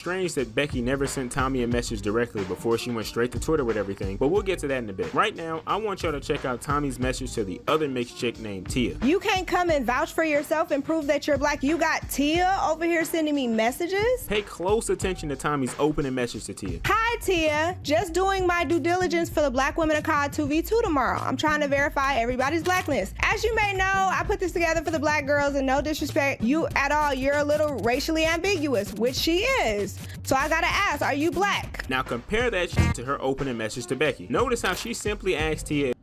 Strange that Becky never sent Tommy a message directly before she went straight to Twitter with everything, but we'll get to that in a bit. Right now, I want y'all to check out Tommy's message to the other mixed chick named Tia. You can't come and vouch for yourself and prove that you're black. You got Tia over here sending me messages? Pay close attention to Tommy's opening message to Tia. Hi Tia, just doing my due diligence for the Black Women of COD 2v2 tomorrow. I'm trying to verify everybody's blackness. As you may know, I put this together for the black girls, and no disrespect you at all, you're a little racially ambiguous, which she is. So I gotta ask, are you black? Now compare that shit to her opening message to Becky. Notice how she simply asked Tia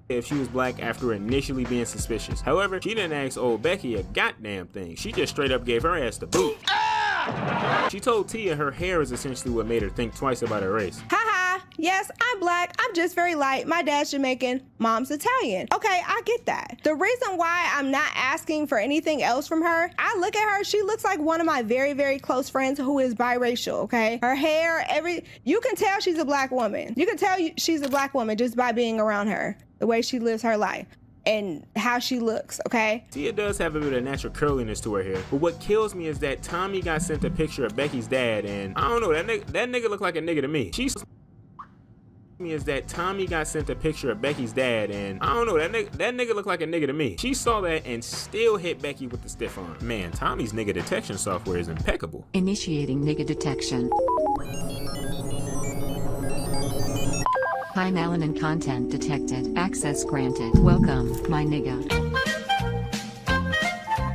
if she was black after initially being suspicious. However, she didn't ask old Becky a goddamn thing. She just straight up gave her ass the boot. She told Tia her hair is essentially what made her think twice about her race. Haha, yes, I'm black. I'm just very light. My dad's Jamaican, mom's Italian. Okay, I get that. The reason why I'm not asking for anything else from her, I look at her, she looks like one of my very, very close friends who is biracial, okay? Her hair, you can tell she's a black woman. You can tell she's a black woman just by being around her, the way she lives her life and how she looks, okay? Tia does have a bit of natural curliness to her hair, but what kills me is that Tommy got sent a picture of Becky's dad, and I don't know, that nigga look like a nigga to me. Is that Tommy got sent a picture of Becky's dad, and I don't know, that nigga look like a nigga to me. She saw that and still hit Becky with the stiff arm. Man, Tommy's nigga detection software is impeccable. Initiating nigga detection. Hi melanin content detected. Access granted. Welcome, my nigga.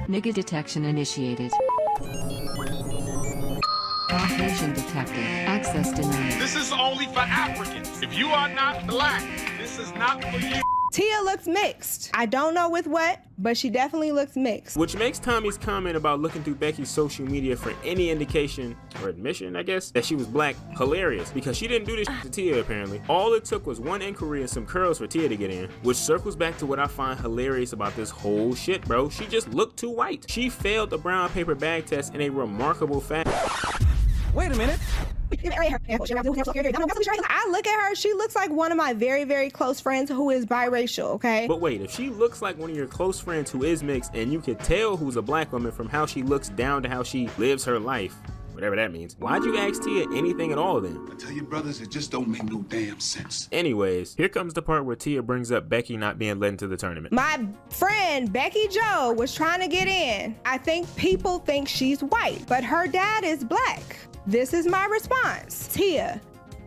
Nigga detection initiated. Caucasian detected. Access denied. This is only for Africans. If you are not black, this is not for you. Tia looks mixed. I don't know with what, but she definitely looks mixed. Which makes Tommy's comment about looking through Becky's social media for any indication or admission, I guess, that she was black hilarious, because she didn't do this to Tia apparently. All it took was one inquiry and some curls for Tia to get in, which circles back to what I find hilarious about this whole shit, bro. She just looked too white. She failed the brown paper bag test in a remarkable fashion. Wait a minute. I look at her, she looks like one of my very, very close friends who is biracial, okay? But wait, if she looks like one of your close friends who is mixed, and you can tell who's a black woman from how she looks down to how she lives her life, whatever that means, why'd you ask Tia anything at all then? I tell you, brothers, it just don't make no damn sense. Anyways, here comes the part where Tia brings up Becky not being let into the tournament. My friend Becky Joe was trying to get in. I think people think she's white, but her dad is black. This is my response. Tia,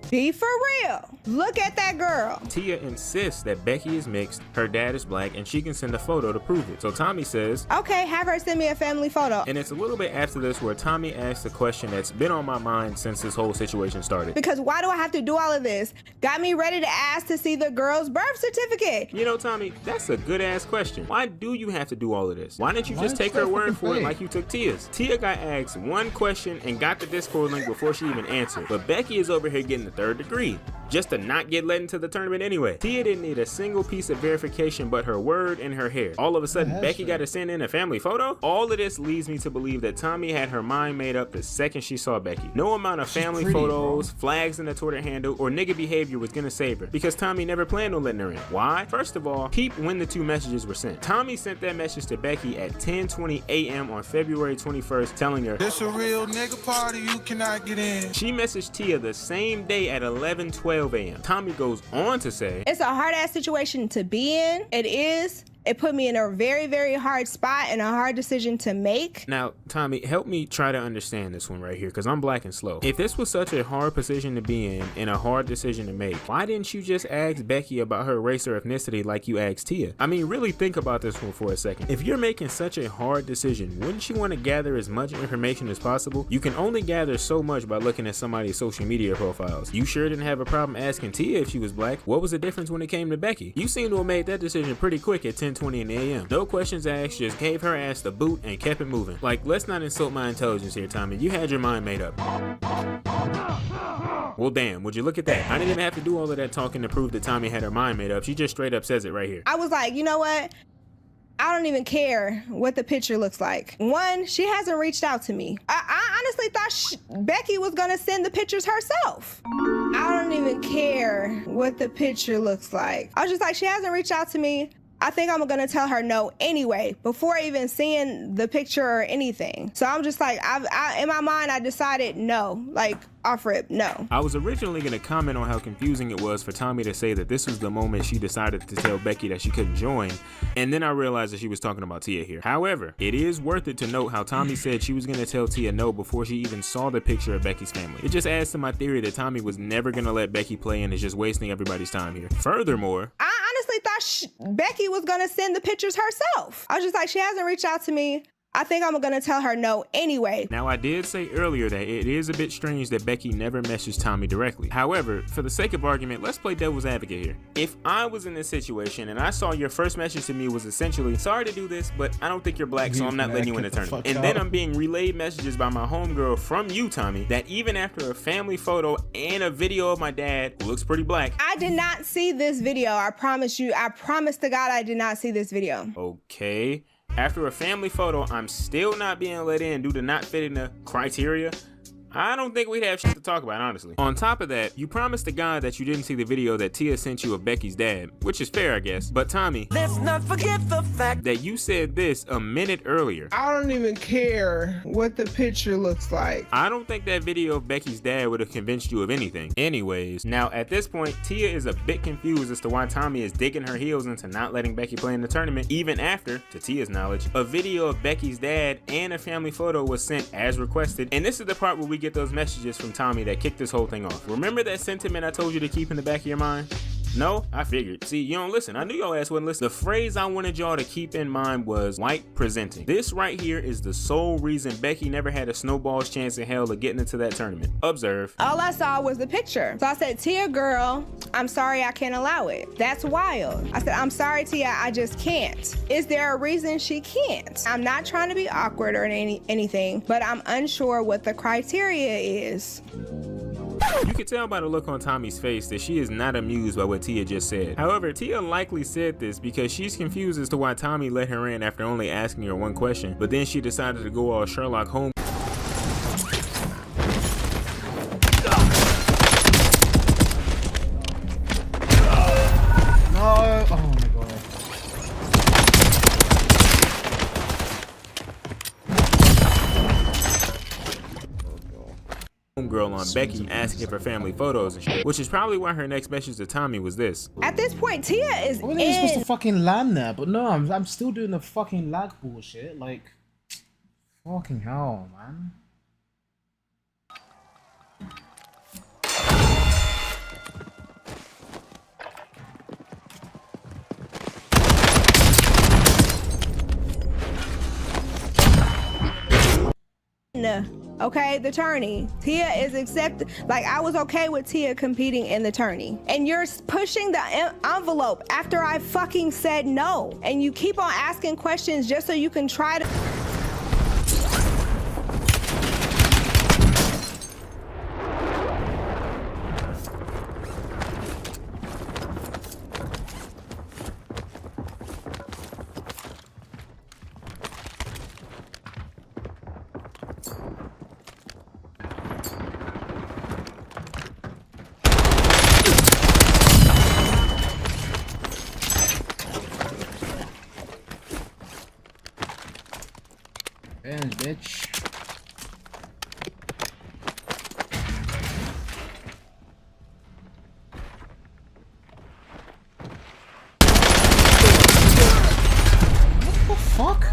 be for real. Look at that girl. Tia insists that Becky is mixed, her dad is black, and she can send a photo to prove it. So Tommy says, okay, have her send me a family photo. And it's a little bit after this where Tommy asks a question that's been on my mind since this whole situation started. Because why do I have to do all of this? Got me ready to ask to see the girl's birth certificate. You know, Tommy, that's a good ass question. Why do you have to do all of this? Why didn't you just take her word for it like you took Tia's? Tia got asked one question and got the Discord link before she even answered. But Becky is over here getting the third degree, just to not get let into the tournament anyway. Tia didn't need a single piece of verification but her word and her hair. All of a sudden, Becky got to send in a family photo? All of this leads me to believe that Tommy had her mind made up the second she saw Becky. No amount of family photos, flags in the Twitter handle, or nigga behavior was gonna save her, because Tommy never planned on letting her in. Why? First of all, peep when the two messages were sent. Tommy sent that message to Becky at 10:20 a.m. on February 21st, telling her, "This a real nigga party, you cannot get in." She messaged Tia the same day at 11:12 a.m. Tommy goes on to say, it's a hard ass situation to be in. It is. It put me in a very, very hard spot and a hard decision to make. Now, Tommy, help me try to understand this one right here, because I'm black and slow. If this was such a hard position to be in and a hard decision to make, why didn't you just ask Becky about her race or ethnicity like you asked Tia? I mean, really think about this one for a second. If you're making such a hard decision, wouldn't you want to gather as much information as possible? You can only gather so much by looking at somebody's social media profiles. You sure didn't have a problem asking Tia if she was black. What was the difference when it came to Becky? You seem to have made that decision pretty quick at 10:20 in the a.m. No questions asked, just gave her ass the boot and kept it moving. Like, let's not insult my intelligence here, Tommy. You had your mind made up. Well, damn, would you look at that? I didn't even have to do all of that talking to prove that Tommy had her mind made up. She just straight up says it right here. I was like, you know what? I don't even care what the picture looks like. One, she hasn't reached out to me. I honestly thought Becky was gonna send the pictures herself. I don't even care what the picture looks like. I was just like, she hasn't reached out to me. I think I'm gonna tell her no anyway, before even seeing the picture or anything. So I'm just like, in my mind, I decided no, like off rip, no. I was originally gonna comment on how confusing it was for Tommy to say that this was the moment she decided to tell Becky that she couldn't join, and then I realized that she was talking about Tia here. However, it is worth it to note how Tommy said she was gonna tell Tia no before she even saw the picture of Becky's family. It just adds to my theory that Tommy was never gonna let Becky play and is just wasting everybody's time here. Furthermore, I honestly thought Becky was gonna send the pictures herself. I was just like, she hasn't reached out to me. I think I'm gonna tell her no anyway. Now, I did say earlier that it is a bit strange that Becky never messaged Tommy directly. However, for the sake of argument, let's play devil's advocate here. If I was in this situation and I saw your first message to me was essentially, sorry to do this, but I don't think you're black, so I'm not letting you in the tournament. And then I'm being relayed messages by my homegirl from you, Tommy, that even after a family photo and a video of my dad, who looks pretty black. I did not see this video. I promise you. I promise to God I did not see this video. Okay. After a family photo, I'm still not being let in due to not fitting the criteria. I don't think we'd have shit to talk about, honestly. On top of that, you promised to God that you didn't see the video that Tia sent you of Becky's dad, which is fair, I guess. But Tommy, Let's not forget the fact that you said this a minute earlier. I don't even care what the picture looks like. I don't think that video of Becky's dad would have convinced you of anything. Anyways, now at this point, Tia is a bit confused as to why Tommy is digging her heels into not letting Becky play in the tournament, even after, to Tia's knowledge, a video of Becky's dad and a family photo was sent as requested. And this is the part where we get those messages from Tommy that kicked this whole thing off. Remember that sentiment I told you to keep in the back of your mind? No, I figured. See, you don't listen. I knew your ass wouldn't listen. The phrase I wanted y'all to keep in mind was white presenting. This right here is the sole reason Becky never had a snowball's chance in hell of getting into that tournament. Observe. All I saw was the picture. So I said, Tia girl, I'm sorry I can't allow it. That's wild. I said, I'm sorry, Tia, I just can't. Is there a reason she can't? I'm not trying to be awkward or anything, but I'm unsure what the criteria is. You can tell by the look on Tommy's face that she is not amused by what Tia just said. However, Tia likely said this because she's confused as to why Tommy let her in after only asking her one question, but then she decided to go all Sherlock Holmes. Girl on Becky asking for family photos and shit, which is probably why her next message to Tommy was this. At this point, Tia is I wasn't even supposed to fucking land there, but no, I'm still doing the fucking lag bullshit. Like, fucking hell, man. Okay, the tourney. Tia is like, I was okay with Tia competing in the tourney. And you're pushing the envelope after I fucking said no. And you keep on asking questions just so you can try to... Bitch. What the fuck?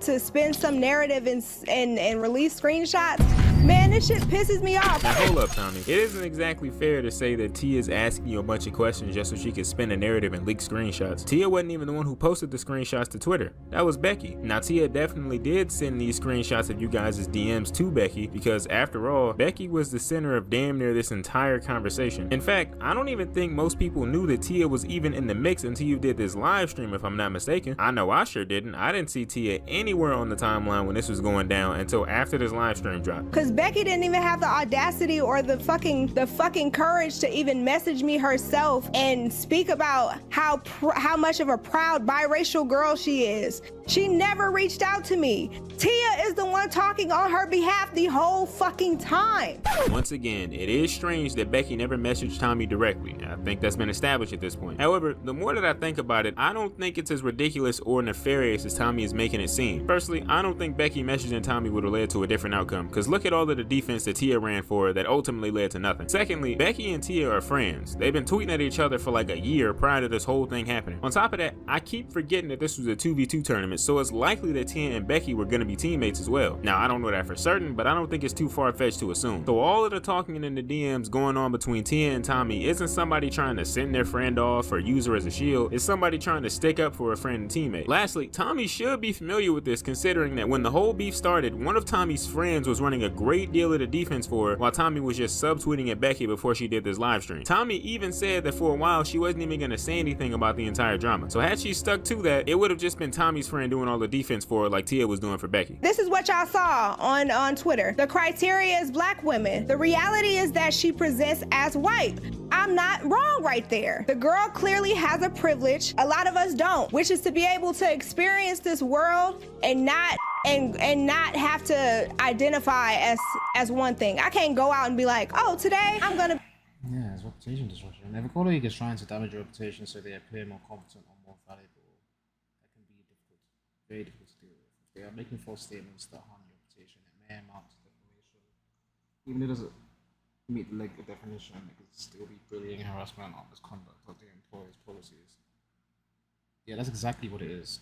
To spin some narrative and release screenshots. Man, this shit pisses me off. Now hold up, Tommy. It isn't exactly fair to say that Tia's asking you a bunch of questions just so she could spin a narrative and leak screenshots. Tia wasn't even the one who posted the screenshots to Twitter. That was Becky. Now Tia definitely did send these screenshots of you guys' DMs to Becky because after all, Becky was the center of damn near this entire conversation. In fact, I don't even think most people knew that Tia was even in the mix until you did this live stream, if I'm not mistaken. I know I sure didn't. I didn't see Tia anywhere on the timeline when this was going down until after this live stream dropped. Because Becky didn't even have the audacity or the fucking courage to even message me herself and speak about how much of a proud biracial girl she is. She never reached out to me. Tia is the one talking on her behalf the whole fucking time. Once again, it is strange that Becky never messaged Tommy directly. I think that's been established at this point. However, the more that I think about it, I don't think it's as ridiculous or nefarious as Tommy is making it seem. Personally, I don't think Becky messaging Tommy would have led to a different outcome, because look at all of the defense that Tia ran for that ultimately led to nothing. Secondly, Becky and Tia are friends. They've been tweeting at each other for like a year prior to this whole thing happening. On top of that, I keep forgetting that this was a 2v2 tournament, so it's likely that Tia and Becky were going to be teammates as well. Now, I don't know that for certain, but I don't think it's too far-fetched to assume. So all of the talking in the DMs going on between Tia and Tommy isn't somebody trying to send their friend off or use her as a shield. It's somebody trying to stick up for a friend and teammate. Lastly, Tommy should be familiar with this, considering that when the whole beef started, one of Tommy's friends was running a great deal of the defense for her while Tommy was just subtweeting at Becky before she did this live stream. Tommy even said that for a while she wasn't even going to say anything about the entire drama. So had she stuck to that, it would have just been Tommy's friend doing all the defense for her like Tia was doing for Becky. This is what y'all saw on Twitter. The criteria is black women. The reality is that she presents as white. I'm not wrong right there. The girl clearly has a privilege. A lot of us don't, which is to be able to experience this world and not have to identify as one thing. I can't go out and be like, oh, today I'm gonna... Yeah, it's reputation destruction. Every colleague is trying to damage your reputation so they appear more competent or more valuable. That can be difficult, very difficult to deal with. If they are making false statements that harm your reputation, it may amount to defamation. Even if it doesn't meet the legal definition, it could still be bullying, harassment, or misconduct of the employer's policies. Yeah, that's exactly what it is.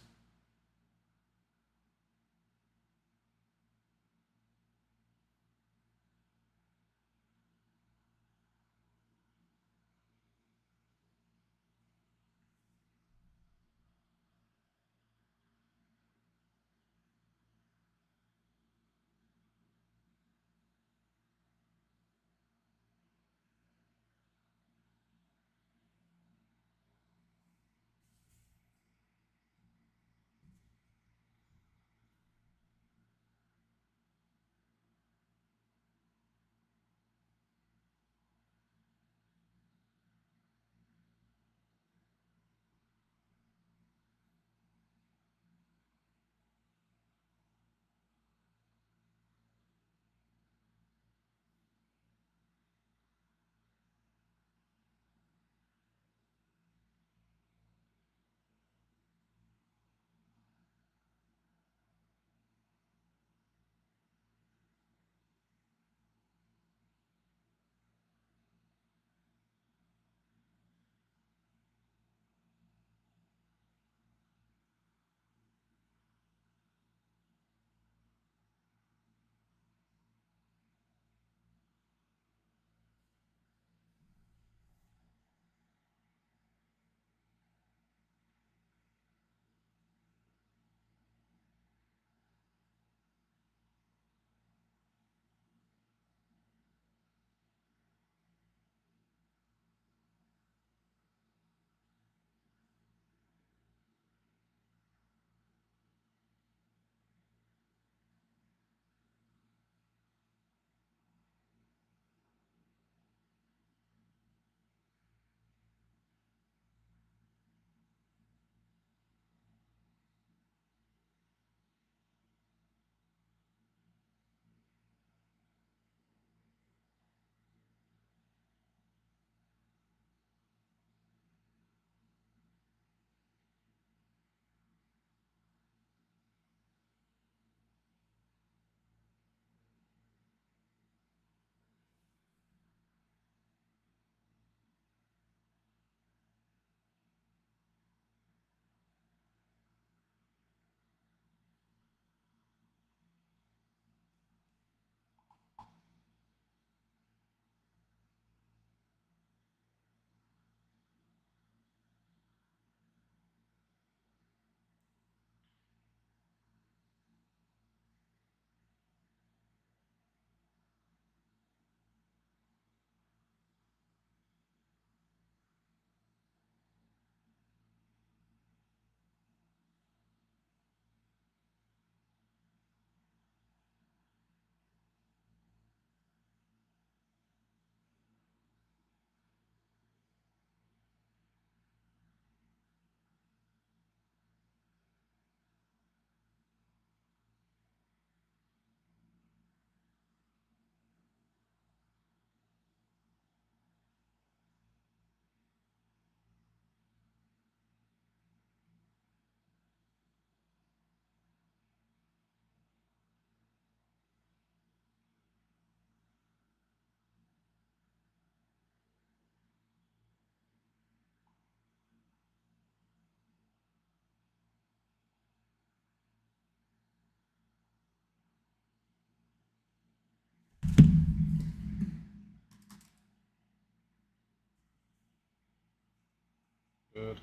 Good.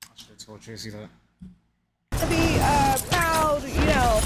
I should have told Tracy that. To be proud, you know.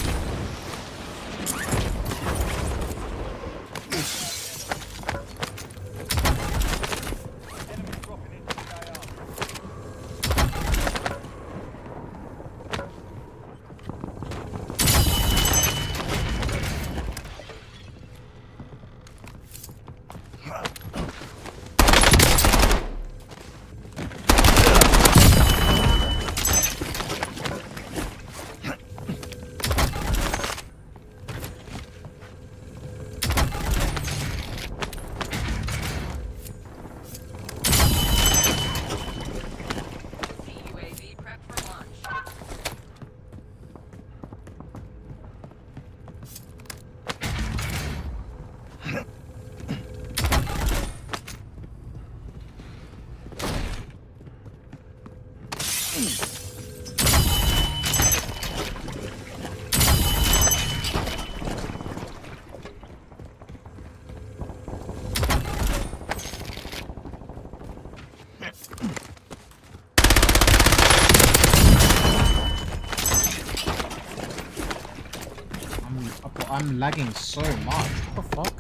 I'm lagging so much. What the fuck?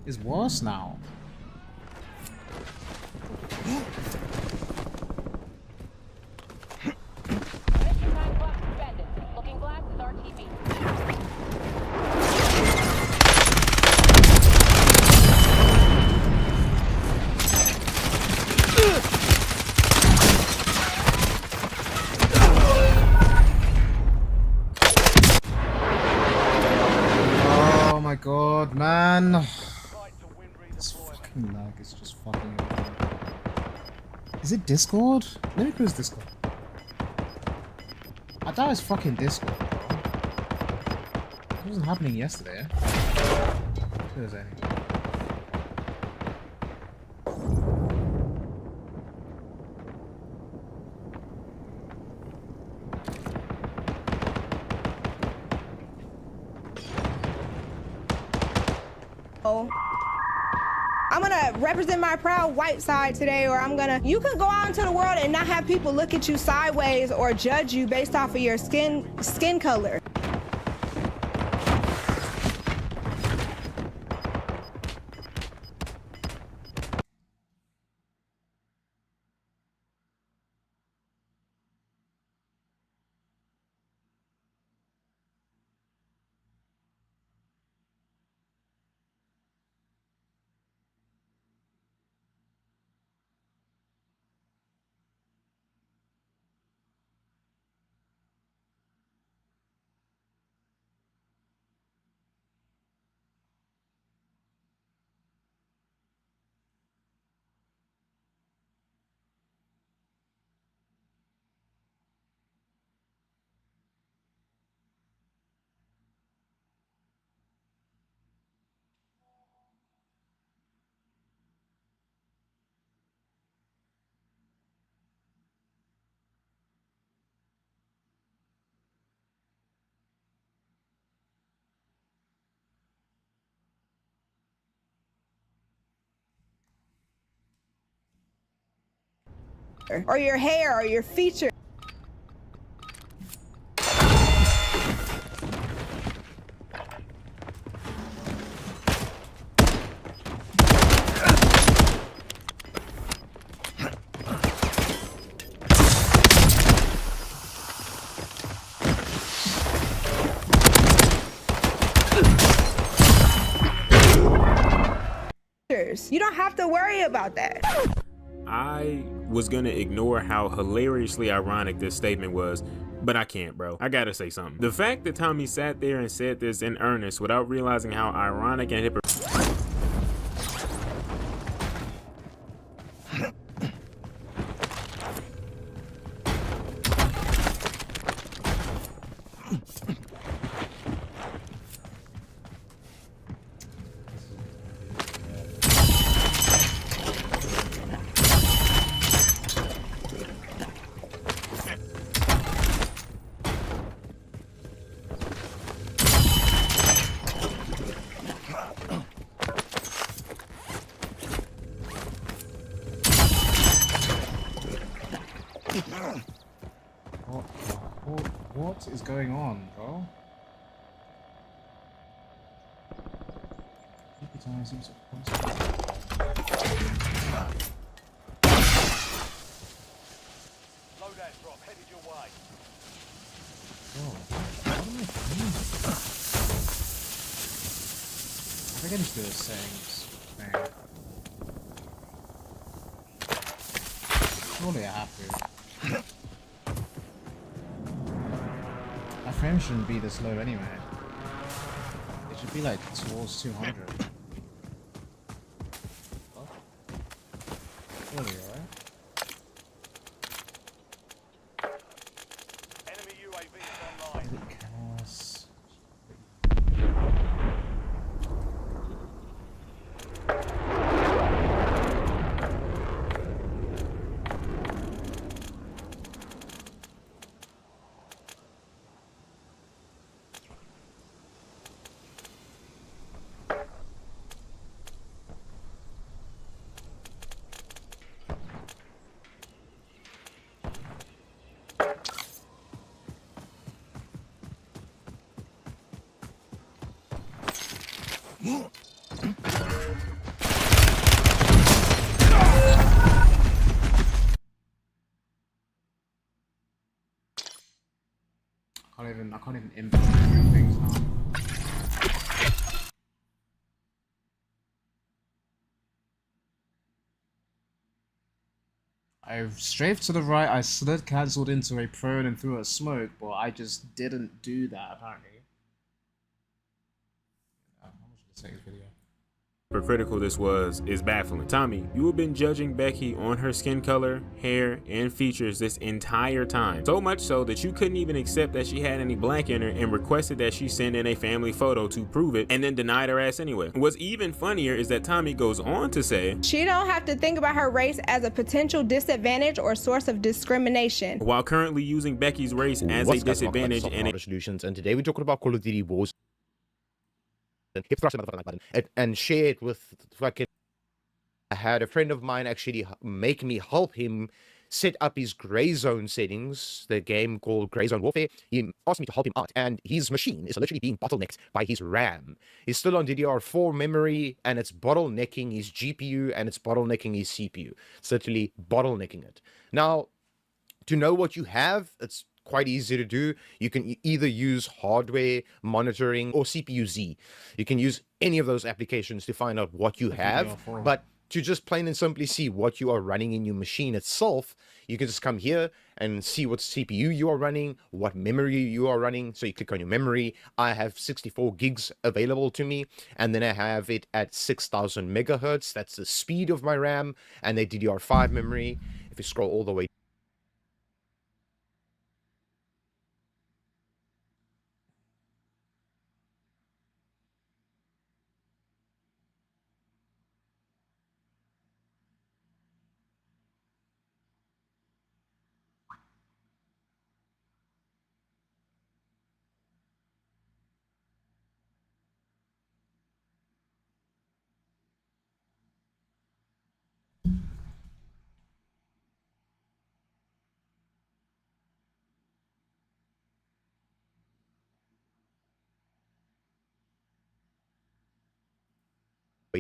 It's worse now. Oh my god, man. This fucking lag is just fucking annoying. Is it Discord? Let me close Discord. I thought it was fucking Discord, bro. It wasn't happening yesterday. Close anyway. I'm gonna represent my proud white side today, or you can go out into the world and not have people look at you sideways or judge you based off of your skin color. Or your hair or your features. You don't have to worry about that. I was gonna ignore how hilariously ironic this statement was, but I can't, bro. I gotta say something. The fact that Tommy sat there and said this in earnest without realizing how ironic and hypocritical. What is going on, bro? Every time seems to Loadout drop headed your way. Oh, what am I doing? I think I need to do a settings thing. Surely I have to. My frame shouldn't be this low anyway. It should be like towards 200. What? Surely, right? Enemy UAV is online. Cameras. I can't even input things now. I strafed to the right, I slid cancelled into a prone and threw a smoke, but I just didn't do that apparently. How much did it take this video? Critical this was is baffling. Tommy, you have been judging Becky on her skin color, hair, and features this entire time. So much so that you couldn't even accept that she had any black in her and requested that she send in a family photo to prove it, and then denied her ass anyway. What's even funnier is that Tommy goes on to say She don't have to think about her race as a potential disadvantage or source of discrimination, while currently using Becky's race as a disadvantage and resolutions. And today we're talking about Call of Duty Warzone. Hip thrust the motherfucking like button and share it with fucking. I had a friend of mine actually make me help him set up his gray zone settings, the game called Gray Zone Warfare. He asked me to help him out, and his machine is literally being bottlenecked by his RAM. He's still on DDR4 memory, and it's bottlenecking his GPU, and it's bottlenecking his CPU. It's literally bottlenecking it. Now, to know what you have, it's quite easy to do. You can either use hardware monitoring or CPU-Z. You can use any of those applications to find out what you have, but to just plain and simply see what you are running in your machine itself, you can just come here and see what CPU you are running, what memory you are running. So you click on your memory. I have 64 gigs available to me, and then I have it at 6,000 megahertz. That's the speed of my RAM, and a DDR5 memory. If you scroll all the way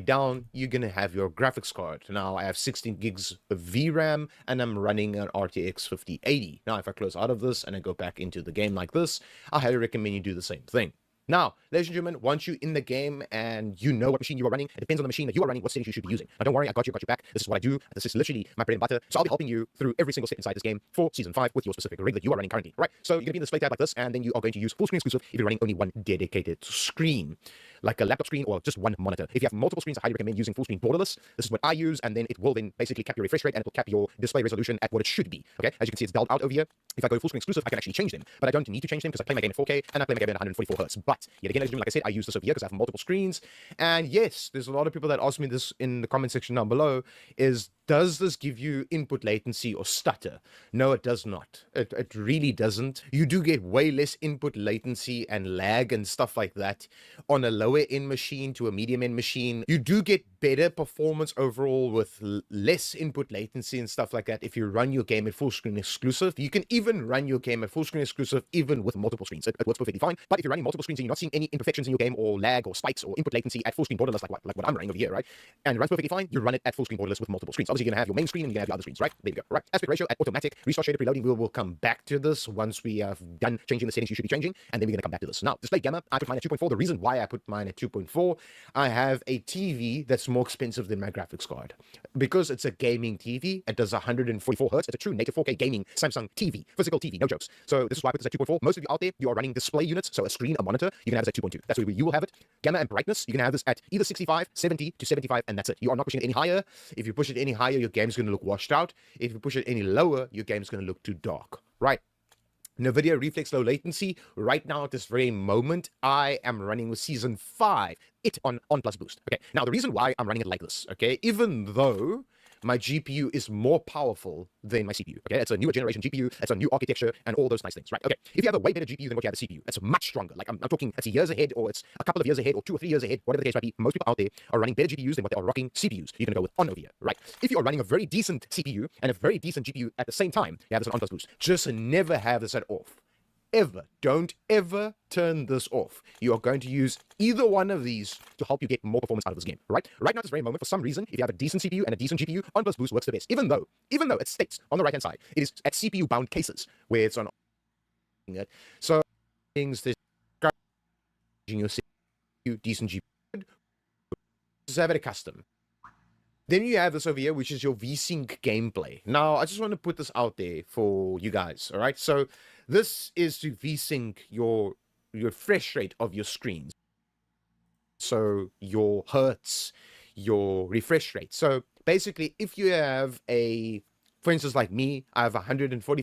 down, you're gonna have your graphics card. Now I have 16 gigs of VRAM, and I'm running an RTX 5080. Now if I close out of this and I go back into the game like this, I highly recommend you do the same thing. Now, ladies and gentlemen, once you're in the game and you know what machine you are running, it depends on the machine that you are running, what settings you should be using. Now, don't worry, I got you back. This is what I do. This is literally my bread and butter. So I'll be helping you through every single step inside this game for Season 5 with your specific rig that you are running currently, right? So you're going to be in the display tab like this, and then you are going to use full screen exclusive if you're running only one dedicated screen, like a laptop screen or just one monitor. If you have multiple screens, I highly recommend using full screen borderless. This is what I use, and then it will then basically cap your refresh rate, and it will cap your display resolution at what it should be, okay? As you can see, it's dulled out over here. If I go full screen exclusive, I can actually change them, but I don't need to change them because I play my game in 4K, and I play my game at 144 Hz. But yet again, ladies and gentlemen, like I said, I use this over here because I have multiple screens. And yes, there's a lot of people that ask me this in the comment section down below, is Does this give you input latency or stutter? No, it does not. It really doesn't. You do get way less input latency and lag and stuff like that on a lower end machine to a medium end machine. You do get better performance overall with less input latency and stuff like that if you run your game at full screen exclusive. You can even run your game at full screen exclusive even with multiple screens. It works perfectly fine. But if you're running multiple screens and you're not seeing any imperfections in your game or lag or spikes or input latency at full screen borderless like what I'm running over here, right? And it runs perfectly fine, you run it at full screen borderless with multiple screens. Obviously, you're gonna have your main screen and you're gonna have your other screens, right? There you go. Right. Aspect ratio at automatic. Restart shaded preloading. We'll come back to this once we have done changing the settings you should be changing, and then we're gonna come back to this. Now, display gamma, I put mine at 2.4. The reason why I put mine at 2.4, I have a TV that's more expensive than my graphics card. Because it's a gaming TV, it does 144 hertz. It's a true native 4K gaming Samsung TV, physical TV, no jokes. So this is why I put this at 2.4. Most of you out there, you are running display units, so a screen, a monitor, you can have this at 2.2. That's where you will have it. Gamma and brightness, you can have this at either 65, 70 to 75, and that's it. You are not pushing it any higher. If you push it any higher, your game's going to look washed out. If you push it any lower, your game's going to look too dark, right? NVIDIA Reflex Low Latency, right now at this very moment, I am running with Season 5, it on Plus Boost. Okay, now the reason why I'm running it like this, okay, even though my GPU is more powerful than my CPU, okay? It's a newer generation GPU, it's a new architecture, and all those nice things, right? Okay, if you have a way better GPU than what you have a CPU, it's much stronger. Like, I'm talking, it's years ahead, or it's a couple of years ahead, or 2 or 3 years ahead, whatever the case might be. Most people out there are running better GPUs than what they are rocking CPUs. You're gonna go with on over here, right? If you're running a very decent CPU and a very decent GPU at the same time, you have this on Plus Boost. Just never have this at off. Ever. Don't ever turn this off. You are going to use either one of these to help you get more performance out of this game, right? Right now at this very moment, for some reason, if you have a decent CPU and a decent GPU, on Plus Boost works the best. Even though it states on the right-hand side, it is at CPU-bound cases where it's on it. So things that your CPU, decent GPU, just have it a custom. Then you have this over here, which is your VSync gameplay. Now, I just want to put this out there for you guys, all right? So this is to VSync your refresh rate of your screens. So your hertz, your refresh rate. So basically, if you have for instance, like me, I have 140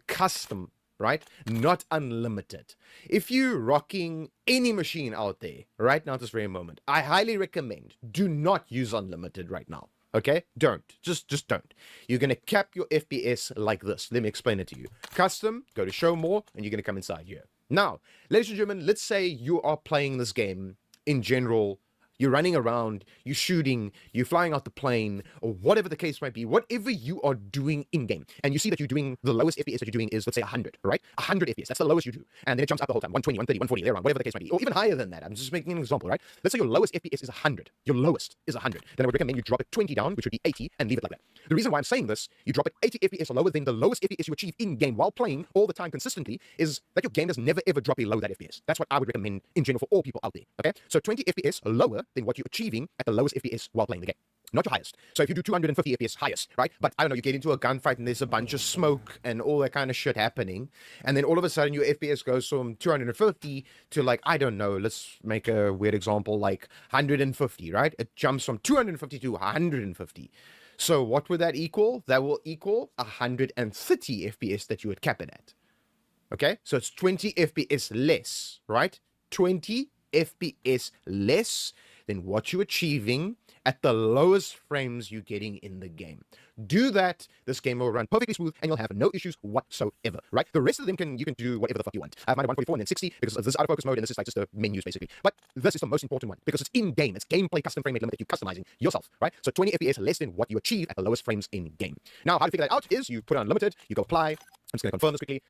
custom, right? Not unlimited. If you're rocking any machine out there right now at this very moment, I highly recommend do not use unlimited right now. Okay? Don't. Just don't. You're going to cap your FPS like this. Let me explain it to you. Custom, go to show more, and you're going to come inside here. Now, ladies and gentlemen, let's say you are playing this game in general. You're running around, you're shooting, you're flying out the plane, or whatever the case might be, whatever you are doing in-game, and you see that you're doing, the lowest FPS that you're doing is, let's say, 100, right? 100 FPS, that's the lowest you do. And then it jumps up the whole time, 120, 130, 140, there around, whatever the case might be, or even higher than that. I'm just making an example, right? Let's say your lowest FPS is 100. Your lowest is 100. Then I would recommend you drop it 20 down, which would be 80, and leave it like that. The reason why I'm saying this, you drop it 80 FPS lower than the lowest FPS you achieve in-game while playing all the time consistently, is that your game does never ever drop below that FPS. That's what I would recommend in general for all people out there, okay? So 20 FPS lower than what you're achieving at the lowest FPS while playing the game. Not your highest. So if you do 250 FPS, highest, right? But I don't know, you get into a gunfight and there's a bunch of smoke and all that kind of shit happening. And then all of a sudden your FPS goes from 250 to like, I don't know, let's make a weird example, like 150, right? It jumps from 250 to 150. So what would that equal? That will equal 130 FPS that you would cap it at. Okay? So it's 20 FPS less, right? 20 FPS less than what you're achieving at the lowest frames you're getting in the game. Do that, this game will run perfectly smooth, and you'll have no issues whatsoever, right? The rest of them you can do whatever the fuck you want. I have mine at 144 and then 60 because this is out of focus mode, and this is like just the menus basically. But this is the most important one because it's in-game. It's gameplay custom frame rate limit that you're customizing yourself, right? So 20 FPS less than what you achieve at the lowest frames in-game. Now, how to figure that out is you put it on unlimited, you go apply. I'm just going to confirm this quickly.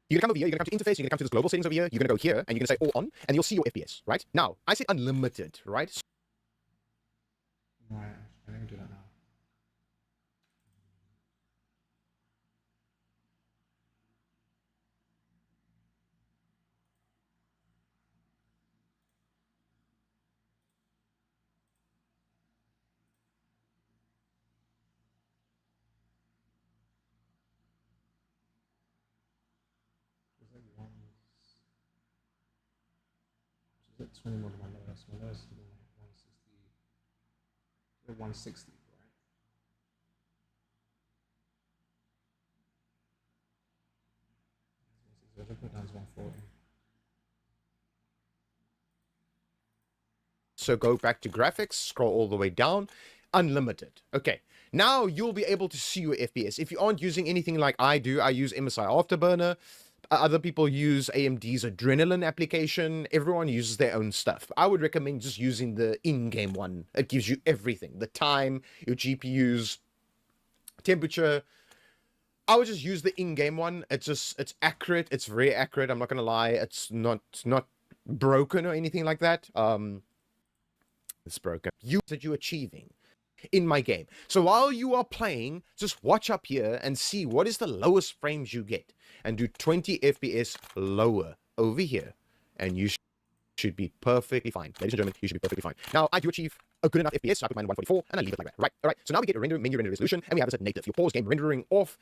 You're gonna come over here, you're gonna come to interface, you're gonna come to this global settings over here, you're gonna go here, and you're gonna say all on, and you'll see your FPS, right? Now, I say unlimited, right? Right, I think do that now. Is it 20 more than my lowest? My lowest is like 160. 160, right? should put down to 140. So go back to graphics, scroll all the way down, unlimited. Okay, now you'll be able to see your FPS. If you aren't using anything like I do, I use MSI Afterburner. Other people use AMD's Adrenaline application. Everyone uses their own stuff. I would recommend just using the in-game one. It gives you everything. The time, your GPU's temperature. I would just use the in-game one. It's accurate. It's very accurate. I'm not going to lie. It's not broken or anything like that. It's broken. That you're achieving in my game. So while you are playing, just watch up here and see what is the lowest frames you get and do 20 FPS lower over here. And you should be perfectly fine. Ladies and gentlemen, you should be perfectly fine. Now, I do achieve a good enough FPS, so I put mine 144 and I leave it like that. Right, all right. So now we get a menu render resolution and we have this at native. You pause game rendering off.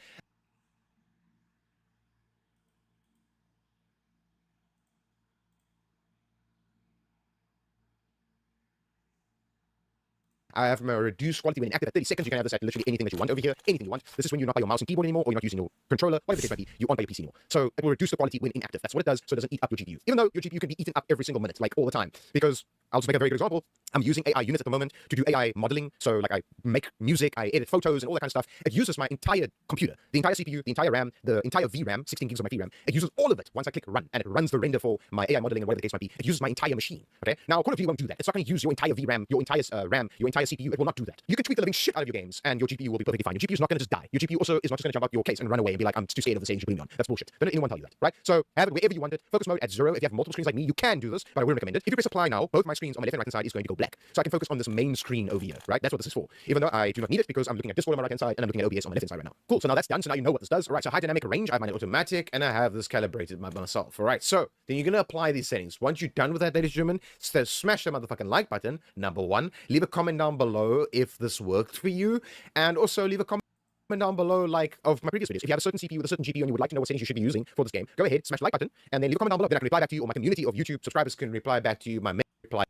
I have my reduced quality when inactive at 30 seconds. You can have this at literally anything that you want over here, anything you want. This is when you're not by your mouse and keyboard anymore, or you're not using your controller, whatever the case might be, you aren't by your PC anymore. So it will reduce the quality when inactive. That's what it does, so it doesn't eat up your GPU. Even though your GPU can be eaten up every single minute, like all the time. Because I'll just make a very good example. I'm using AI units at the moment to do AI modeling. So like I make music, I edit photos and all that kind of stuff. It uses my entire computer, the entire CPU, the entire RAM, the entire VRAM, 16 gigs of my VRAM. It uses all of it once I click run, and it runs the render for my AI modeling and whatever the case might be. It uses my entire machine. Okay. Now Call of Duty won't do that. It's not going to use your entire VRAM, your entire RAM, your entire CPU. It will not do that. You can tweak the living shit out of your games, and your GPU will be perfectly fine. Your GPU is not going to just die. Your GPU also is not just going to jump out your case and run away and be like, I'm too scared of this age you bring me on. That's bullshit. Don't let anyone tell you that, right? So have it wherever you want it. Focus mode at 0. If you have multiple screens like me, you can do this, but I wouldn't recommend it. If you press apply now, both my screens on my left and right hand side is going to go black. So I can focus on this main screen over here, right? That's what this is for. Even though I do not need it because I'm looking at Discord on my right hand side and I'm looking at OBS on my left hand side right now. Cool. So now that's done. So now you know what this does. All right. So high dynamic range, I have my automatic, and I have this calibrated by myself. All right. So then you're going to apply these settings. Once you're done with that, ladies and gentlemen, smash the motherfucking like button. Number 1, leave a comment down below if this worked for you, and also leave a comment down below, like, of my previous videos. If you have a certain CPU with a certain GPU and you would like to know what settings you should be using for this game, go ahead, smash the like button, and then leave a comment down below. Then I can reply back to you, or my community of YouTube subscribers can reply back to you. My reply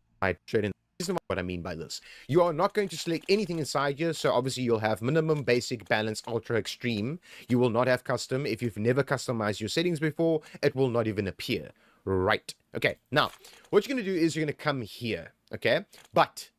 straight in. This is what I mean by this. You are not going to select anything inside here, so obviously you'll have minimum, basic, balance, ultra, extreme. You will not have custom. If you've never customized your settings before, it will not even appear. Right. Okay. Now, what you're going to do is you're going to come here. Okay. But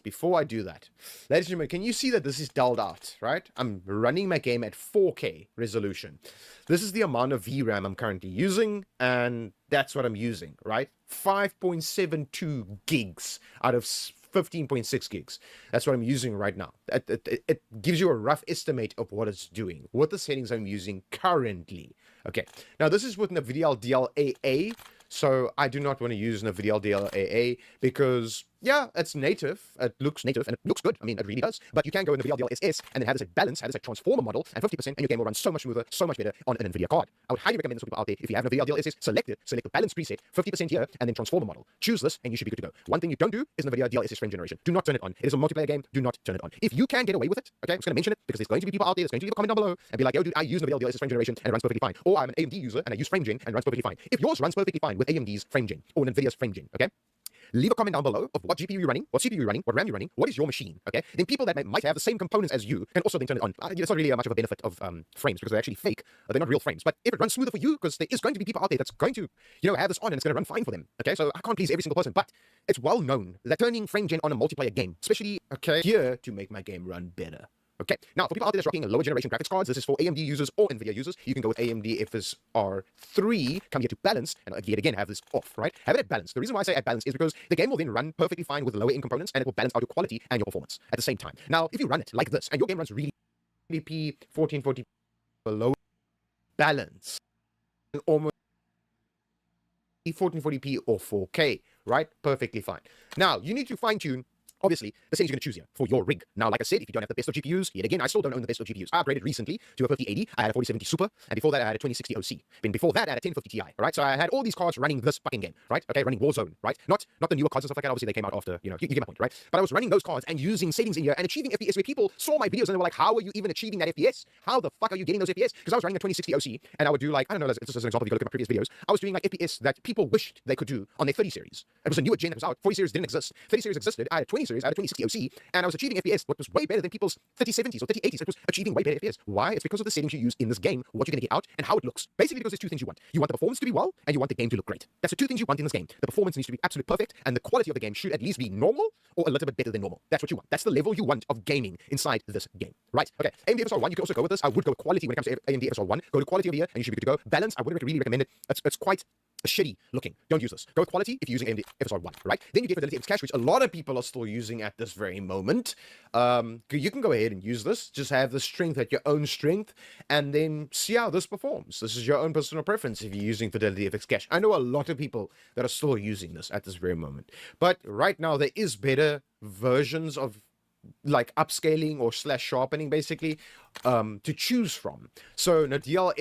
before I do that, ladies and gentlemen, can you see that this is dulled out, right? I'm running my game at 4K resolution. This is the amount of VRAM I'm currently using, and that's what I'm using, right? 5.72 gigs out of 15.6 gigs. That's what I'm using right now. It gives you a rough estimate of what it's doing, what the settings I'm using currently. Okay, now this is with NVIDIA DLAA, so I do not want to use NVIDIA DLAA because, yeah, it's native. It looks native and it looks good. I mean, it really does. But you can go in NVIDIA DLSS and then have this at balance, have this at transformer model, and 50%, and your game will run so much smoother, so much better on an NVIDIA card. I would highly recommend this for people out there. If you have NVIDIA DLSS, select it, select the balance preset, 50% here, and then transformer model. Choose this, and you should be good to go. One thing you don't do is NVIDIA DLSS frame generation. Do not turn it on. It is a multiplayer game. Do not turn it on. If you can get away with it, okay, I'm just going to mention it because there's going to be people out there that's going to leave a comment down below and be like, yo, dude, I use NVIDIA DLSS frame generation and it runs perfectly fine. Or I'm an AMD user and I use FrameGen and it runs perfectly fine. If yours runs perfectly fine with AMD's FrameGen or NVIDIA's FrameGen, okay? Leave a comment down below of what GPU you're running, what CPU you're running, what RAM you're running, what is your machine, okay? Then people that might have the same components as you can also then turn it on. It's not really much of a benefit of frames because they're actually fake. They're not real frames. But if it runs smoother for you, because there is going to be people out there that's going to, have this on and it's going to run fine for them, okay? So I can't please every single person, but it's well known that turning FrameGen on a multiplayer game, especially, okay, here to make my game run better. Okay, now for people out there that's rocking lower generation graphics cards, this is for AMD users or NVIDIA users. You can go with AMD FSR 3, come here to balance, and yet again have this off, right? Have it at balance. The reason why I say at balance is because the game will then run perfectly fine with lower end components, and it will balance out your quality and your performance at the same time. Now, if you run it like this, and your game runs really 1440 below balance, almost 1440p or 4K, right? Perfectly fine. Now, you need to fine tune obviously the settings you're going to choose here for your rig. Now, like I said, if you don't have the best of GPUs, yet again, I still don't own the best of GPUs. I upgraded recently to a 5080. I had a 4070 Super, and before that, I had a 2060 OC. Then before that, I had a 1050 Ti, right? So I had all these cards running this fucking game, right? Okay, running Warzone, right? Not the newer cards and stuff like that. Obviously, they came out after, you get my point, right? But I was running those cards and using settings in here and achieving FPS where people saw my videos and they were like, how are you even achieving that FPS? How the fuck are you getting those FPS? Because I was running a 2060 OC, and I would do like, I don't know, just as an example, if you go look at my previous videos, I was doing like FPS that people wished they could do on their 30 series. It was a newer gen that was out. 40 series didn't exist. 30 series existed. I had a 20 series, I had a 2060 OC, and I was achieving FPS what was way better than people's 3070s or 3080s. It was achieving way better FPS. Why? It's because of the settings you use in this game, what you're going to get out, and how it looks. Basically, because there's two things you want. You want the performance to be well, and you want the game to look great. That's the two things you want in this game. The performance needs to be absolutely perfect, and the quality of the game should at least be normal or a little bit better than normal. That's what you want. That's the level you want of gaming inside this game. Right? Okay. AMD FSR 1, you can also go with this. I would go with quality when it comes to AMD FSR 1. Go to quality over here, and you should be good to go. Balance, I wouldn't really recommend it. It's quite shitty looking. Don't use this. Go with quality if you're using AMD FSR 1, right? Then you get Fidelity X Cache, which a lot of people are still using at this very moment. You can go ahead and use this. Just have the strength at your own strength, and then see how this performs. This is your own personal preference if you're using Fidelity FX Cache. I know a lot of people that are still using this at this very moment. But right now, there is better versions of like upscaling or / sharpening basically to choose from. So NVIDIA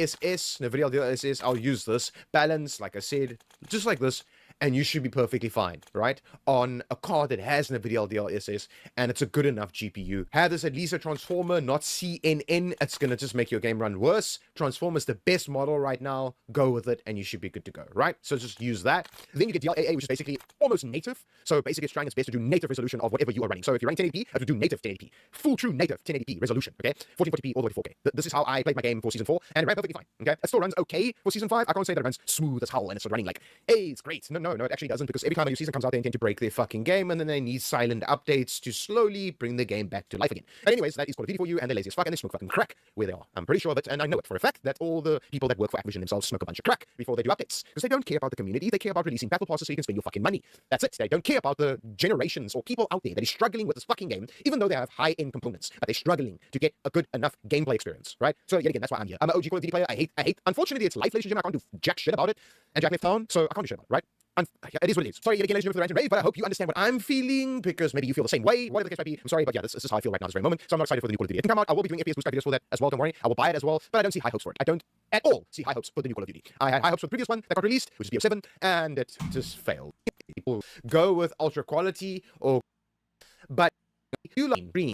DLSS, I'll use this. Balance, like I said, just like this, and you should be perfectly fine, right? On a card that has NVIDIA DLSS, and it's a good enough GPU. Have this at least a transformer, not CNN. It's gonna just make your game run worse. Transformer is the best model right now. Go with it, and you should be good to go, right? So just use that. Then you get DLAA, which is basically almost native. So basically, it's trying its best to do native resolution of whatever you are running. So if you're running 1080p, I have to do native 1080p, full true native 1080p resolution. Okay, 1440p all the way to 4K. This is how I played my game for season 4, and it ran perfectly fine. Okay, it still runs okay for season 5. I can't say that it runs smooth as hell and it's running like, hey, it's great. No, it actually doesn't, because every time a new season comes out, they intend to break their fucking game, and then they need silent updates to slowly bring the game back to life again. But anyways, that is Call of Duty for you, and they're lazy as fuck, and they smoke fucking crack where they are. I'm pretty sure of it, and I know it for a fact that all the people that work for Activision themselves smoke a bunch of crack before they do updates, because they don't care about the community. They care about releasing battle passes so you can spend your fucking money. That's it. They don't care about the generations or people out there that is struggling with this fucking game, even though they have high-end components, but they're struggling to get a good enough gameplay experience, right? So yet again, that's why I'm here. I'm an OG Call of Duty player. I hate. Unfortunately, it's life, ladies and gentlemen. I can't do jack shit about it, and Jack left town, so I can't do shit about it, right? It is what it is. Sorry yet again, ladies and gentlemen, for the rant and rave, but I hope you understand what I'm feeling, because maybe you feel the same way, whatever the case might be. I'm sorry, but yeah, this is how I feel right now, this very moment. So I'm not excited for the new Call of Duty. It can come out. I will be doing FPS boost videos for that as well, don't worry. I will buy it as well, but I don't see high hopes for it. I don't at all see high hopes for the new Call of Duty. I had high hopes for the previous one that got released, which is BO7, and it just failed. People go with ultra quality, but you like green.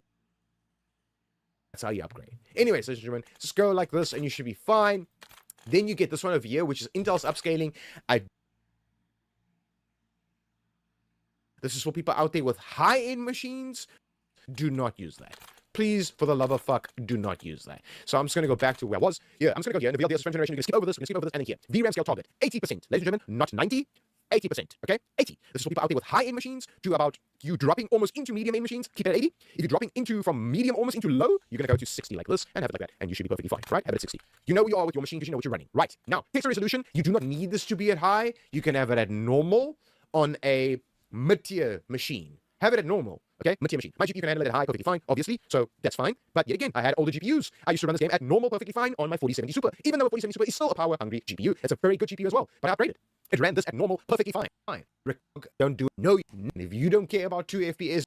That's how you upgrade. Anyways, ladies and gentlemen, just go like this, and you should be fine. Then you get this one over here, which is Intel's upscaling. This is for people out there with high-end machines. Do not use that. Please, for the love of fuck, do not use that. So I'm just going to go back to where I was. Yeah, I'm just going to go here. In the VLDS generation, you're going to skip over this, and then here. VRAM scale target, 80%. Ladies and gentlemen, not 90. 80%, okay? 80. This is for people out there with high-end machines, to about you dropping almost into medium-end machines, keep it at 80. If you're dropping into from medium almost into low, you're going to go to 60 like this, and have it like that, and you should be perfectly fine, right? Have it at 60. You know where you are with your machine because you know what you're running. Right. Now, pixel resolution, you do not need this to be at high. You can have it at normal on a mid-tier machine. Have it at normal, okay? Mid-tier machine. My GPU can handle it at high perfectly fine, obviously, so that's fine. But yet again, I had older GPUs. I used to run this game at normal perfectly fine on my 4070 Super, even though a 4070 Super is still a power-hungry GPU. It's a very good GPU as well, but I upgraded. It ran this at normal perfectly fine. Don't do it. No, if you don't care about 2 FPS,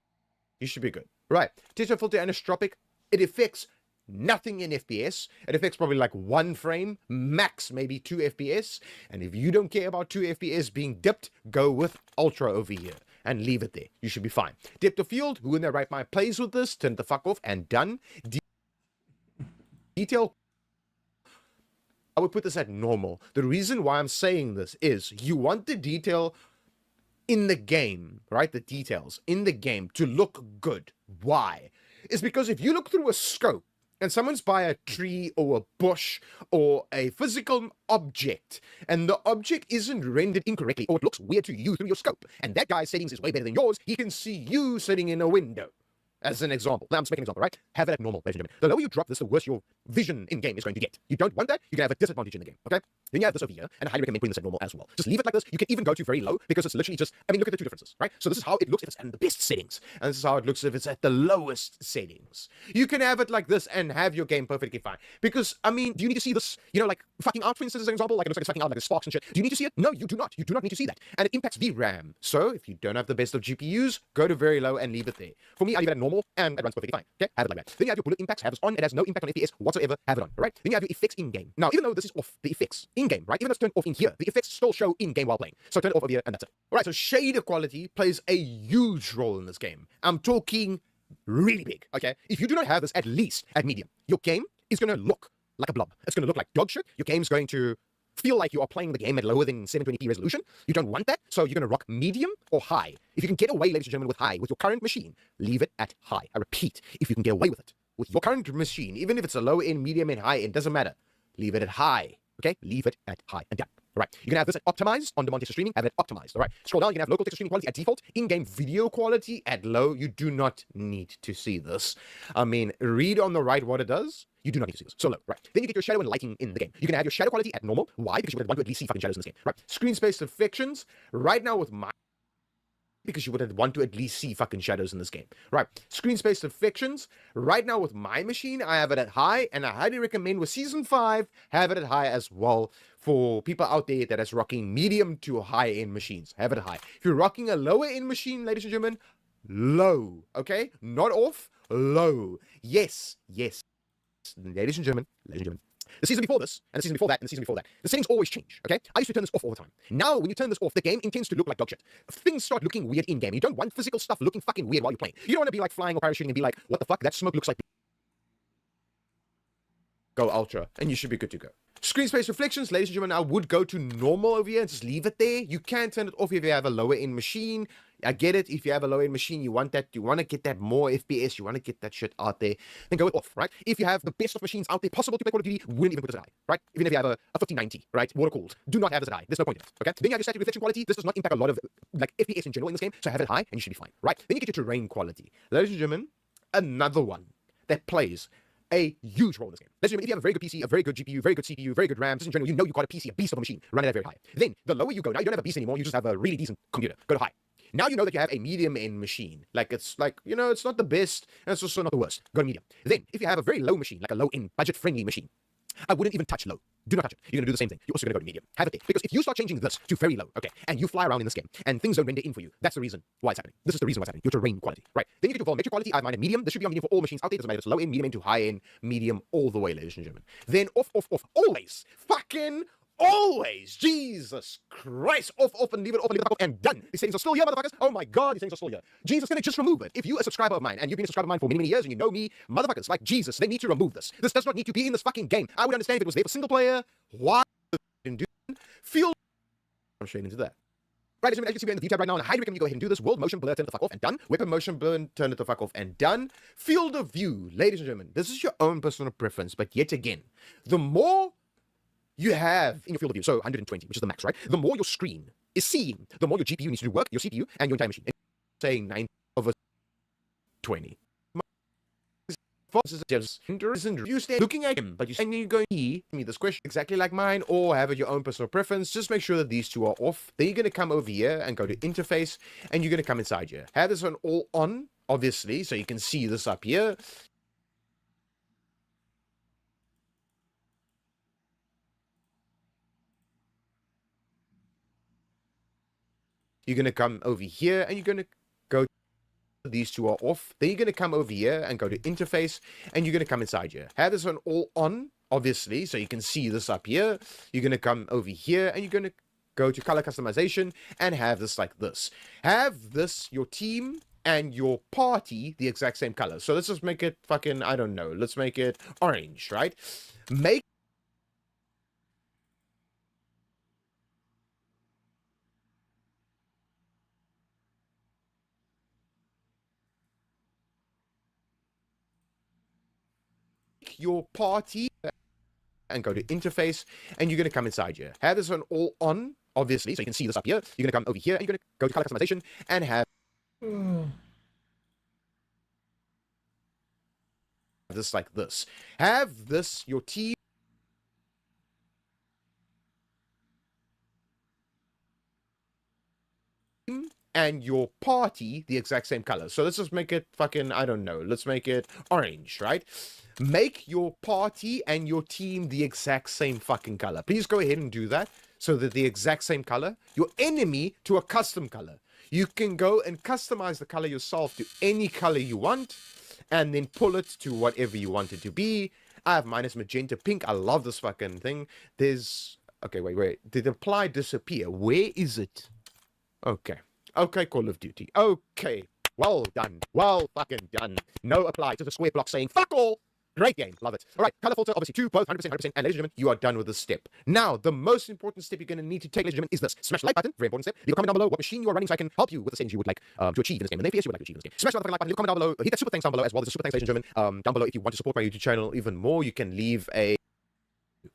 you should be good. Right. Digital filter anisotropic, it affects nothing in FPS. It affects probably like 1 frame, max maybe 2 FPS. And if you don't care about 2 FPS being dipped, go with Ultra over here and leave it there. You should be fine. Depth of field, who in their right mind plays with this, turn the fuck off and done. Detail, I would put this at normal. The reason why I'm saying this is you want the detail in the game, right? The details in the game to look good. Why? It's because if you look through a scope and someone's by a tree or a bush or a physical object, and the object isn't rendered incorrectly, or it looks weird to you through your scope, and that guy's settings is way better than yours, he can see you sitting in a window. As an example. Now I'm just making an example, right? Have it at normal, ladies and gentlemen. The lower you drop this, the worse your vision in game is going to get. You don't want that, you're going to have a disadvantage in the game, okay? Then you have this over here, and I highly recommend putting this at normal as well. Just leave it like this. You can even go to very low, because it's literally just, I mean, look at the two differences, right? So this is how it looks if it's in the best settings, and this is how it looks if it's at the lowest settings. You can have it like this and have your game perfectly fine. Because, I mean, do you need to see this, you know, like fucking out, for instance, as an example? Like it looks like it's fucking out, like the sparks and shit. Do you need to see it? No, you do not. You do not need to see that. And it impacts VRAM. So if you don't have the best of GPUs, go to very low and leave it there. For me, I leave it at normal, and it runs perfectly fine. Okay, have it like that. Then you have your bullet impacts, have this on, it has no impact on FPS whatsoever, have it on, right? Then you have your effects in-game. Now, even though this is off, the effects in-game, right? Even though it's turned off in here, the effects still show in-game while playing. So turn it off over here, and that's it. Alright, so shader quality plays a huge role in this game. I'm talking really big, okay? If you do not have this at least at medium, your game is going to look like a blob. It's going to look like dog shit. Your game's going to feel like you are playing the game at lower than 720p resolution. You don't want that, so you're going to rock medium or high. If you can get away, ladies and gentlemen, with high, with your current machine, leave it at high. I repeat, if you can get away with it, with your current machine, even if it's a low end, medium, and high end, doesn't matter. Leave it at high, okay? Leave it at high and down. All right, you can have this at optimized, on-demand text streaming, have it optimized, all right? Scroll down, you can have local text streaming quality at default, in-game video quality at low. You do not need to see this. I mean, read on the right what it does. You do not need to see this. So low, right? Then you get your shadow and lighting in the game. You can have your shadow quality at normal. Why? Because you would want to at least see fucking shadows in this game, right? Screen space affections, right now with my... because you would want to at least see fucking shadows in this game, right? Screen space affections, right now with my machine, I have it at high, and I highly recommend with Season 5, have it at high as well for people out there that is rocking medium to high-end machines. Have it at high. If you're rocking a lower-end machine, ladies and gentlemen, low, okay? Not off, low. Yes, yes. Ladies and gentlemen, the season before this, and the season before that, and the season before that, the settings always change, okay? I used to turn this off all the time. Now, when you turn this off, the game intends to look like dog shit. Things start looking weird in-game. You don't want physical stuff looking fucking weird while you're playing. You don't want to be like flying or parachuting and be like, what the fuck, that smoke looks like... Go ultra, and you should be good to go. Screen space reflections, ladies and gentlemen, I would go to normal over here and just leave it there. You can turn it off if you have a lower end machine. I get it. If you have a low end machine, you want to get that more FPS, you want to get that shit out there, then go it off, right? If you have the best of machines out there possible to play Call of Duty, wouldn't even put this at high, right? Even if you have a 1590, right? Water cooled, do not have this at high. There's no point in it, okay? Then you have your static reflection quality. This does not impact a lot of like FPS in general in this game, so have it high and you should be fine, right? Then you get your terrain quality. Ladies and gentlemen, another one that plays a huge role in this game. Ladies and gentlemen, if you have a very good PC, a very good GPU, very good CPU, very good RAM, just in general, you know you've got a PC, a beast of a machine, run it at very high. Then, the lower you go, now you don't have a beast anymore, you just have a really decent computer. Go to high. Now you know that you have a medium-end machine. Like, it's like, you know, it's not the best, and it's also not the worst. Go to medium. Then, if you have a very low machine, like a low-end, budget-friendly machine, I wouldn't even touch low. Do not touch it. You're going to do the same thing. You're also going to go to medium. Have it there. Because if you start changing this to very low, okay, and you fly around in this game, and things don't render in for you, that's the reason why it's happening. This is the reason why it's happening. Your terrain quality, right? Then you get your volumetric quality. I have mine at medium. This should be on medium for all machines out there. Doesn't matter if it's low-end, medium-end to high-end, medium, all the way, ladies and gentlemen. Then off. Always. Fucking always. Jesus Christ. Off, and leave it off, and done. These settings are still here, motherfuckers. Oh my God, these settings are still here. Jesus, gonna just remove it. If you're a subscriber of mine, and you've been a subscriber of mine for many, many years, and you know me, motherfuckers, like Jesus, they need to remove this. This does not need to be in this fucking game. I would understand if it was there for single player. Why didn't do feel I'm straight into that. Right, as you can see, we're in the view tab right now, and I highly recommend you go ahead and do this. World motion blur, turn it the fuck off, and done. Weapon motion blur, turn it the fuck off, and done. Field of view, ladies and gentlemen, this is your own personal preference, but yet again, the more you have in your field of view, so 120, which is the max, right? The more your screen is seen, the more your GPU needs to do work, your CPU, and your entire machine. Say 9/20. You stay looking at him, but you're going to me this question exactly like mine, or have it your own personal preference. Just make sure that these two are off. Then you're going to come over here and go to interface, and you're going to come inside here. Have this one all on, obviously, so you can see this up here. You're going to come over here, and you're going to go these two are off. Then you're going to come over here and go to interface, and you're going to come inside here. Have this one all on, obviously, so you can see this up here. You're going to come over here, and you're going to go to color customization and have this like this. Have this, your team and your party, the exact same color. So let's just make it fucking, I don't know, let's make it orange, right? Make your party and go to interface, and you're going to come inside here. Have this one all on, obviously, so you can see this up here. You're going to come over here, and you're going to go to color customization and have this like this. Have this, your team and your party the exact same color. So let's just make it fucking, I don't know, let's make it orange, right? Make your party and your team the exact same fucking color. Please go ahead and do that so that the exact same color. Your enemy to a custom color. You can go and customize the color yourself to any color you want and then pull it to whatever you want it to be. I have minus magenta pink. I love this fucking thing. There's... Okay, wait. Did apply disappear? Where is it? Okay, Call of Duty. Okay, well done. Well fucking done. No apply to the square block saying fuck all. Great game. Love it. All right. Color filter, obviously 2, both 100%, 100%. And ladies and gentlemen, you are done with this step. Now, the most important step you're going to need to take, ladies and gentlemen, is this. Smash the like button. Very important step. Leave a comment down below what machine you are running so I can help you with the settings you would like to achieve in this game. And the FPS you would like to achieve in this game. Smash the like button. Leave a comment down below. Hit that super thanks down below as well. There's a super thanks, ladies and gentlemen. Down below, if you want to support my YouTube channel even more, you can leave a...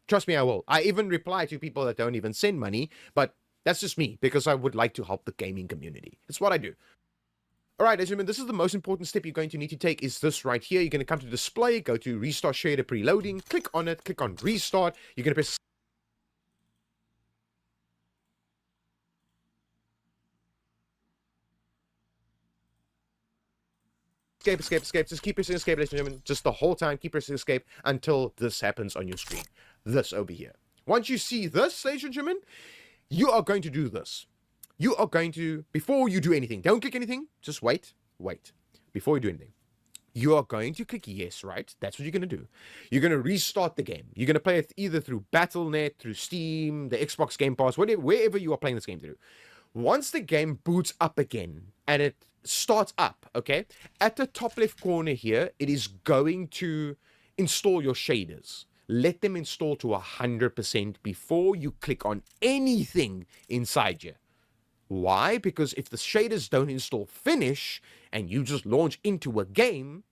Trust me, I will. I even reply to people that don't even send money, but that's just me because I would like to help the gaming community. It's what I do. All right, ladies and gentlemen, this is the most important step you're going to need to take is this right here. You're going to come to display, go to restart shader preloading, click on it, click on restart. You're going to press escape, escape, escape. Just keep pressing escape, ladies and gentlemen. Just the whole time, keep pressing escape until this happens on your screen. This over here. Once you see this, ladies and gentlemen, you are going to do this. You are going to, before you do anything, don't click anything, just wait. Before you do anything, you are going to click yes, right? That's what you're going to do. You're going to restart the game. You're going to play it either through Battle.net, through Steam, the Xbox Game Pass, wherever you are playing this game through. Once the game boots up again, and it starts up, okay? At the top left corner here, it is going to install your shaders. Let them install to 100% before you click on anything inside here. Why? Because if the shaders don't install finish and you just launch into a game,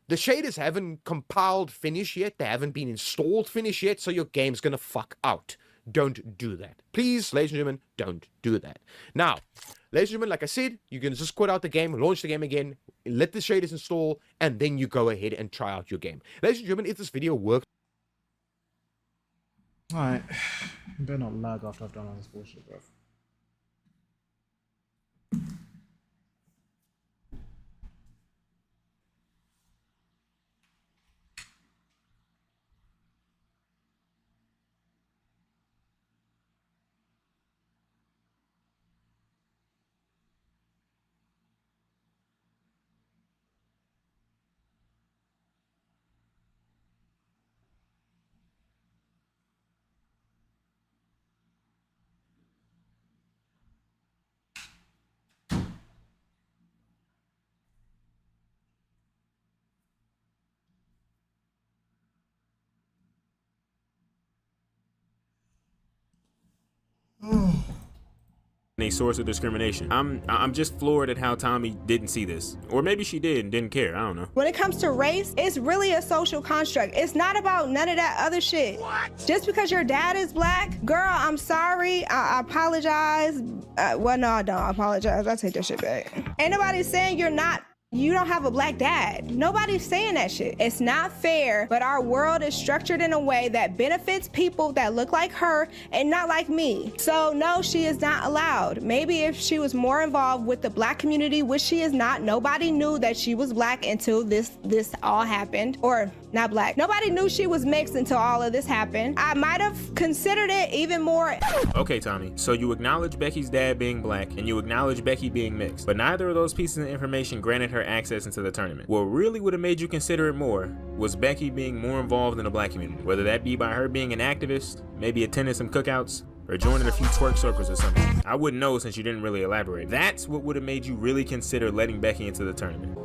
the shaders haven't compiled finish yet. They haven't been installed finish yet. So your game's going to fuck out. Don't do that. Please, ladies and gentlemen, don't do that. Now, ladies and gentlemen, like I said, you can just quit out the game, launch the game again, let the shaders install, and then you go ahead and try out your game. Ladies and gentlemen, if this video works, Alright. Better not lag after I've done all this bullshit, bro. A source of discrimination. I'm just floored at how Tommy didn't see this. Or maybe she did and didn't care. I don't know. When it comes to race, it's really a social construct. It's not about none of that other shit. What? Just because your dad is black, girl, I'm sorry. I apologize. Well, no, I don't apologize. I take that shit back. Ain't nobody saying you don't have a black dad. Nobody's saying that shit. It's not fair, but our world is structured in a way that benefits people that look like her and not like me. So no, she is not allowed. Maybe if she was more involved with the black community, which she is not, nobody knew that she was black until this all happened. Or not black. Nobody knew she was mixed until all of this happened. I might have considered it even more. Okay, Tommy, so you acknowledge Becky's dad being black and you acknowledge Becky being mixed, but neither of those pieces of information granted her access into the tournament. What really would have made you consider it more was Becky being more involved in the black community, whether that be by her being an activist, maybe attending some cookouts, or joining a few twerk circles or something. I wouldn't know since you didn't really elaborate. That's what would have made you really consider letting Becky into the tournament.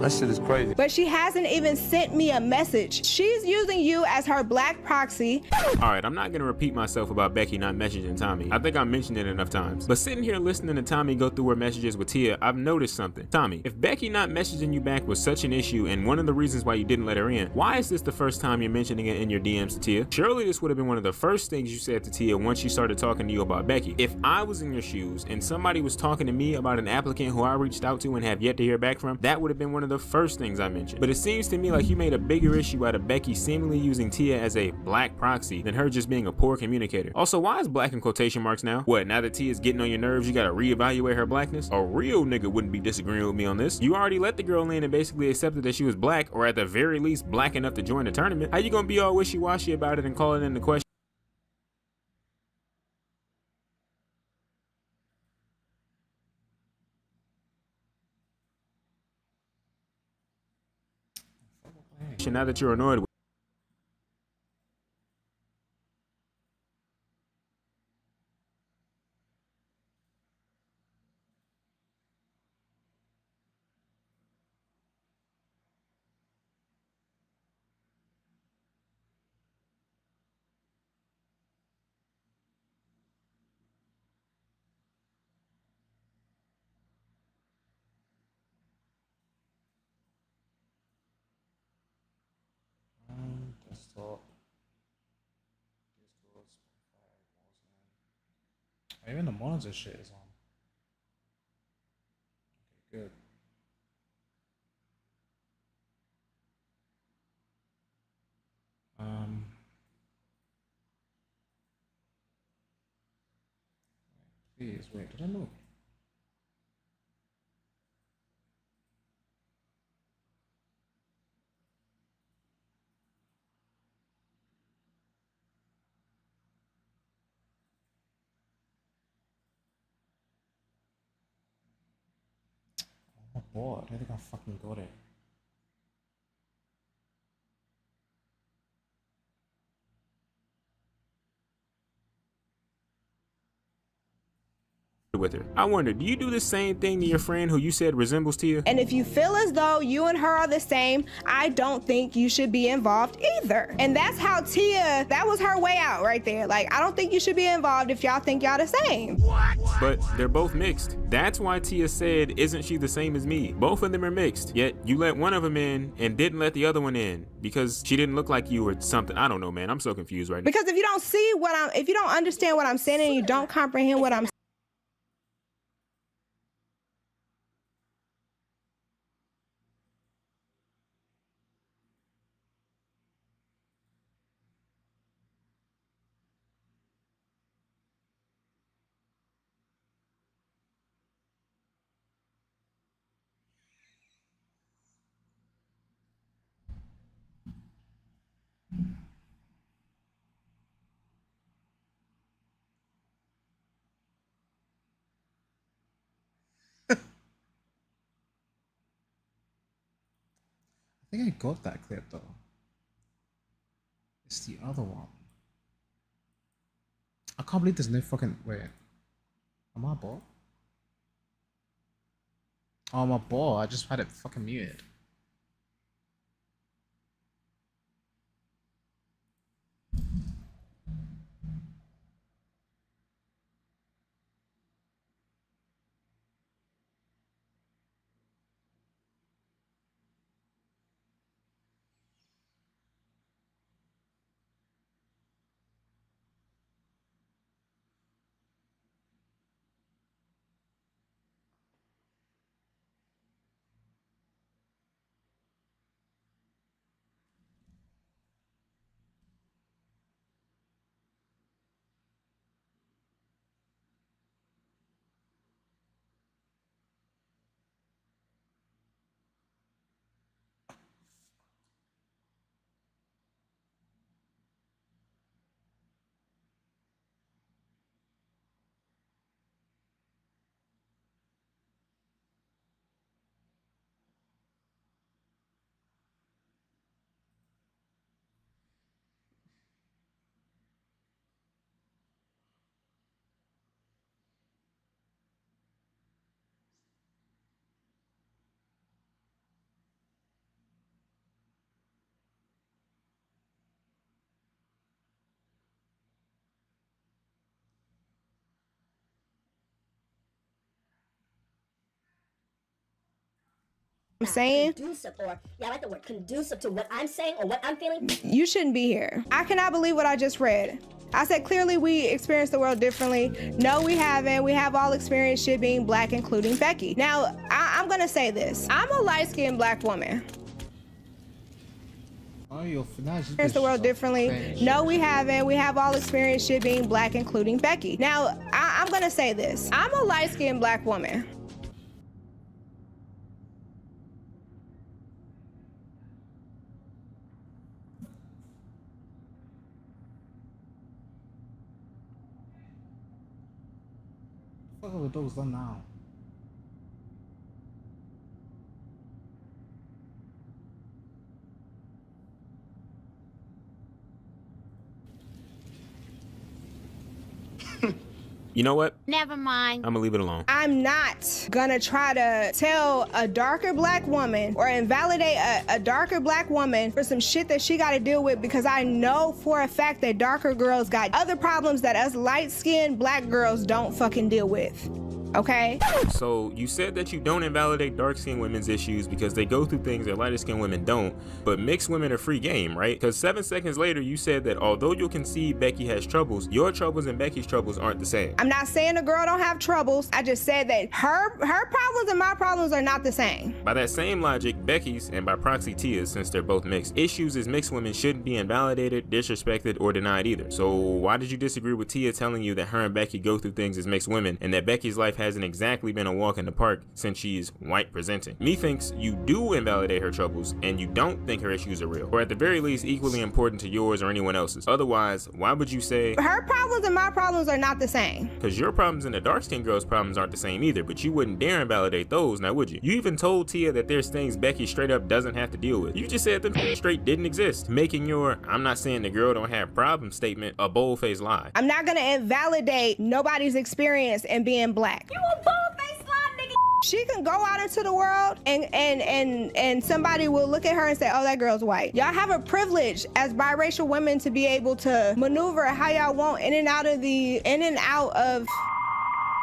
That shit is crazy. But she hasn't even sent me a message. She's using you as her black proxy. Alright, I'm not gonna repeat myself about Becky not messaging Tommy. I think I mentioned it enough times. But sitting here listening to Tommy go through her messages with Tia, I've noticed something. Tommy, if Becky not messaging you back was such an issue and one of the reasons why you didn't let her in, why is this the first time you're mentioning it in your DMs to Tia? Surely this would have been one of the first things you said to Tia once she started talking to you about Becky. If I was in your shoes and somebody was talking to me about an applicant who I reached out to and have yet to hear back from, that would have been one of the first things I mentioned. But it seems to me like you made a bigger issue out of Becky seemingly using Tia as a black proxy than her just being a poor communicator. Also, why is black in quotation marks now? What, now that Tia's getting on your nerves, you gotta reevaluate her blackness? A real nigga wouldn't be disagreeing with me on this. You already let the girl in and basically accepted that she was black, or at the very least black enough to join the tournament. How you gonna be all wishy-washy about it and call it into question? Now that you're annoyed with Even the monitor shit is on. Okay, good. Please wait. Did I move? I'm bored. I think I fucking got it. with her. I wonder, do you do the same thing to your friend who you said resembles Tia? And if you feel as though you and her are the same, I don't think you should be involved either. And that's how Tia, that was her way out right there. Like, I don't think you should be involved if y'all think y'all the same. What? But they're both mixed. That's why Tia said, isn't she the same as me? Both of them are mixed, yet you let one of them in and didn't let the other one in because she didn't look like you or something. I don't know, man. I'm so confused right now. Because if you don't see what if you don't understand what I'm saying and you don't comprehend what I'm I think I got that clip though. It's the other one. I can't believe there's no fucking wait. Am I bot? Oh, I'm a bot. I just had it fucking muted. saying, conducive, or yeah, I like the word conducive to what I'm saying or what I'm feeling. you shouldn't be here. I cannot believe what I just read. I said clearly we experience the world differently. No, we haven't. We have all experienced shit being black, including Becky. Now, I'm gonna say this. I'm a light-skinned black woman. Oh, you're Experience the world differently. No, we haven't. We have all experienced shit being black, including Becky. Now, I'm gonna say this. I'm a light-skinned black woman. What are the dogs done now? You know what? Never mind. I'm gonna leave it alone. I'm not gonna try to tell a darker black woman or invalidate a darker black woman for some shit that she gotta deal with, because I know for a fact that darker girls got other problems that us light-skinned black girls don't fucking deal with. okay? So you said that you don't invalidate dark-skinned women's issues because they go through things that lighter-skinned women don't, but mixed women are free game, right? Because 7 seconds later you said that although you'll concede Becky has troubles, your troubles and Becky's troubles aren't the same. I'm not saying a girl don't have troubles. I just said that her problems and my problems are not the same. By that same logic, Becky's, and by proxy Tia's, since they're both mixed, issues as mixed women shouldn't be invalidated, disrespected, or denied either. So why did you disagree with Tia telling you that her and Becky go through things as mixed women, and that Becky's life hasn't exactly been a walk in the park since she's white presenting? Me thinks you do invalidate her troubles, and you don't think her issues are real, or at the very least equally important to yours or anyone else's. Otherwise, why would you say her problems and my problems are not the same? Because your problems and the dark-skinned girl's problems aren't the same either, but you wouldn't dare invalidate those, now would you? You even told Tia that there's things Becky straight up doesn't have to deal with. You just said them straight didn't exist, making your "I'm not saying the girl don't have problems" statement a bold-faced lie. I'm not gonna invalidate nobody's experience in being black. You a bold-faced lie, nigga. She can go out into the world and somebody will look at her and say, oh, that girl's white. Y'all have a privilege as biracial women to be able to maneuver how y'all want in and out of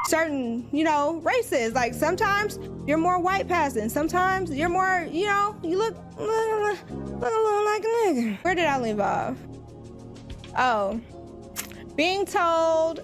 certain, you know, races. Like sometimes you're more white passing, sometimes you're more, you know, you look a little like a nigga. Where did I leave off? Oh, being told,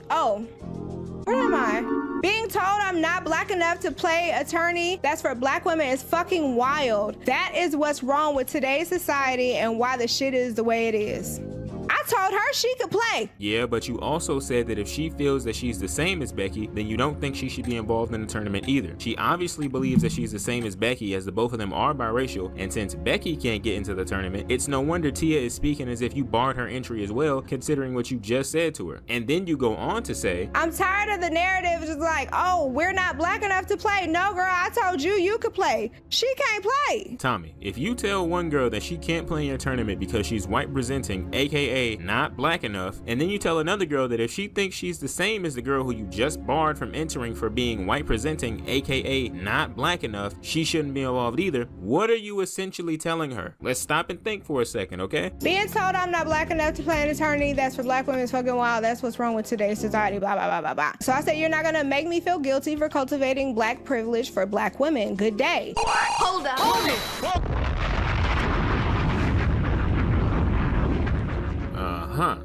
where am I? Being told I'm not black enough to play attorney that's for black women is fucking wild. That is what's wrong with today's society and why the shit is the way it is. I told her she could play. Yeah, but you also said that if she feels that she's the same as Becky, then you don't think she should be involved in the tournament either. She obviously believes that she's the same as Becky, as the both of them are biracial, and since Becky can't get into the tournament, it's no wonder Tia is speaking as if you barred her entry as well, considering what you just said to her. And then you go on to say, I'm tired of the narrative just like, oh, we're not black enough to play. No, girl, I told you you could play. She can't play. Tommy, if you tell one girl that she can't play in your tournament because she's white presenting, aka not black enough, and then you tell another girl that if she thinks she's the same as the girl who you just barred from entering for being white presenting, aka not black enough, she shouldn't be involved either, what are you essentially telling her? Let's stop and think for a second, okay? Being told I'm not black enough to play an attorney that's for black women is fucking wild. That's what's wrong with today's society, blah, blah, blah, blah, blah. So I said, you're not gonna make me feel guilty for cultivating black privilege for black women. Good day. Hold up. Hold it.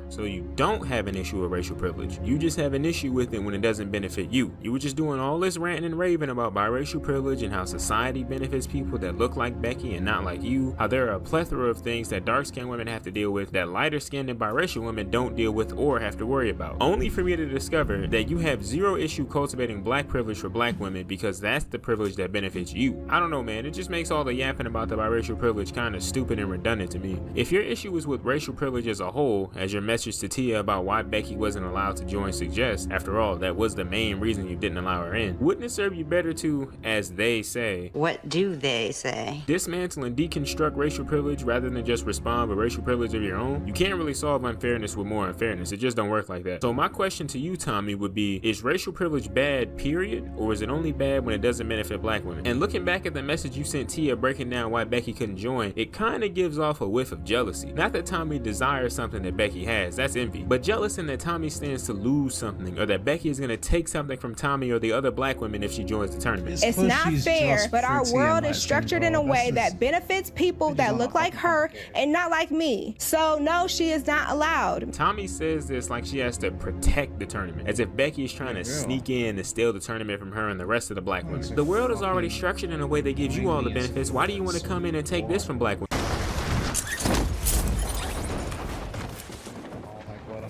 So you don't have an issue with racial privilege. You just have an issue with it when it doesn't benefit you. You were just doing all this ranting and raving about biracial privilege and how society benefits people that look like Becky and not like you, how there are a plethora of things that dark-skinned women have to deal with that lighter-skinned and biracial women don't deal with or have to worry about. Only for me to discover that you have zero issue cultivating black privilege for black women because that's the privilege that benefits you. I don't know, man. It just makes all the yapping about the biracial privilege kind of stupid and redundant to me. If your issue is with racial privilege as a whole, as your message to Tia about why Becky wasn't allowed to join suggests, after all, that was the main reason you didn't allow her in, wouldn't it serve you better to, as they say, what do they say? Dismantle and deconstruct racial privilege rather than just respond with racial privilege of your own? You can't really solve unfairness with more unfairness. It just don't work like that. So my question to you, Tommy, would be, is racial privilege bad, period? Or is it only bad when it doesn't benefit black women? And looking back at the message you sent Tia breaking down why Becky couldn't join, it kind of gives off a whiff of jealousy. Not that Tommy desires something that Becky has, that's envy, but jealous in that Tommy stands to lose something, or that Becky is gonna take something from Tommy or the other black women if she joins the tournament. It's not fair, but our world is structured in a way that benefits people that look like her and not like me. So no, she is not allowed. Tommy says this like she has to protect the tournament, as if Becky is trying to sneak in and steal the tournament from her and the rest of the black women. The world is already structured in a way that gives you all the benefits. Why do you want to come in and take this from black women?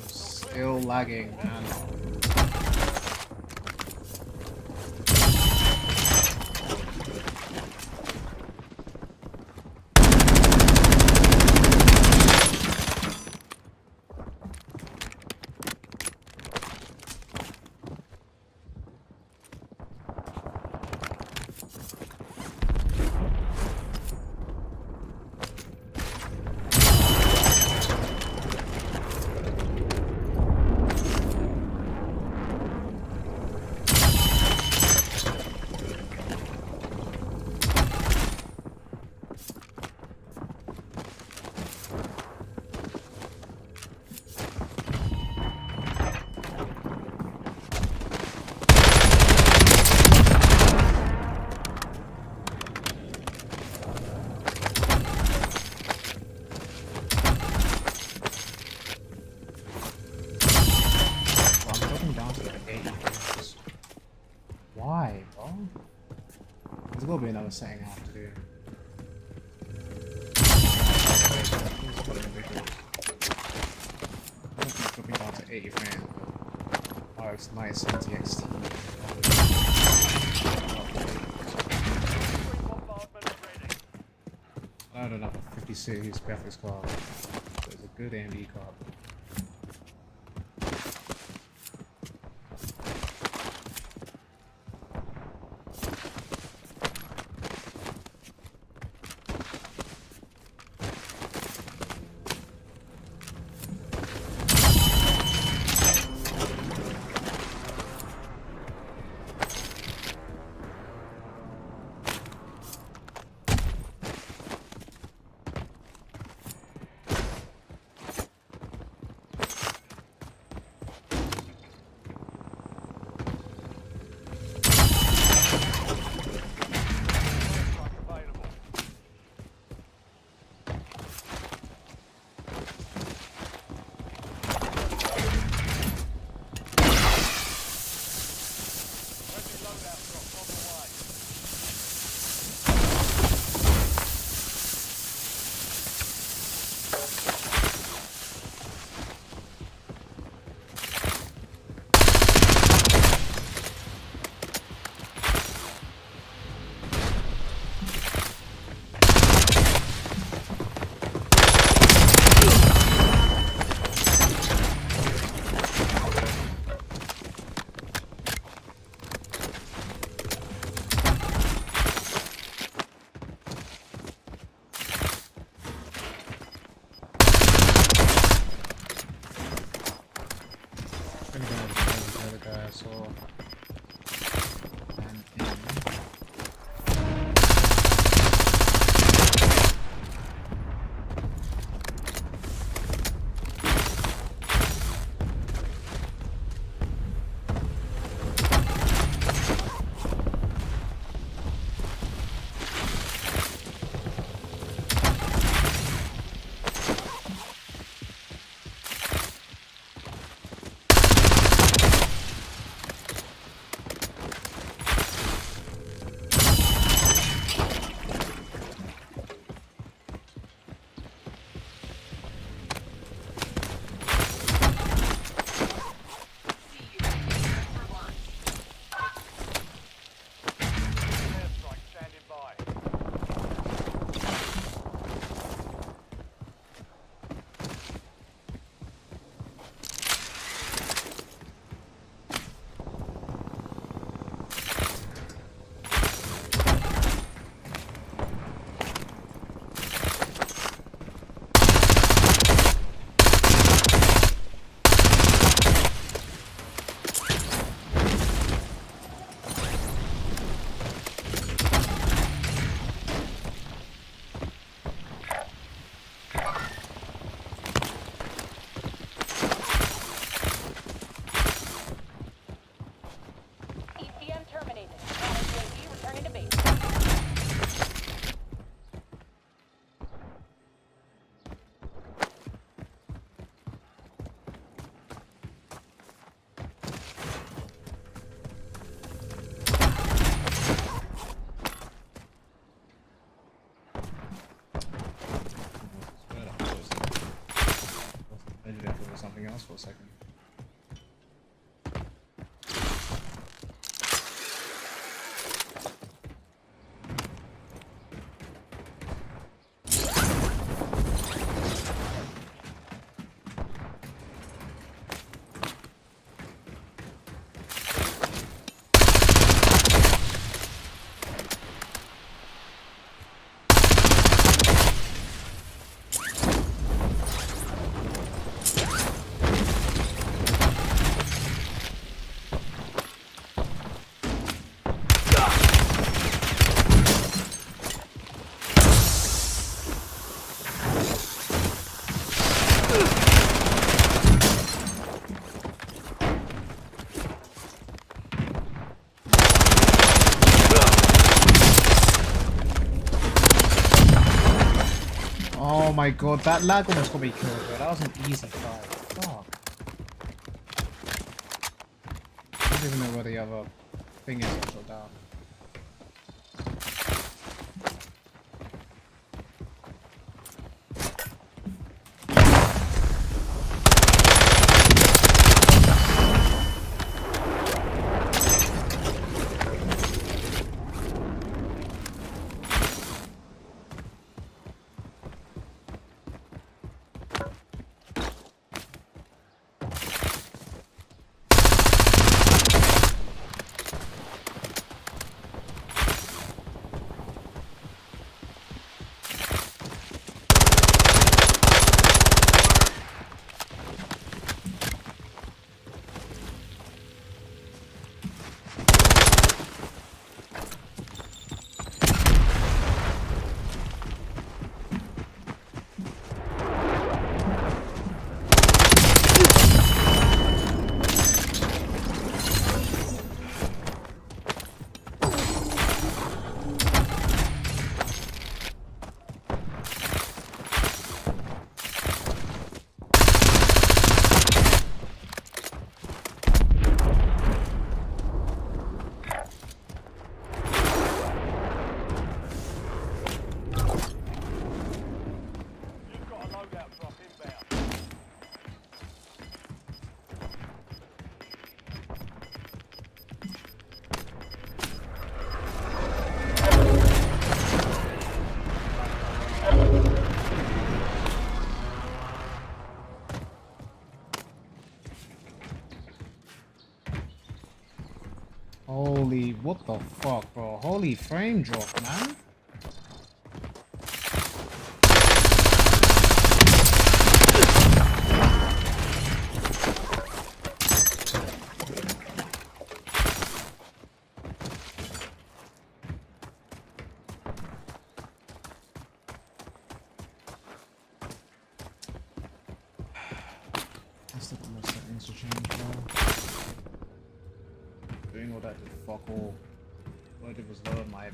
Still lagging, man. There's gonna be another setting I have to do. Dropping down to 80 frames. Oh, it's nice NTXT. I don't know, 50 series graphics card. So it's a good AMD card. Something else for a second. Oh my god, that lag almost got me killed, bro. That was an easy fight. Fuck. I don't even know where the other thing is. I shot down. what the fuck, bro? Holy frame drop, man. I still got more settings to change, bro. Doing all that did fuck all. All I did was lower my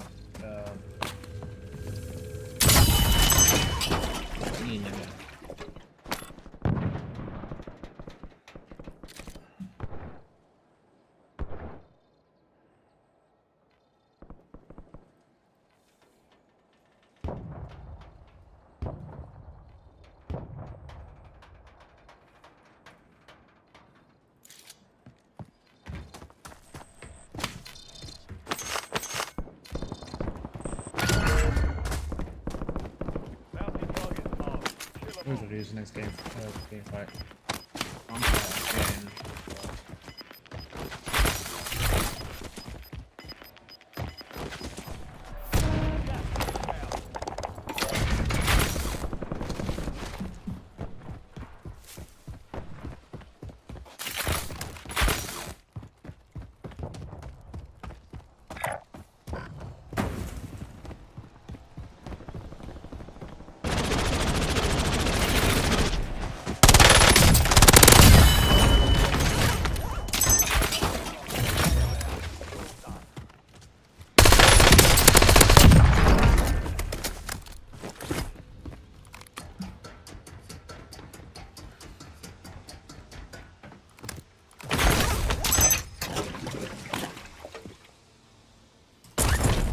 Who's the reason next game? Game fight. I'm again.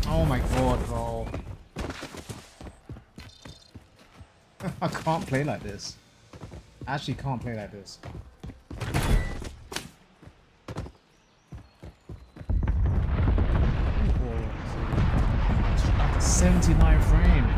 Oh my god, bro. I can't play like this. I actually can't play like this. 79 frames.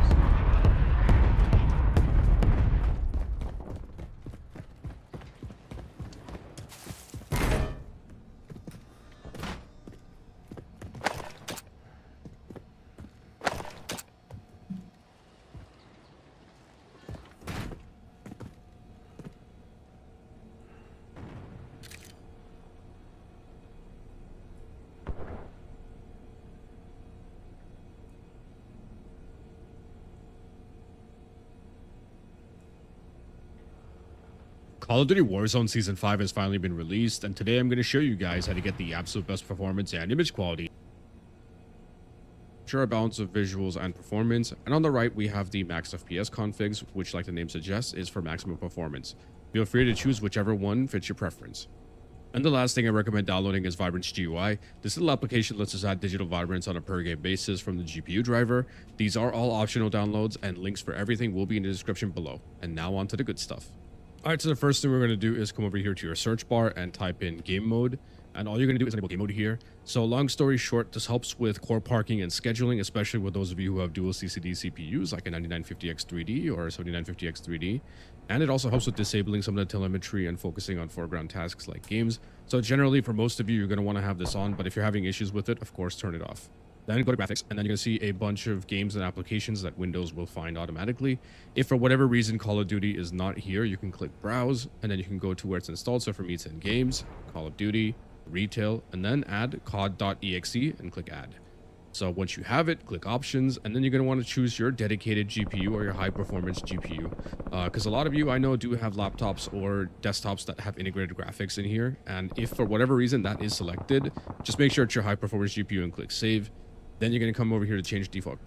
Call of Duty Warzone Season 5 has finally been released, and today I'm going to show you guys how to get the absolute best performance and image quality. Sure, a balance of visuals and performance, and on the right we have the max FPS configs, which like the name suggests is for maximum performance. Feel free to choose whichever one fits your preference. And the last thing I recommend downloading is Vibrance GUI. This little application lets us add digital vibrance on a per game basis from the GPU driver. These are all optional downloads, and links for everything will be in the description below. And now on to the good stuff. Alright, so the first thing we're going to do is come over here to your search bar and type in game mode. And all you're going to do is enable game mode here. So long story short, this helps with core parking and scheduling, especially with those of you who have dual CCD CPUs like a 9950X3D or a 7950X3D. And it also helps with disabling some of the telemetry and focusing on foreground tasks like games. So generally, for most of you, you're going to want to have this on, but if you're having issues with it, of course, turn it off. Then go to graphics, and then you're going to see a bunch of games and applications that Windows will find automatically. If for whatever reason Call of Duty is not here, you can click Browse, and then you can go to where it's installed. So for me, it's in Games, Call of Duty, Retail, and then add cod.exe and click Add. So once you have it, click Options, and then you're going to want to choose your dedicated GPU or your high-performance GPU. Because a lot of you I know do have laptops or desktops that have integrated graphics in here, and if for whatever reason that is selected, just make sure it's your high-performance GPU and click Save. Then you're going to come over here to change default.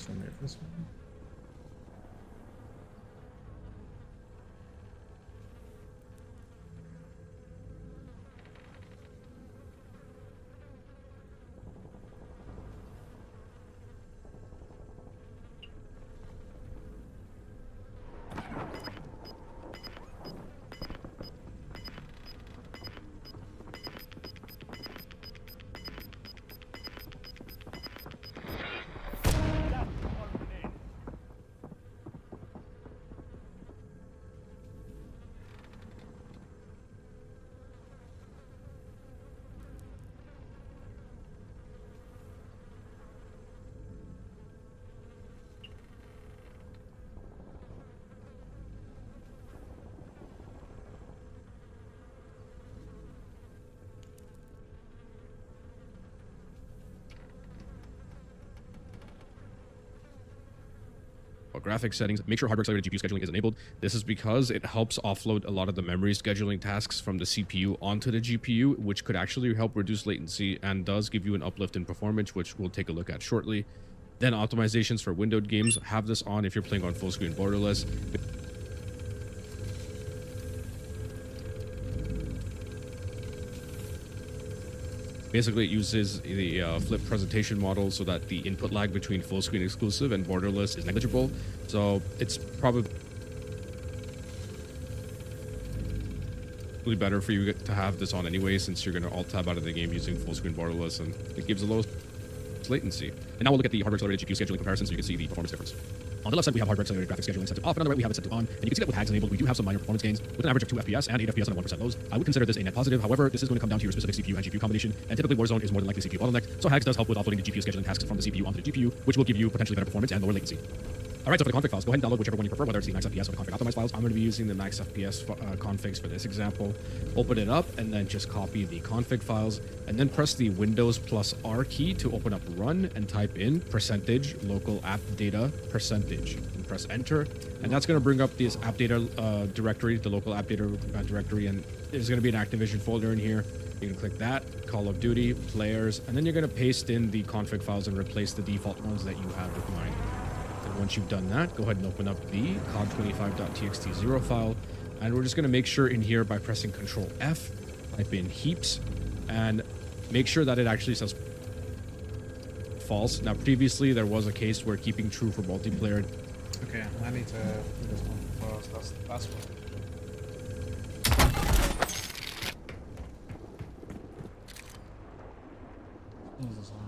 remove this one. Graphics settings, make sure hardware accelerated GPU scheduling is enabled. This is because it helps offload a lot of the memory scheduling tasks from the CPU onto the GPU, which could actually help reduce latency and does give you an uplift in performance, which we'll take a look at shortly. Then optimizations for windowed games, have this on if you're playing on full screen borderless. Basically, it uses the flip presentation model so that the input lag between full screen exclusive and borderless is negligible. So it's probably better for you to have this on anyway, since you're going to alt tab out of the game using full screen borderless, and it gives the lowest latency. And now we'll look at the hardware accelerated GPU scheduling comparison so you can see the performance difference. On the left side, we have hardware accelerated graphics scheduling set to off, and on the right, we have it set to on. And you can see that with HAGs enabled, we do have some minor performance gains with an average of 2 FPS and 8 FPS on the 1% lows. I would consider this a net positive. However, this is going to come down to your specific CPU and GPU combination, and typically Warzone is more than likely CPU bottlenecked, so HAGs does help with offloading the GPU scheduling tasks from the CPU onto the GPU, which will give you potentially better performance and lower latency. Alright, so for the config files, go ahead and download whichever one you prefer, whether it's the max FPS or the config optimized files. I'm going to be using the max FPS configs for this example. Open it up and then just copy the config files, and then press the Windows plus R key to open up run and type in percentage local app data percentage, and press enter, and that's going to bring up this app data directory, the local app data directory, and there's going to be an Activision folder in here. You can click that, Call of Duty, players, and then you're going to paste in the config files and replace the default ones that you have with mine. Once you've done that, go ahead and open up the cod25.txt0 file, and we're just going to make sure in here by pressing Control F, type in heaps, and make sure that it actually says false. Now, previously there was a case where keeping true for multiplayer. Okay, I need to do this one first. That's what. What is this one?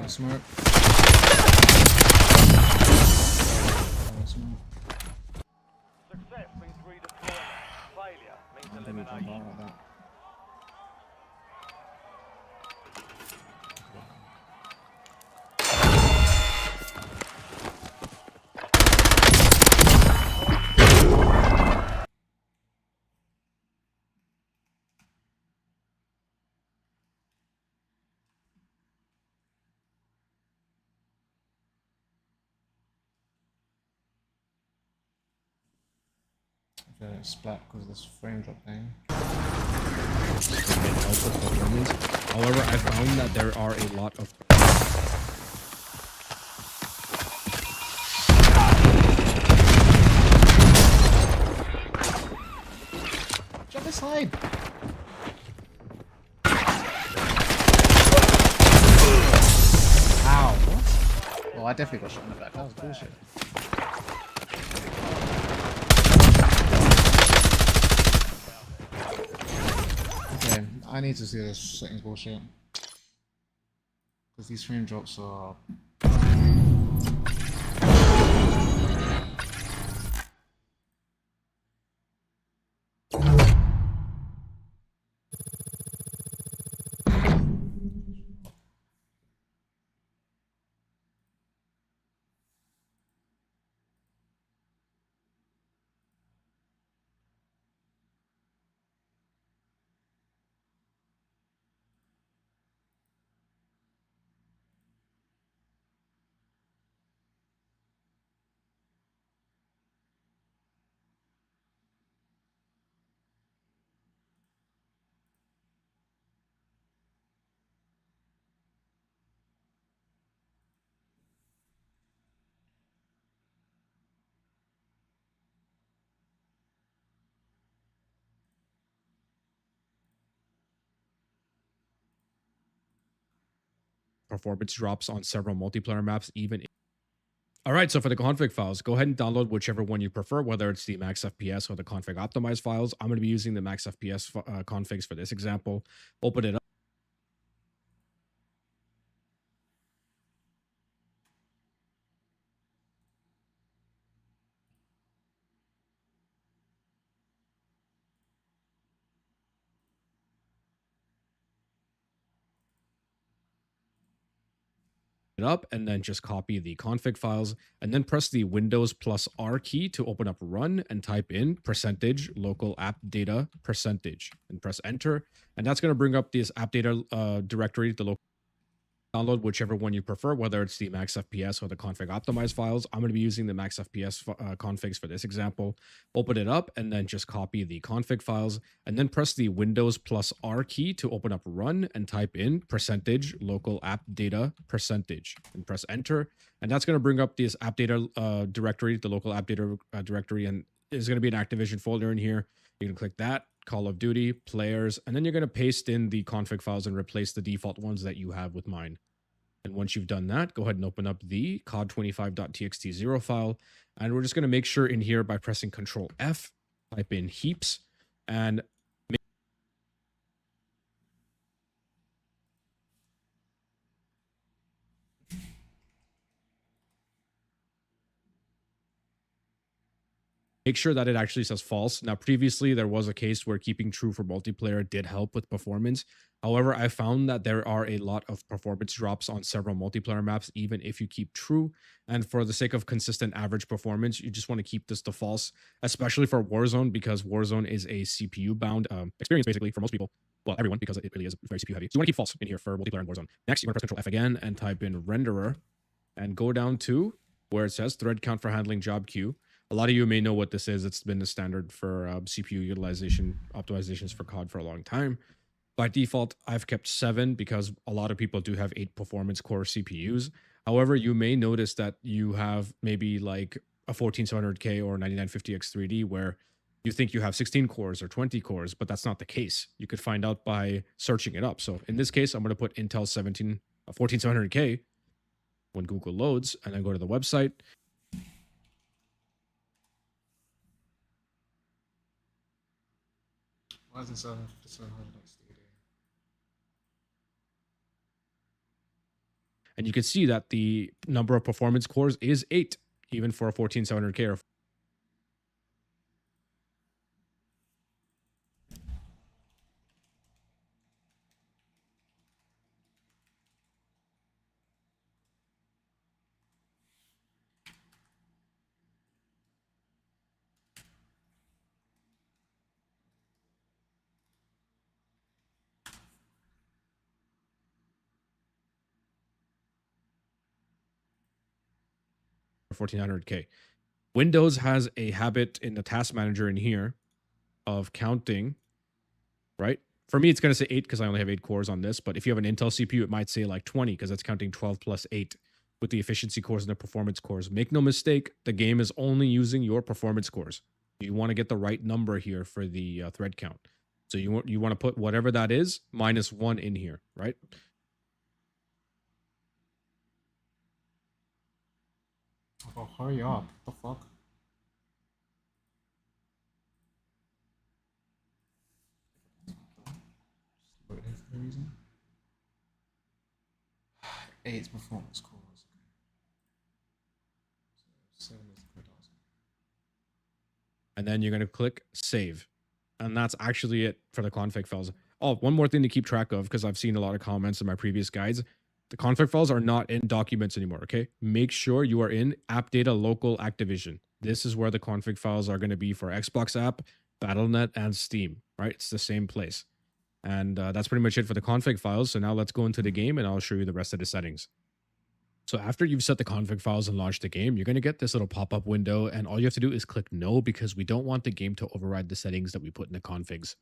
Smoke. Success means redeployment. Failure means elimination. Splat because of this frame drop thing. performance. However, I found that there are a lot of jump aside. Ow, what? Oh, I definitely got shot in the back. That was bullshit. Okay, I need to see this settings bullshit. Because these frame drops are... performance drops on several multiplayer maps, even. All right, so for the config files, go ahead and download whichever one you prefer, whether it's the max FPS or the config optimized files. I'm going to be using the max FPS configs for this example. Open it up. It up and then just copy the config files and then press the Windows plus R key to open up run and type in percentage local app data percentage and press enter, and that's going to bring up this app data directory, the local. Download whichever one you prefer, whether it's the max FPS or the config optimized files. I'm going to be using the max FPS configs for this example. Open it up and then just copy the config files and then press the Windows plus R key to open up run and type in percentage local app data percentage and press enter. And that's going to bring up this app data directory, the local app data directory, and there's going to be an Activision folder in here. You can click that, Call of Duty, players, and then you're going to paste in the config files and replace the default ones that you have with mine. And once you've done that, go ahead and open up the cod25.txt0 file. And we're just going to make sure in here by pressing Control F, type in heaps, and make sure that it actually says false. Now, previously, there was a case where keeping true for multiplayer did help with performance. However, I found that there are a lot of performance drops on several multiplayer maps, even if you keep true. And for the sake of consistent average performance, you just want to keep this to false, especially for Warzone, because Warzone is a CPU-bound experience, basically, for most people. Well, everyone, because it really is very CPU-heavy. So you want to keep false in here for multiplayer and Warzone. Next, you're going to press Control F again and type in renderer and go down to where it says thread count for handling job queue. A lot of you may know what this is. It's been the standard for CPU utilization optimizations for COD for a long time. By default, I've kept 7 because a lot of people do have 8 performance core CPUs. However, you may notice that you have maybe like a 14700K or 9950X3D where you think you have 16 cores or 20 cores, but that's not the case. You could find out by searching it up. So in this case, I'm going to put Intel 14700K when Google loads, and then go to the website. Why is it 700 XD? And you can see that the number of performance cores is 8, even for a 14700K or or 1400K. Windows has a habit in the task manager in here of counting, right? For me, it's going to say 8 because I only have 8 cores on this. But if you have an Intel CPU, it might say like 20 because that's counting 12 plus 8 with the efficiency cores and the performance cores. Make no mistake, the game is only using your performance cores. You want to get the right number here for the thread count. So you want to put whatever that is -1 in here, right? Oh, hurry up. What the fuck? Waiting for the reason. 8 performance cores. So 7 is quite awesome. And then you're going to click save. And that's actually it for the config files. Oh, one more thing to keep track of, because I've seen a lot of comments in my previous guides. The config files are not in documents anymore, okay? Make sure you are in app data local Activision. This is where the config files are going to be for Xbox app, Battle.net, and Steam, right? It's the same place. And that's pretty much it for the config files. So now let's go into the game and I'll show you the rest of the settings. So after you've set the config files and launched the game, you're going to get this little pop-up window, and all you have to do is click no because we don't want the game to override the settings that we put in the configs.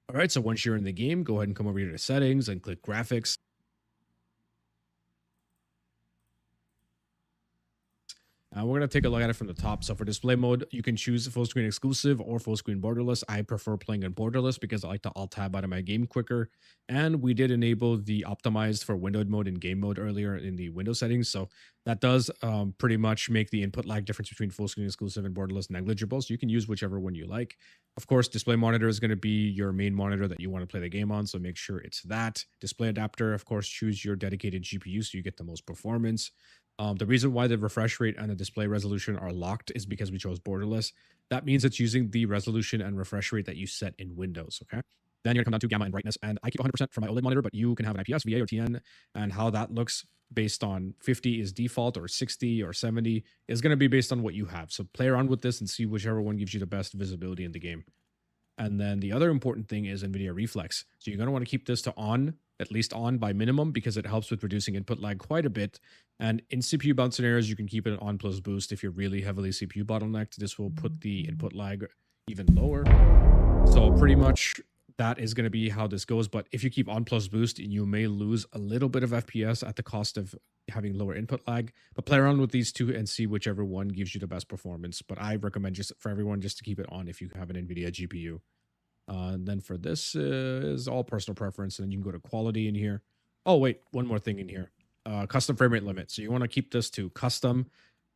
All right, so once you're in the game, go ahead and come over here to settings and click graphics. We're going to take a look at it from the top. So for display mode, you can choose full screen exclusive or full screen borderless. I prefer playing in borderless because I like to alt tab out of my game quicker. And we did enable the optimized for windowed mode and game mode earlier in the window settings. So that does pretty much make the input lag difference between full screen exclusive and borderless negligible. So you can use whichever one you like. Of course, display monitor is going to be your main monitor that you want to play the game on. So make sure it's that. Display adapter, of course, choose your dedicated GPU so you get the most performance. The reason why the refresh rate and the display resolution are locked is because we chose borderless. That means it's using the resolution and refresh rate that you set in Windows, okay? Then you're going to come down to gamma and brightness, and I keep 100% for my OLED monitor, but you can have an IPS, VA, or TN, and how that looks based on 50 is default, or 60 or 70 is going to be based on what you have. So play around with this and see whichever one gives you the best visibility in the game. And then the other important thing is NVIDIA Reflex. So you're going to want to keep this to on, at least on by minimum, because it helps with reducing input lag quite a bit. And in CPU bound scenarios, you can keep it on plus boost. If you're really heavily CPU bottlenecked, this will put the input lag even lower. So pretty much that is going to be how this goes. But if you keep on plus boost, you may lose a little bit of FPS at the cost of having lower input lag. But play around with these two and see whichever one gives you the best performance. But I recommend just for everyone just to keep it on if you have an NVIDIA GPU. And then for this is all personal preference, and then you can go to quality in here. Oh, wait, one more thing in here. Custom frame rate limit. So you want to keep this to custom,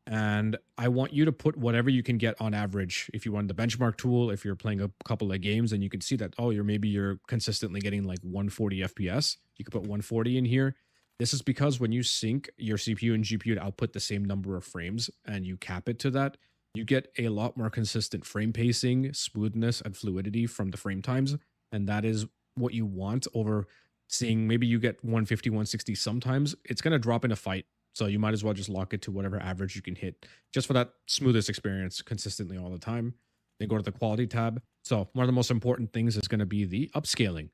and I want you to put whatever you can get on average. If you run the benchmark tool, if you're playing a couple of games and you can see that, oh, you're consistently getting like 140 FPS, you could put 140 in here. This is because when you sync your CPU and GPU to output the same number of frames and you cap it to that, you get a lot more consistent frame pacing, smoothness, and fluidity from the frame times. And that is what you want over seeing maybe you get 150, 160 sometimes. It's going to drop in a fight. So you might as well just lock it to whatever average you can hit just for that smoothest experience consistently all the time. Then go to the quality tab. So one of the most important things is going to be the upscaling.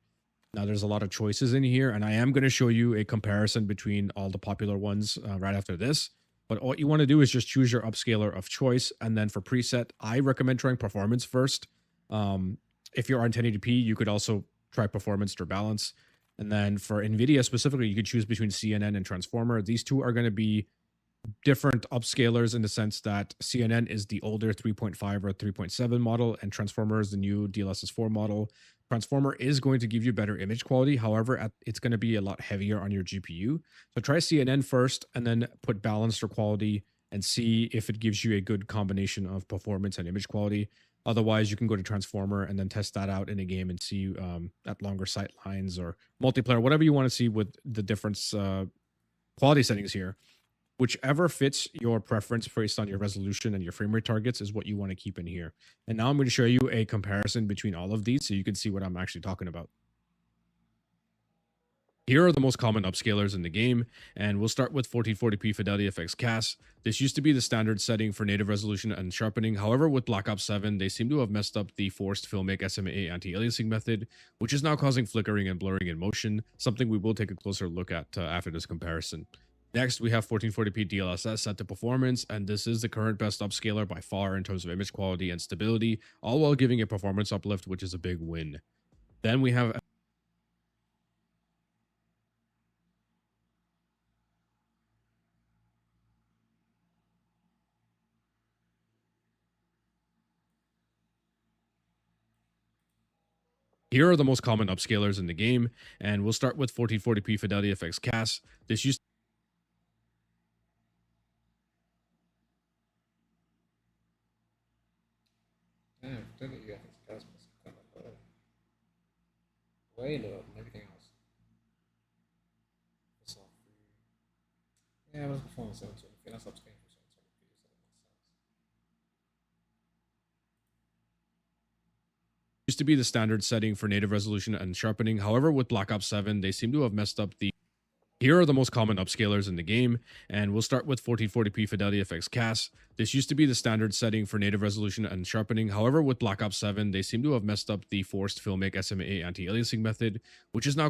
Now there's a lot of choices in here, and I am going to show you a comparison between all the popular ones right after this. But what you want to do is just choose your upscaler of choice. And then for preset, I recommend trying performance first. If you're on 1080p, you could also try performance or balance. And then for NVIDIA specifically, you could choose between CNN and Transformer. These two are going to be different upscalers in the sense that CNN is the older 3.5 or 3.7 model, and Transformer is the new DLSS 4 model. Transformer is going to give you better image quality. However, it's going to be a lot heavier on your GPU. So try CNN first and then put balanced or quality and see if it gives you a good combination of performance and image quality. Otherwise, you can go to Transformer and then test that out in a game and see at longer sight lines or multiplayer, whatever you want to see with the different quality settings here. Whichever fits your preference based on your resolution and your frame rate targets is what you want to keep in here. And now I'm going to show you a comparison between all of these so you can see what I'm actually talking about. Here are the most common upscalers in the game, and we'll start with 1440p Fidelity FX CAS. This used to be the standard setting for native resolution and sharpening. However, with Black Ops 7, they seem to have messed up the forced filmic SMA anti-aliasing method, which is now causing flickering and blurring in motion, something we will take a closer look at after this comparison. Next, we have 1440p DLSS set to performance, and this is the current best upscaler by far in terms of image quality and stability, all while giving a performance uplift, which is a big win. Then we have Here are the most common upscalers in the game, and we'll start with 1440p Fidelity FX CAS. This used Damn, don't get you graphics cards, but it's kind of low. Way lower than everything else. It's all free. Yeah, it was performance 720. I think that's upscaling for 720p, so that makes sense. used to be the standard setting for native resolution and sharpening. However, with Black Ops 7, they seem to have messed up the... Here are the most common upscalers in the game, and we'll start with 1440p Fidelity FX CAS. This used to be the standard setting for native resolution and sharpening. However, with Black Ops 7, they seem to have messed up the forced filmic SMA anti-aliasing method, which is now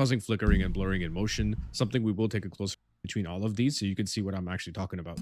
causing flickering and blurring in motion, something we will take a closer between all of these so you can see what I'm actually talking about.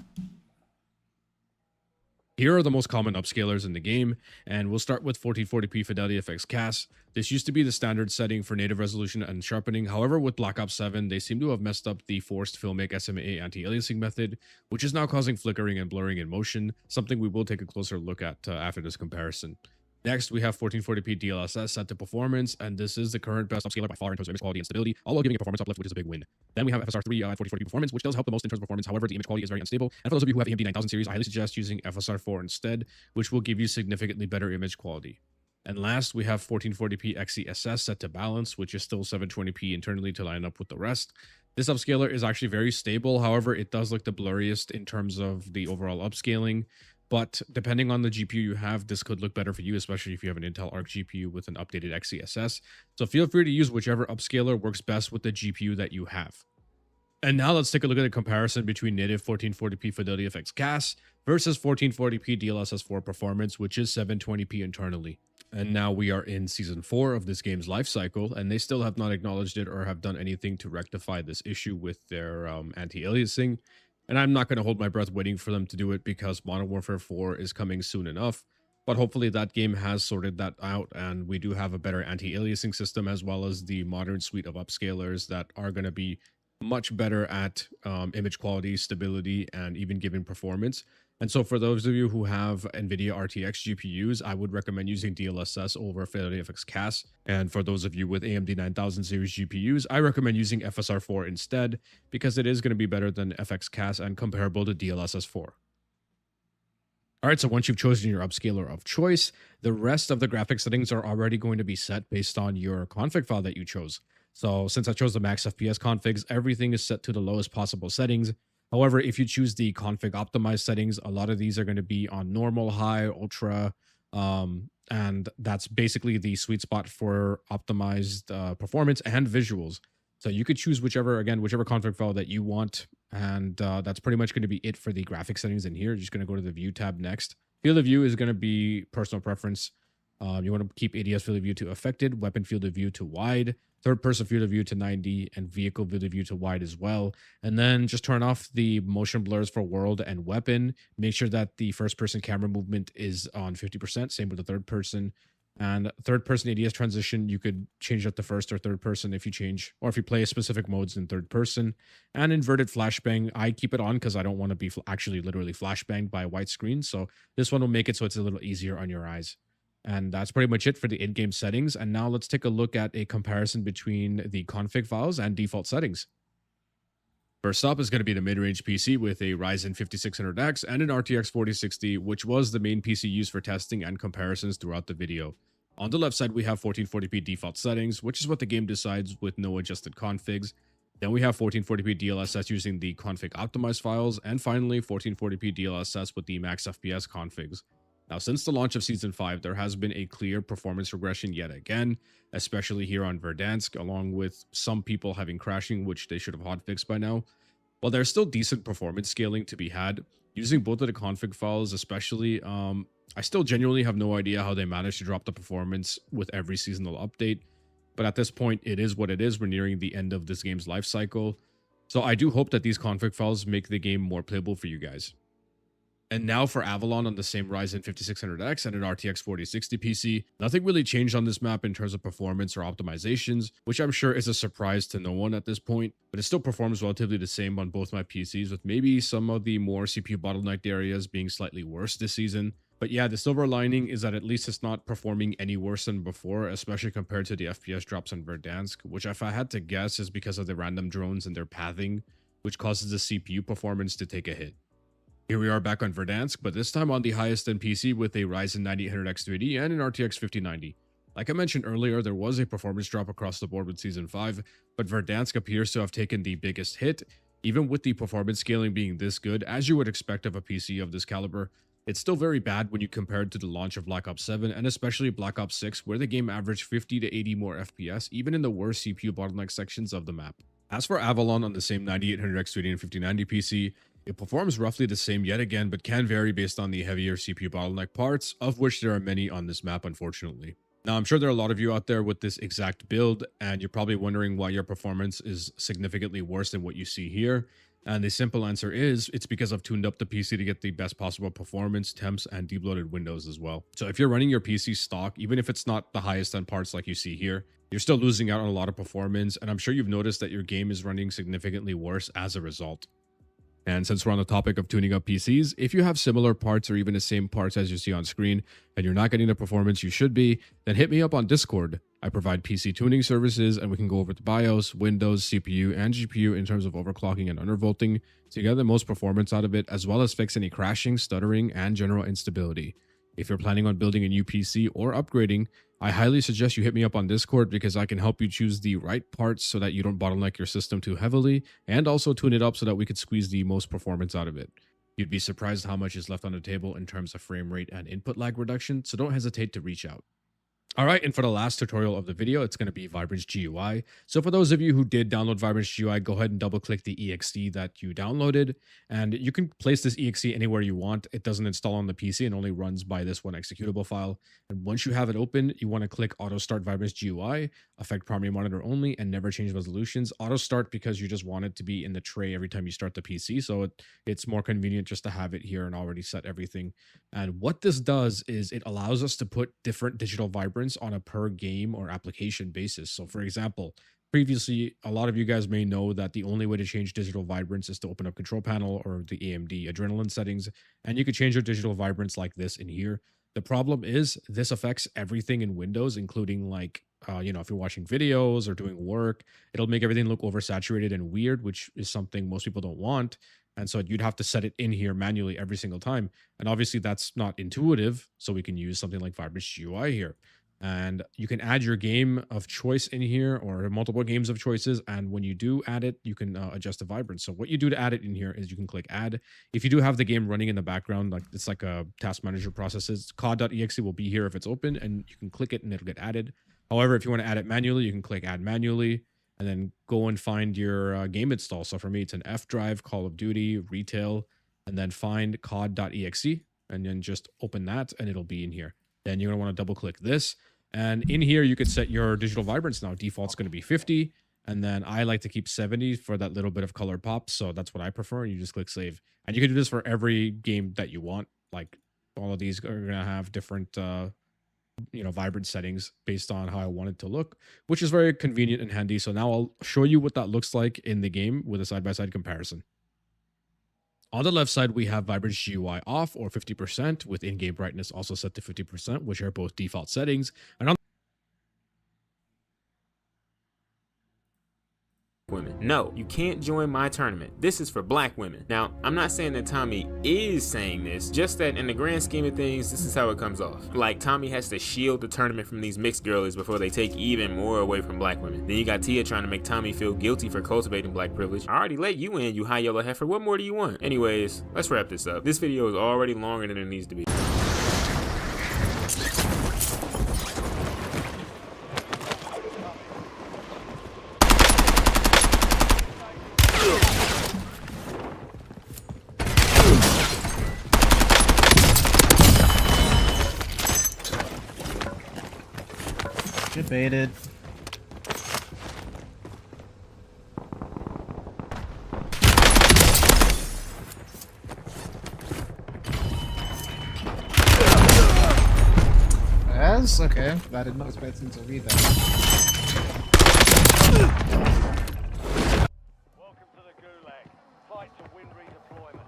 Here are the most common upscalers in the game, and we'll start with 1440p Fidelity FX CAS. This used to be the standard setting for native resolution and sharpening. However, with Black Ops 7, they seem to have messed up the forced filmic SMA anti-aliasing method, which is now causing flickering and blurring in motion, something we will take a closer look at after this comparison. Next, we have 1440p DLSS set to performance, and this is the current best upscaler by far in terms of image quality and stability, although giving a performance uplift, which is a big win. Then we have FSR3 at 1440p performance, which does help the most in terms of performance. However, the image quality is very unstable, and for those of you who have AMD 9000 series, I highly suggest using FSR4 instead, which will give you significantly better image quality. And last, we have 1440p XeSS set to balance, which is still 720p internally to line up with the rest. This upscaler is actually very stable. However, it does look the blurriest in terms of the overall upscaling. But depending on the GPU you have, this could look better for you, especially if you have an Intel Arc GPU with an updated XeSS. So feel free to use whichever upscaler works best with the GPU that you have. And now let's take a look at a comparison between native 1440p Fidelity FX CAS versus 1440p DLSS4 performance, which is 720p internally. And now we are in Season 4 of this game's life cycle, and they still have not acknowledged it or have done anything to rectify this issue with their anti-aliasing. And I'm not going to hold my breath waiting for them to do it because Modern Warfare 4 is coming soon enough. But hopefully that game has sorted that out and we do have a better anti-aliasing system as well as the modern suite of upscalers that are going to be much better at image quality, stability, and even giving performance. And so for those of you who have NVIDIA RTX GPUs, I would recommend using DLSS over Fidelity FX CAS. And for those of you with AMD 9000 series GPUs, I recommend using FSR4 instead because it is going to be better than FX CAS and comparable to DLSS4. All right, so once you've chosen your upscaler of choice, the rest of the graphic settings are already going to be set based on your config file that you chose. So since I chose the max FPS configs, everything is set to the lowest possible settings. However, if you choose the config optimized settings, a lot of these are going to be on normal, high, ultra, and that's basically the sweet spot for optimized performance and visuals. So you could choose whichever config file that you want, and that's pretty much going to be it for the graphic settings in here. You're just going to go to the view tab next. Field of view is going to be personal preference. You want to keep ADS field of view to affected, weapon field of view to wide, third person field of view to 90, and vehicle field of view to wide as well. And then just turn off the motion blurs for world and weapon. Make sure that the first person camera movement is on 50%, same with the third person. And third person ADS transition, you could change that to first or third person if you change, or if you play specific modes in third person. And inverted flashbang, I keep it on because I don't want to be actually literally flashbanged by a white screen. So this one will make it so it's a little easier on your eyes. And that's pretty much it for the in-game settings. And now let's take a look at a comparison between the config files and default settings. First up is going to be the mid-range PC with a Ryzen 5600X and an RTX 4060, which was the main PC used for testing and comparisons throughout the video. On the left side, we have 1440p default settings, which is what the game decides with no adjusted configs. Then we have 1440p DLSS using the config optimized files, and finally 1440p DLSS with the max FPS configs. Now, since the launch of Season 5, there has been a clear performance regression yet again, especially here on Verdansk, along with some people having crashing, which they should have hotfixed by now. While there's still decent performance scaling to be had, using both of the config files especially, I still genuinely have no idea how they managed to drop the performance with every seasonal update. But at this point, it is what it is. We're nearing the end of this game's life cycle. So I do hope that these config files make the game more playable for you guys. And now for Avalon on the same Ryzen 5600X and an RTX 4060 PC. Nothing really changed on this map in terms of performance or optimizations, which I'm sure is a surprise to no one at this point, but it still performs relatively the same on both my PCs, with maybe some of the more CPU bottlenecked areas being slightly worse this season. But yeah, the silver lining is that at least it's not performing any worse than before, especially compared to the FPS drops on Verdansk, which if I had to guess is because of the random drones and their pathing, which causes the CPU performance to take a hit. Here we are back on Verdansk, but this time on the highest end PC with a Ryzen 9800X 3D and an RTX 5090. Like I mentioned earlier, there was a performance drop across the board with Season 5, but Verdansk appears to have taken the biggest hit. Even with the performance scaling being this good, as you would expect of a PC of this caliber, it's still very bad when you compare it to the launch of Black Ops 7 and especially Black Ops 6, where the game averaged 50 to 80 more FPS, even in the worst CPU bottleneck sections of the map. As for Avalon on the same 9800X 3D and 5090 PC, it performs roughly the same yet again, but can vary based on the heavier CPU bottleneck parts, of which there are many on this map, unfortunately. Now, I'm sure there are a lot of you out there with this exact build, and you're probably wondering why your performance is significantly worse than what you see here. And the simple answer is it's because I've tuned up the PC to get the best possible performance, temps, and debloated windows as well. So if you're running your PC stock, even if it's not the highest end parts like you see here, you're still losing out on a lot of performance, and I'm sure you've noticed that your game is running significantly worse as a result. And since we're on the topic of tuning up PCs, if you have similar parts or even the same parts as you see on screen and you're not getting the performance you should be, then hit me up on Discord. I provide PC tuning services and we can go over the BIOS, Windows, CPU, and GPU in terms of overclocking and undervolting to get the most performance out of it, as well as fix any crashing, stuttering, and general instability. If you're planning on building a new PC or upgrading, I highly suggest you hit me up on Discord because I can help you choose the right parts so that you don't bottleneck your system too heavily, and also tune it up so that we could squeeze the most performance out of it. You'd be surprised how much is left on the table in terms of frame rate and input lag reduction, so don't hesitate to reach out. Alright, and for the last tutorial of the video, it's going to be Vibrance GUI. So for those of you who did download Vibrance GUI, go ahead and double click the exe that you downloaded, and you can place this exe anywhere you want. It doesn't install on the PC and only runs by this one executable file. And once you have it open, you want to click Auto Start Vibrance GUI, affect primary monitor only, and never change resolutions. Auto Start because you just want it to be in the tray every time you start the PC, so it's more convenient just to have it here and already set everything. And what this does is it allows us to put different digital vibrance on a per game or application basis. So for example, previously, a lot of you guys may know that the only way to change digital vibrance is to open up control panel or the AMD adrenaline settings, and you could change your digital vibrance like this in here. The problem is this affects everything in Windows, including like, if you're watching videos or doing work, it'll make everything look oversaturated and weird, which is something most people don't want. And so you'd have to set it in here manually every single time. And obviously that's not intuitive. So we can use something like Vibrance GUI here. And you can add your game of choice in here or multiple games of choices. And when you do add it, you can adjust the vibrance. So what you do to add it in here is you can click add. If you do have the game running in the background, like it's like a task manager processes, cod.exe will be here if it's open and you can click it and it'll get added. However, if you want to add it manually, you can click add manually and then go and find your game install. So for me, it's an F drive, Call of Duty, retail, and then find cod.exe and then just open that and it'll be in here. Then you're going to want to double click this. And in here, you could set your digital vibrance now. Default's going to be 50. And then I like to keep 70 for that little bit of color pop. So that's what I prefer. You just click save. And you can do this for every game that you want. Like all of these are going to have different, vibrant settings based on how I want it to look, which is very convenient and handy. So now I'll show you what that looks like in the game with a side-by-side comparison. On the left side, we have Vibrance GUI off or 50% with in-game brightness also set to 50%, which are both default settings. And on women. No, you can't join my tournament. This is for black women. Now, I'm not saying that Tommy is saying this, just that in the grand scheme of things, this is how it comes off. Like Tommy has to shield the tournament from these mixed girlies before they take even more away from black women. Then you got Tia trying to make Tommy feel guilty for cultivating black privilege. I already let you in, you high yellow heifer. What more do you want? Anyways, let's wrap this up. This video is already longer than it needs to be. Baited. As? Okay. I did not expect him to read that. Welcome to the Gulag. Fight to win redeployment.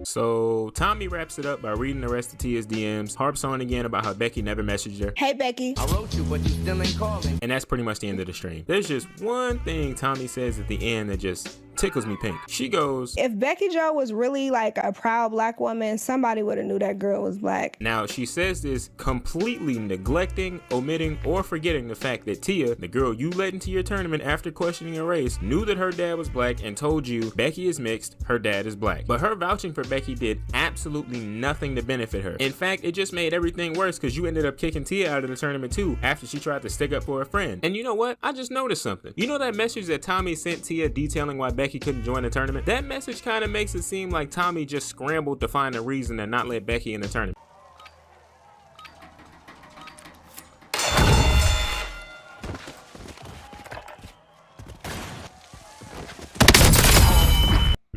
So Tommy wraps it up by reading the rest of Tia's DMs, harps on again about how Becky never messaged her. Hey Becky. I wrote you, but you still ain't calling. And that's pretty much the end of the stream. There's just one thing Tommy says at the end that just tickles me pink. She goes, if Becky Jo was really like a proud black woman, somebody would have knew that girl was black. Now she says this completely neglecting, omitting, or forgetting the fact that Tia, the girl you let into your tournament after questioning her race, knew that her dad was black and told you Becky is mixed, her dad is black. But her vouching for Becky did absolutely nothing to benefit her. In fact, it just made everything worse because you ended up kicking Tia out of the tournament too after she tried to stick up for a friend. And you know what? I just noticed something. You know that message that Tommy sent Tia detailing why Becky couldn't join the tournament? That message kind of makes it seem like Tommy just scrambled to find a reason to not let Becky in the tournament.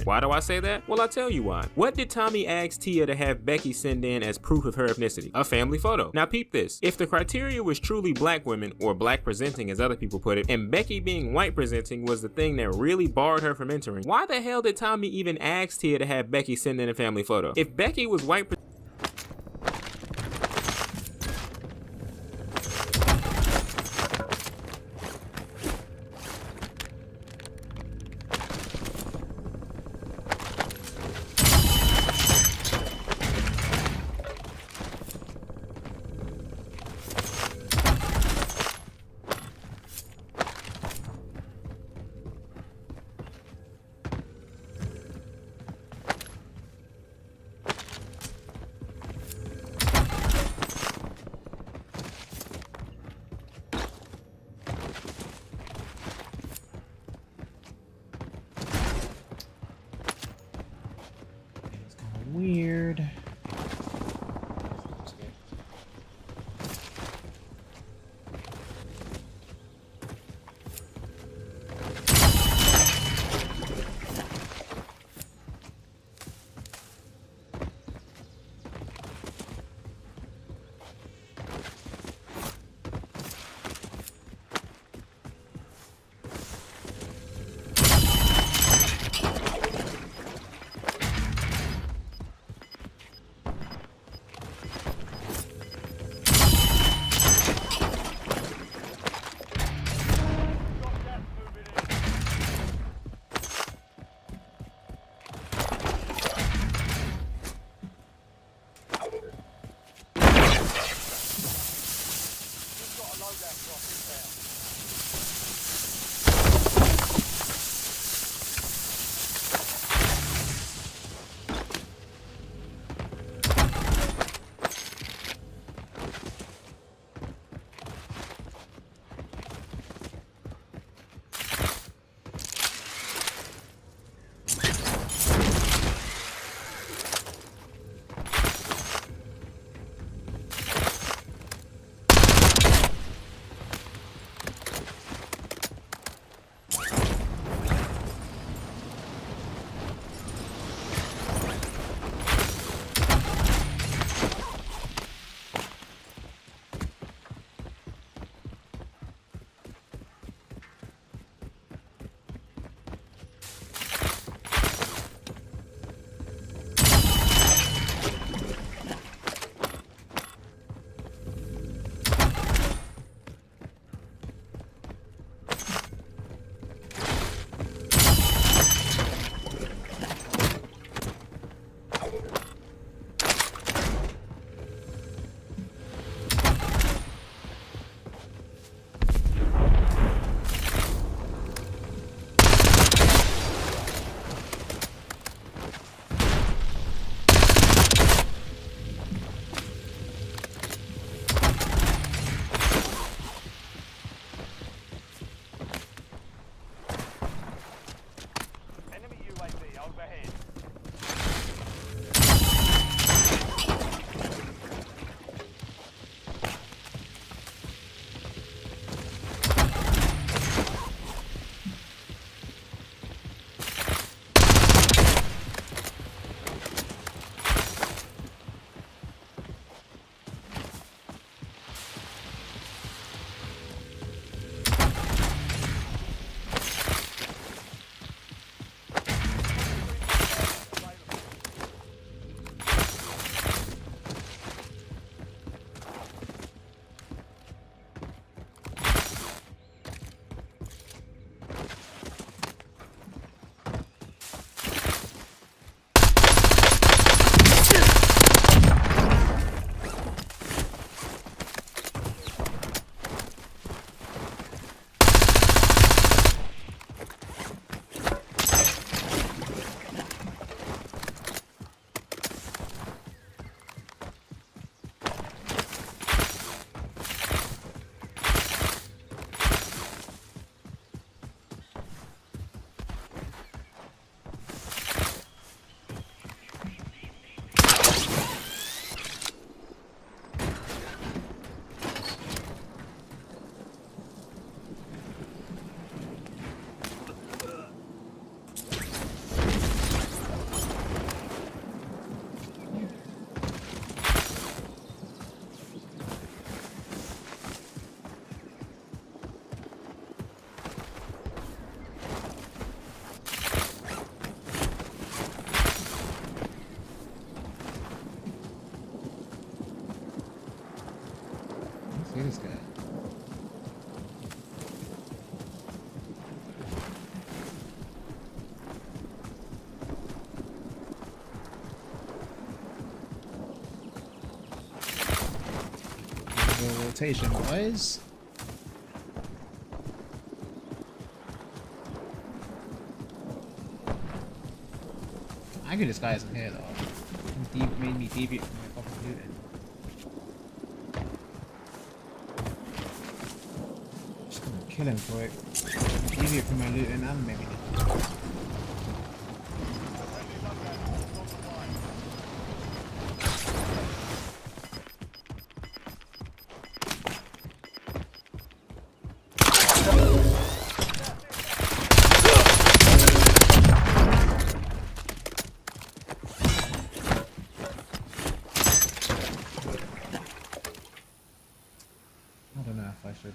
Why do I say that? Well, I'll tell you why. What did Tommy ask Tia to have Becky send in as proof of her ethnicity? A family photo. Now peep this. If the criteria was truly black women, or black presenting as other people put it, and Becky being white presenting was the thing that really barred her from entering, why the hell did Tommy even ask Tia to have Becky send in a family photo? If Becky was white Weird. Look at this guy. Rotation, boys. I could disguise him here though. He made me deviate from my fucking looting. Just gonna kill him for it. Deviate from my looting and maybe. I don't know if I should.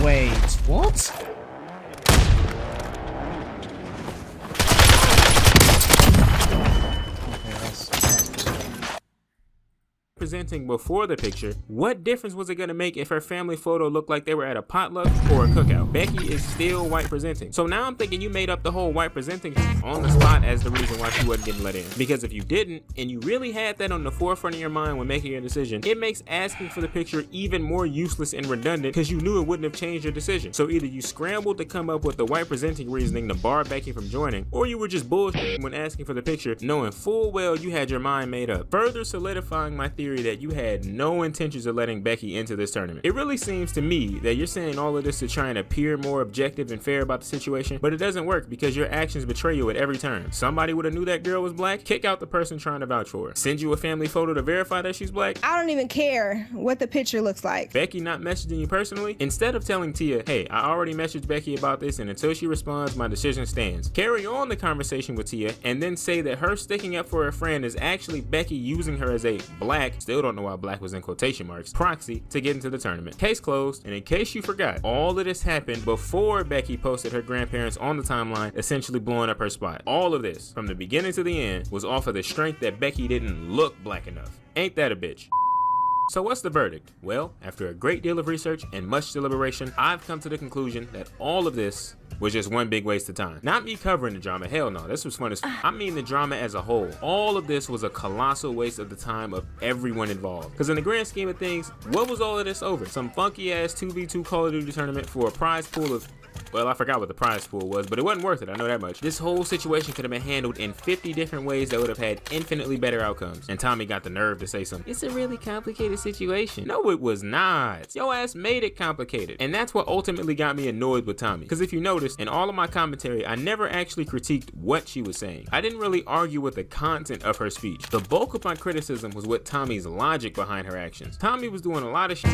Wait, what? Presenting before the picture, what difference was it going to make if her family photo looked like they were at a potluck or a cookout? Becky is still white presenting. So now I'm thinking you made up the whole white presenting on the spot as the reason why she wasn't getting let in. Because if you didn't, and you really had that on the forefront of your mind when making a decision, it makes asking for the picture even more useless and redundant because you knew it wouldn't have changed your decision. So either you scrambled to come up with the white presenting reasoning to bar Becky from joining, or you were just bullshitting when asking for the picture, knowing full well you had your mind made up. Further solidifying my theory theory that you had no intentions of letting Becky into this tournament. It really seems to me that you're saying all of this to try and appear more objective and fair about the situation, but it doesn't work because your actions betray you at every turn. Somebody would have knew that girl was black, kick out the person trying to vouch for her. Send you a family photo to verify that she's black. I don't even care what the picture looks like. Becky not messaging you personally? Instead of telling Tia, hey, I already messaged Becky about this and until she responds, my decision stands. Carry on the conversation with Tia and then say that her sticking up for her friend is actually Becky using her as a black, still don't know why black was in quotation marks, proxy to get into the tournament. Case closed. And in case you forgot, all of this happened before Becky posted her grandparents on the timeline, essentially blowing up her spot. All of this, from the beginning to the end, was off of the strength that Becky didn't look black enough. Ain't that a bitch? So what's the verdict? Well, after a great deal of research and much deliberation, I've come to the conclusion that all of this was just one big waste of time. Not me covering the drama, hell no, this was fun as I mean the drama as a whole. All of this was a colossal waste of the time of everyone involved. Because in the grand scheme of things, what was all of this over? Some funky ass 2v2 Call of Duty tournament for a prize pool of, well, I forgot what the prize pool was, but it wasn't worth it, I know that much. This whole situation could have been handled in 50 different ways that would have had infinitely better outcomes. And Tommy got the nerve to say something. It's a really complicated situation. No, it was not. Your ass made it complicated. And that's what ultimately got me annoyed with Tommy. Because if you notice, in all of my commentary, I never actually critiqued what she was saying. I didn't really argue with the content of her speech. The bulk of my criticism was with Tommy's logic behind her actions. Tommy was doing a lot of shit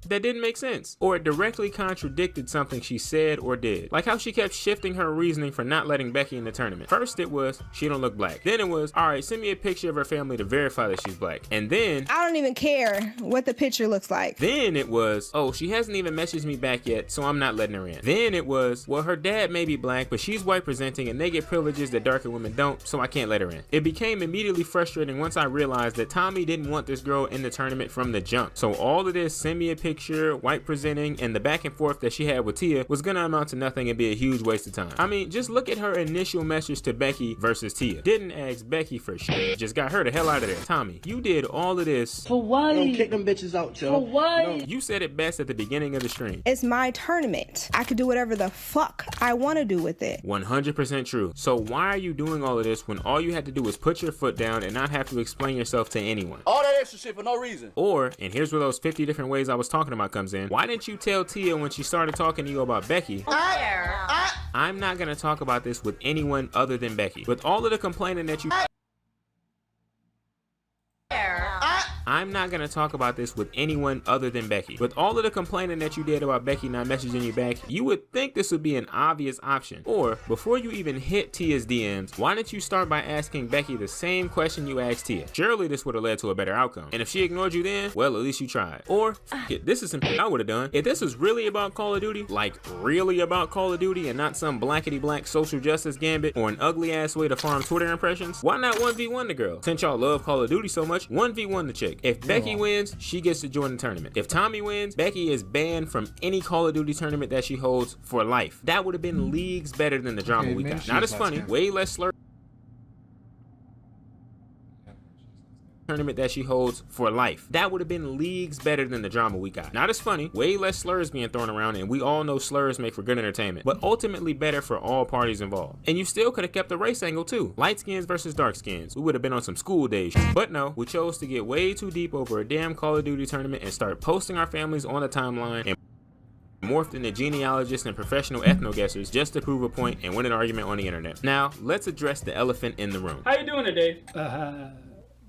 that didn't make sense, or it directly contradicted something she said or did. Like how she kept shifting her reasoning for not letting Becky in the tournament. First it was, she don't look black. Then it was, alright, send me a picture of her family to verify that she's black. And then, I don't even care what the picture looks like. Then it was, oh, she hasn't even messaged me back yet, so I'm not letting her in. Then it was, well, her dad may be black, but she's white presenting and they get privileges that darker women don't, so I can't let her in. It became immediately frustrating once I realized that Tommy didn't want this girl in the tournament from the jump. So all of this, send me a picture, white presenting, and the back and forth that she had with Tia was gonna amount to nothing and be a huge waste of time. I mean, just look at her initial message to Becky versus Tia. Didn't ask Becky for shit, just got her the hell out of there. Tommy, you did all of this for what? Don't kick them bitches out, yo. For what? No. You said it best at the beginning of the stream. It's my tournament. I could do whatever the fuck I want to do with it. 100% true. So why are you doing all of this when all you had to do was put your foot down and not have to explain yourself to anyone? All that extra shit for no reason. Or, and here's where those 50 different ways I was talking about comes in, why didn't you tell Tia when she started talking to you about Becky, I'm not gonna talk about this with anyone other than Becky. With all of the complaining that you I'm not gonna talk about this with anyone other than Becky. With all of the complaining that you did about Becky not messaging you back, you would think this would be an obvious option. Or, before you even hit Tia's DMs, why didn't you start by asking Becky the same question you asked Tia? Surely this would have led to a better outcome. And if she ignored you then, well, at least you tried. Or, this is something I would have done. If this was really about Call of Duty, like really about Call of Duty and not some blackety black social justice gambit or an ugly ass way to farm Twitter impressions, why not 1v1 the girl? Since y'all love Call of Duty so much, 1v1 the chick. If Becky wins, she gets to join the tournament. If Tommy wins, Becky is banned from any Call of Duty tournament that she holds for life. That would have been leagues better than the drama we got. Not as funny, way less slur. Tournament that she holds for life. That would have been leagues better than the drama we got. Not as funny, way less slurs being thrown around, and we all know slurs make for good entertainment, but ultimately better for all parties involved. And you still could have kept the race angle too. Light skins versus dark skins. We would have been on some school days. But no, we chose to get way too deep over a damn Call of Duty tournament and start posting our families on the timeline and morphed into genealogists and professional ethno-guessers just to prove a point and win an argument on the internet. Now, let's address the elephant in the room. How you doing today?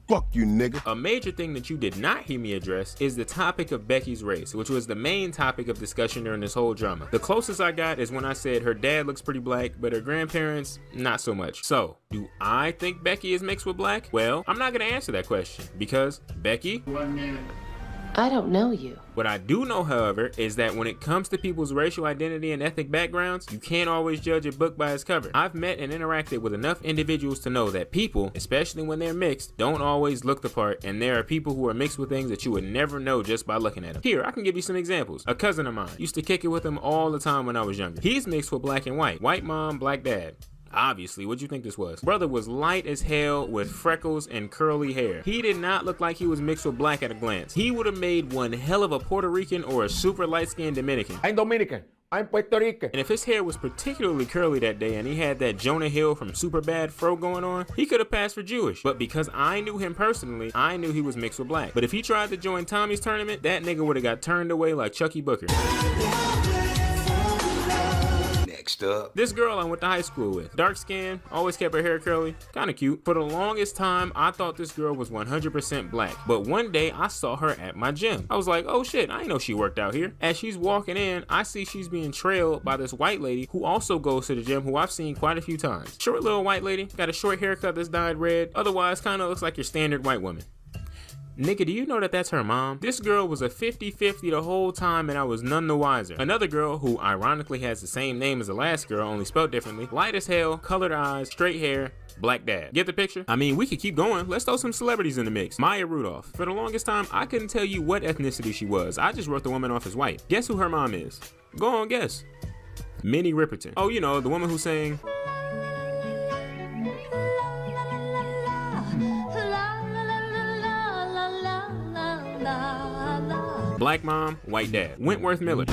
Fuck you, nigga. A major thing that you did not hear me address is the topic of Becky's race, which was the main topic of discussion during this whole drama. The closest I got is when I said her dad looks pretty black, but her grandparents, not so much. So, do I think Becky is mixed with black? Well, I'm not gonna answer that question because Becky, I don't know you. What I do know, however, is that when it comes to people's racial identity and ethnic backgrounds, you can't always judge a book by its cover. I've met and interacted with enough individuals to know that people, especially when they're mixed, don't always look the part, and there are people who are mixed with things that you would never know just by looking at them. Here, I can give you some examples. A cousin of mine used to kick it with him all the time when I was younger. He's mixed with black and white. White mom, black dad. Obviously, what'd you think this was? Brother was light as hell with freckles and curly hair. He did not look like he was mixed with black at a glance. He would have made one hell of a Puerto Rican or a super light-skinned Dominican. I'm Dominican. I'm Puerto Rican. And if his hair was particularly curly that day and he had that Jonah Hill from Superbad fro going on, he could have passed for Jewish. But because I knew him personally, I knew he was mixed with black. But if he tried to join Tommy's tournament, that nigga would have got turned away like Chucky Booker. Next up. This girl I went to high school with. Dark skin, always kept her hair curly, kinda cute. For the longest time, I thought this girl was 100% black. But one day, I saw her at my gym. I was like, oh shit, I didn't know she worked out here. As she's walking in, I see she's being trailed by this white lady who also goes to the gym, who I've seen quite a few times. Short little white lady, got a short haircut that's dyed red. Otherwise, kinda looks like your standard white woman. Nigga, do you know that that's her mom? This girl was a 50-50 the whole time and I was none the wiser. Another girl who ironically has the same name as the last girl, only spelled differently. Light as hell, colored eyes, straight hair, black dad. Get the picture? I mean, we could keep going. Let's throw some celebrities in the mix. Maya Rudolph. For the longest time, I couldn't tell you what ethnicity she was. I just wrote the woman off as white. Guess who her mom is? Go on, guess. Minnie Riperton. Oh, you know, the woman who sang... Black mom, white dad. Wentworth Miller.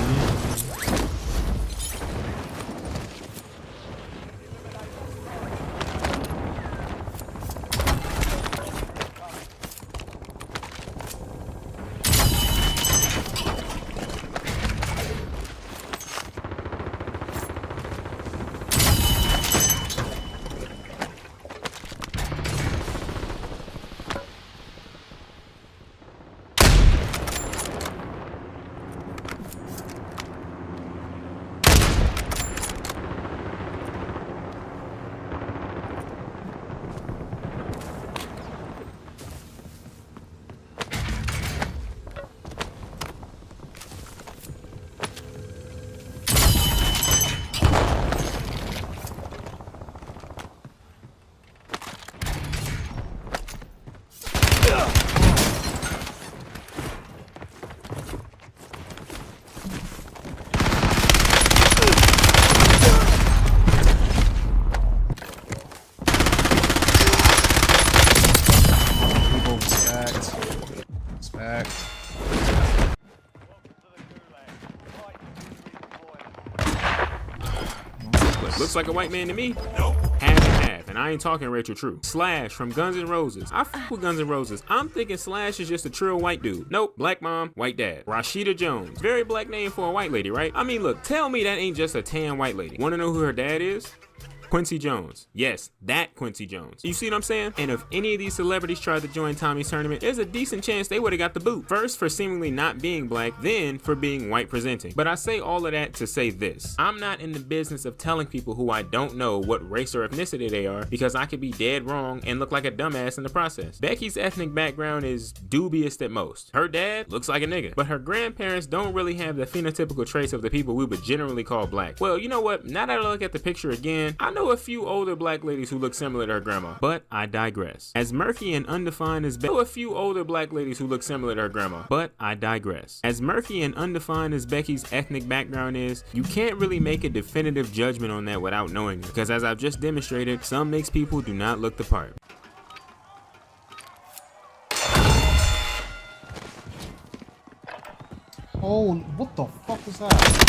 Looks like a white man to me. Nope. Half and half, and I ain't talking Rachel True. Slash from Guns N' Roses. I f with Guns N' Roses. I'm thinking Slash is just a trill white dude. Nope. Black mom, white dad. Rashida Jones. Very black name for a white lady, right? I mean, look, tell me that ain't just a tan white lady. Wanna know who her dad is? Quincy Jones. Yes, that Quincy Jones. You see what I'm saying? And if any of these celebrities tried to join Tommy's tournament, there's a decent chance they would have got the boot. First, for seemingly not being black, then for being white presenting. But I say all of that to say this. I'm not in the business of telling people who I don't know what race or ethnicity they are, because I could be dead wrong and look like a dumbass in the process. Becky's ethnic background is dubious at most. Her dad looks like a nigga, but her grandparents don't really have the phenotypical traits of the people we would generally call black. Well, you know what? Now that I look at the picture again, I know a few older black ladies who look similar to her grandma, but I digress. As murky and undefined as a few older black ladies who look similar to her grandma, but I digress. As murky and undefined as Becky's ethnic background is, you can't really make a definitive judgment on that without knowing it, because as I've just demonstrated, some mixed people do not look the part. Oh, what the fuck was that?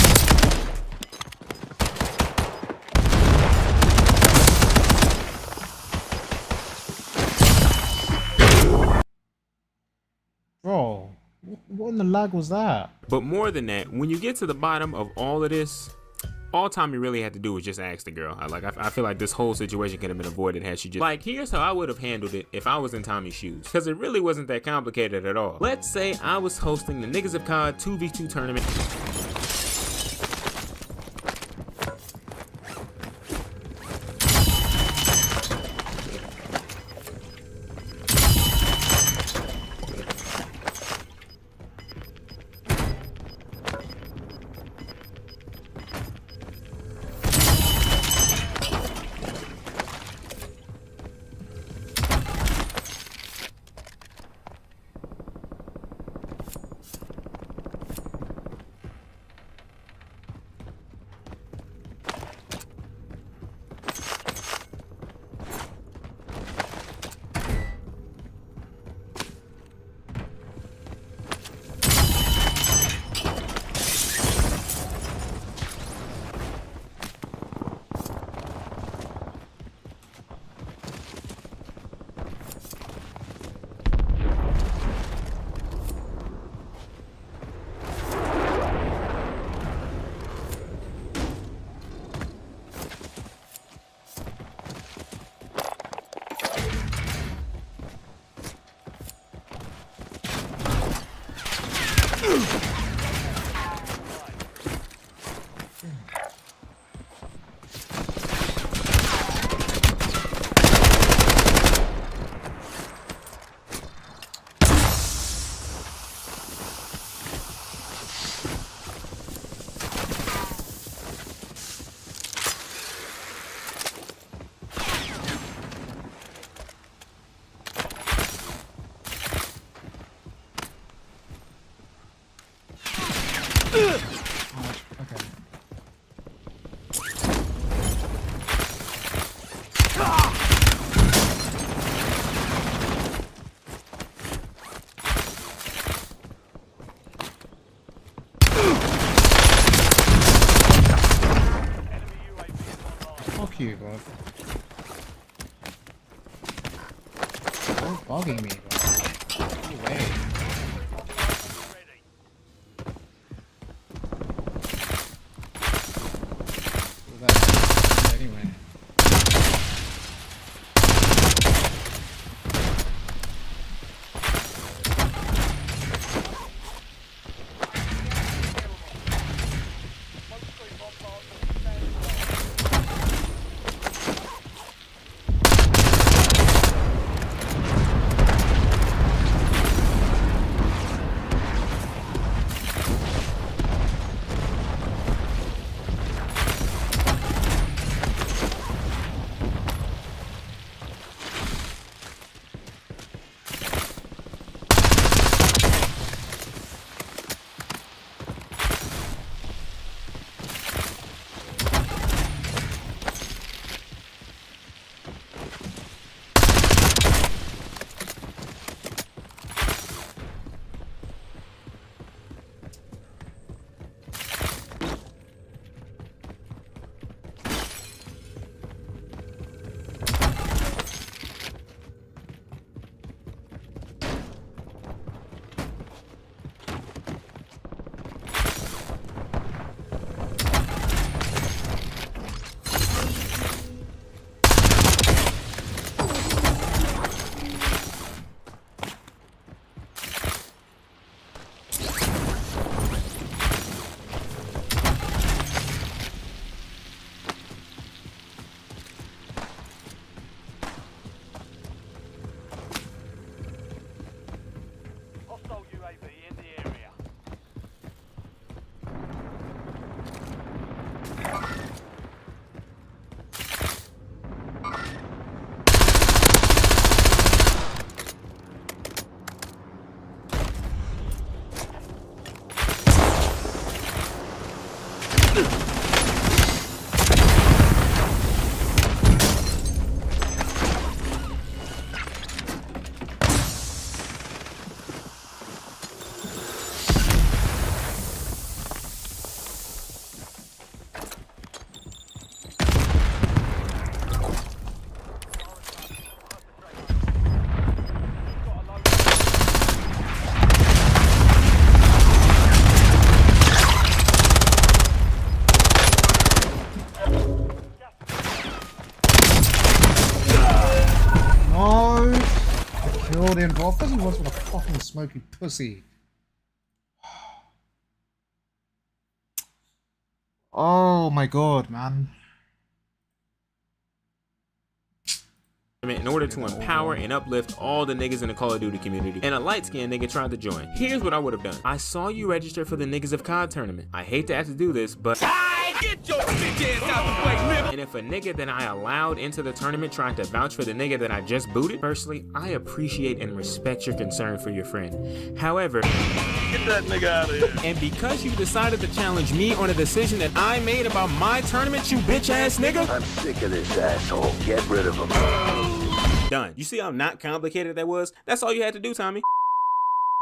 Bro, what in the lag was that? But more than that, when you get to the bottom of all of this, all Tommy really had to do was just ask the girl. I feel like this whole situation could have been avoided had she just... Like, here's how I would have handled it if I was in Tommy's shoes. Because it really wasn't that complicated at all. Let's say I was hosting the Niggas of COD 2v2 tournament. Fuck you, bro. Stop bugging me, bro. No way. Anyway. Bro, of course he was with a fucking smoky pussy. Oh my god, man. In order to empower and uplift all the niggas in the Call of Duty community, and a light-skinned nigga tried to join. Here's what I would have done. I saw you register for the Niggas of COD tournament. I hate to have to do this, but get your bitch ass out the way, nigga. And if a nigga that I allowed into the tournament tried to vouch for the nigga that I just booted, personally, I appreciate and respect your concern for your friend. However, get that nigga out of here. And because you decided to challenge me on a decision that I made about my tournament, you bitch ass nigga, I'm sick of this asshole. Get rid of him. Done. You see how not complicated that was? That's all you had to do, Tommy.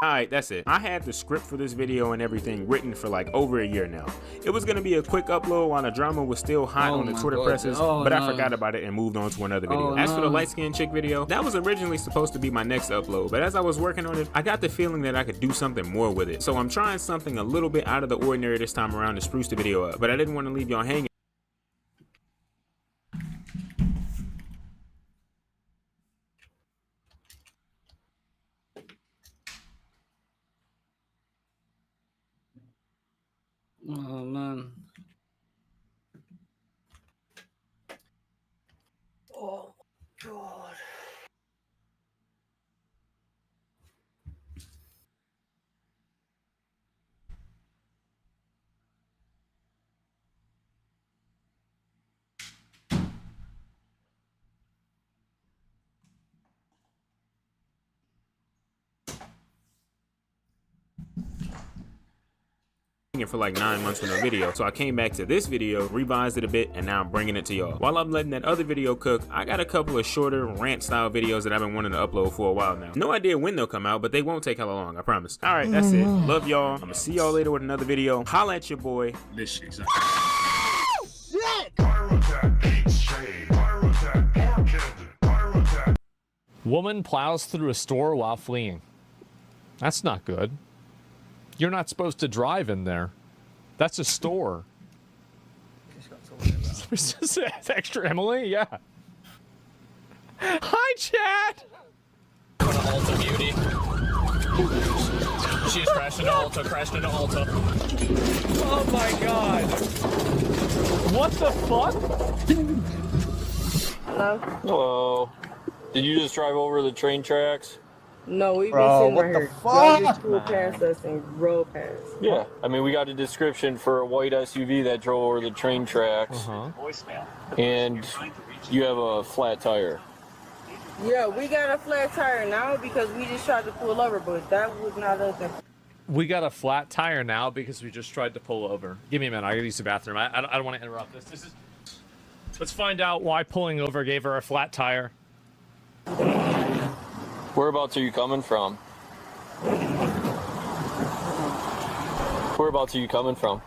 Alright, that's it. I had the script for this video and everything written for like over a year now. It was gonna be a quick upload while the drama was still hot on the Twitter presses, but I forgot about it and moved on to another video. As for the light-skinned chick video, that was originally supposed to be my next upload, but as I was working on it, I got the feeling that I could do something more with it. So I'm trying something a little bit out of the ordinary this time around to spruce the video up, but I didn't want to leave y'all hanging. Oh man. Oh god. For like 9 months with no video, so I came back to this video, revised it a bit, and now I'm bringing it to y'all. While I'm letting that other video cook, I got a couple of shorter rant style videos that I've been wanting to upload for a while now. No idea when they'll come out, but they won't take hella long, I promise. All right, that's it. Love y'all. I'm gonna see y'all later with another video. Holla at your boy. This shit's Woman plows through a store while fleeing. That's not good. You're not supposed to drive in there. That's a store. Is this extra Emily? Yeah. Hi, Chad! Alta beauty. She's crashed into Alta, Oh my god. What the fuck? Hello? Hello. Did you just drive over the train tracks? No, we've been sitting right here. Y'all just flew past us and rolled past. Yeah. I mean, we got a description for a white SUV that drove over the train tracks. And you have a flat tire. Yeah, we got a flat tire now because we just tried to pull over, but that was not us. We got a flat tire now because we just tried to pull over. Give me a minute. I gotta use the bathroom. I don't want to interrupt this. Let's find out why pulling over gave her a flat tire. Whereabouts are you coming from? Whereabouts are you coming from?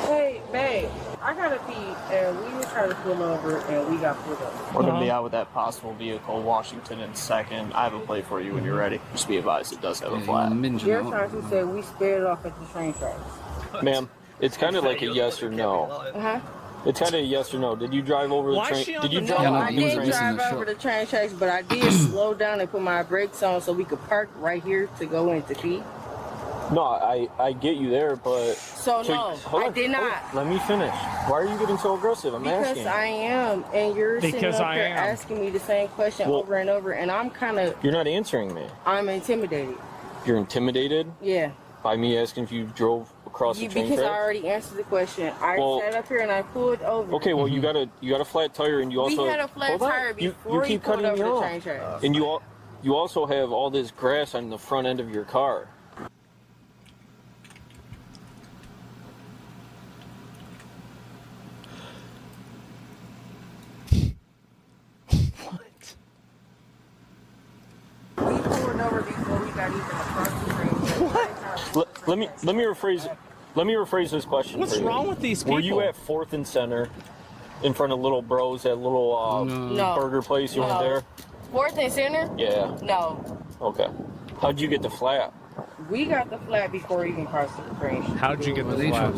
Hey, babe, I gotta pee, and we were trying to pull over, and we got pulled over. We're going to be out with that possible vehicle, Washington, in a second. I have a plate for you when you're ready. Just be advised, it does have a flat. Your time to say we sped off at the train tracks. Ma'am, it's kind of like a yes or no. Uh-huh. It's kind of a yes or no. Did you drive over the train? Did you drive I over the did train? drive over the train tracks, but I did slow down and put my brakes on so we could park right here to go in to pee. No, I get you there, but... So no, I did not. Let me finish. Why are you getting so aggressive? I'm asking. Because I am, and you're sitting up here asking me the same question over and over, and I'm kind of... You're not answering me. I'm intimidated. You're intimidated? Yeah. By me asking if you drove across the train Because tracks? I already answered the question. I sat up here and I pulled over. Okay, well, you got a flat tire, and you also... We had a flat tire before you pulled over the train tracks. And you also have all this grass on the front end of your car. Let me rephrase this question. What's wrong with these people? Were you at 4th and Center in front of Little Bros, that little burger place you went there? 4th and Center? Yeah. No. Okay. How'd you get the flat? We got the flat before we even crossed the train. How'd you get the flat?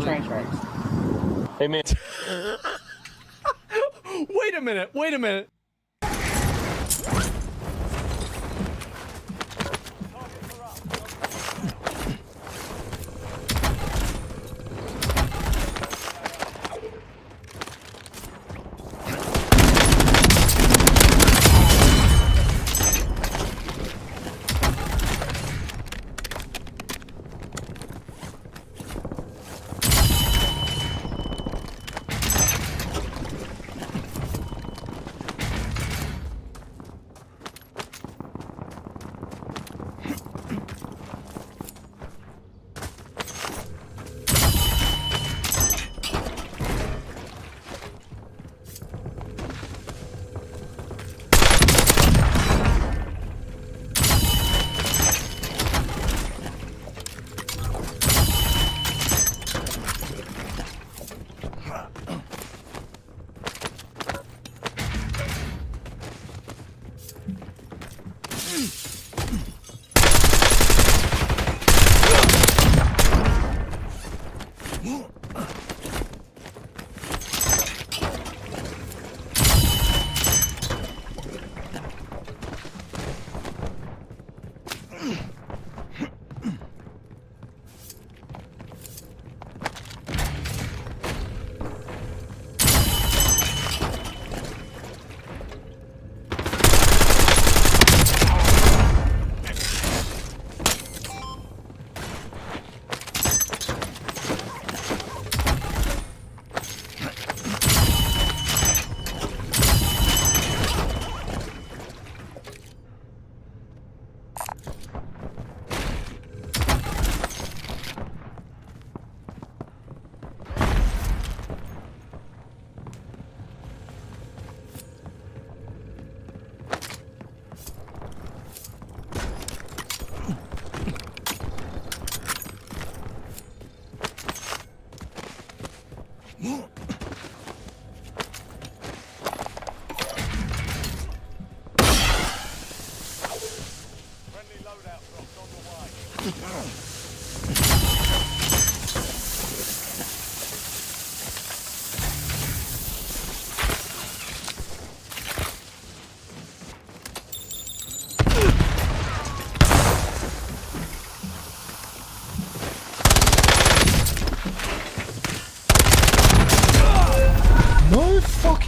Train tracks. Hey, man. Wait a minute.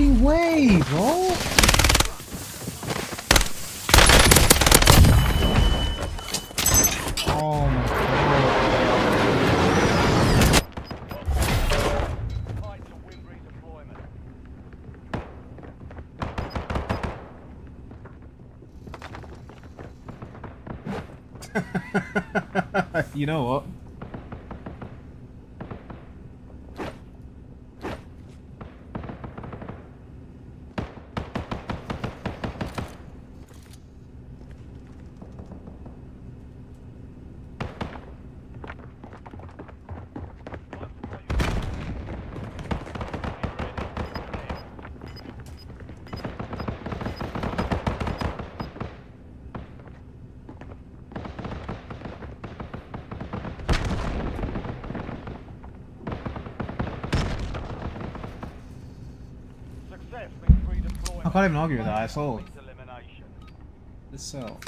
fucking way, bro. Oh my god. You know what? I can't even argue with that. I sold. Let's sell.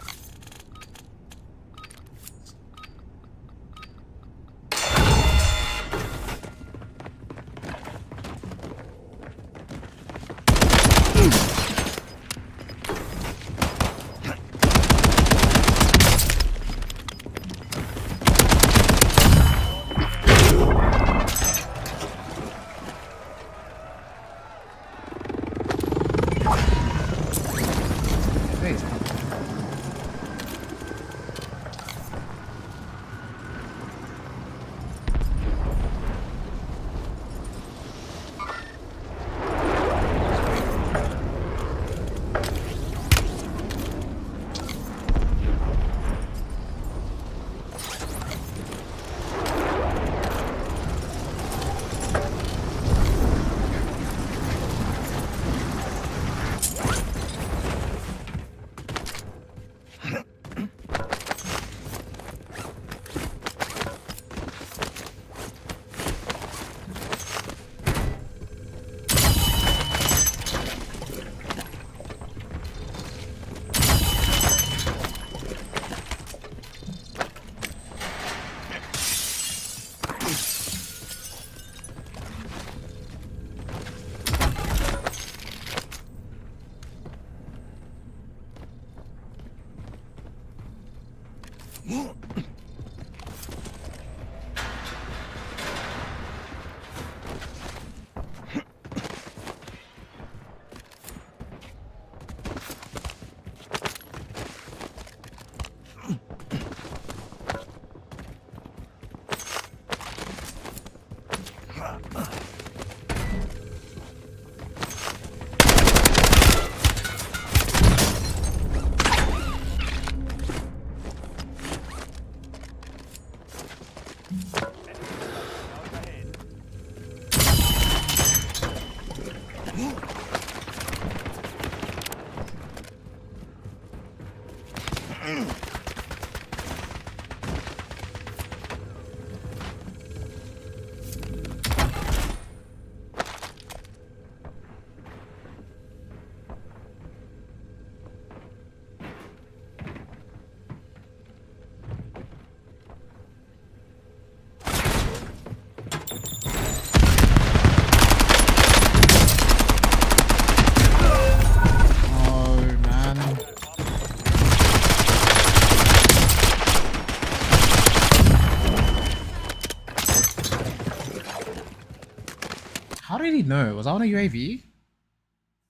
How did he know? Was I on a UAV?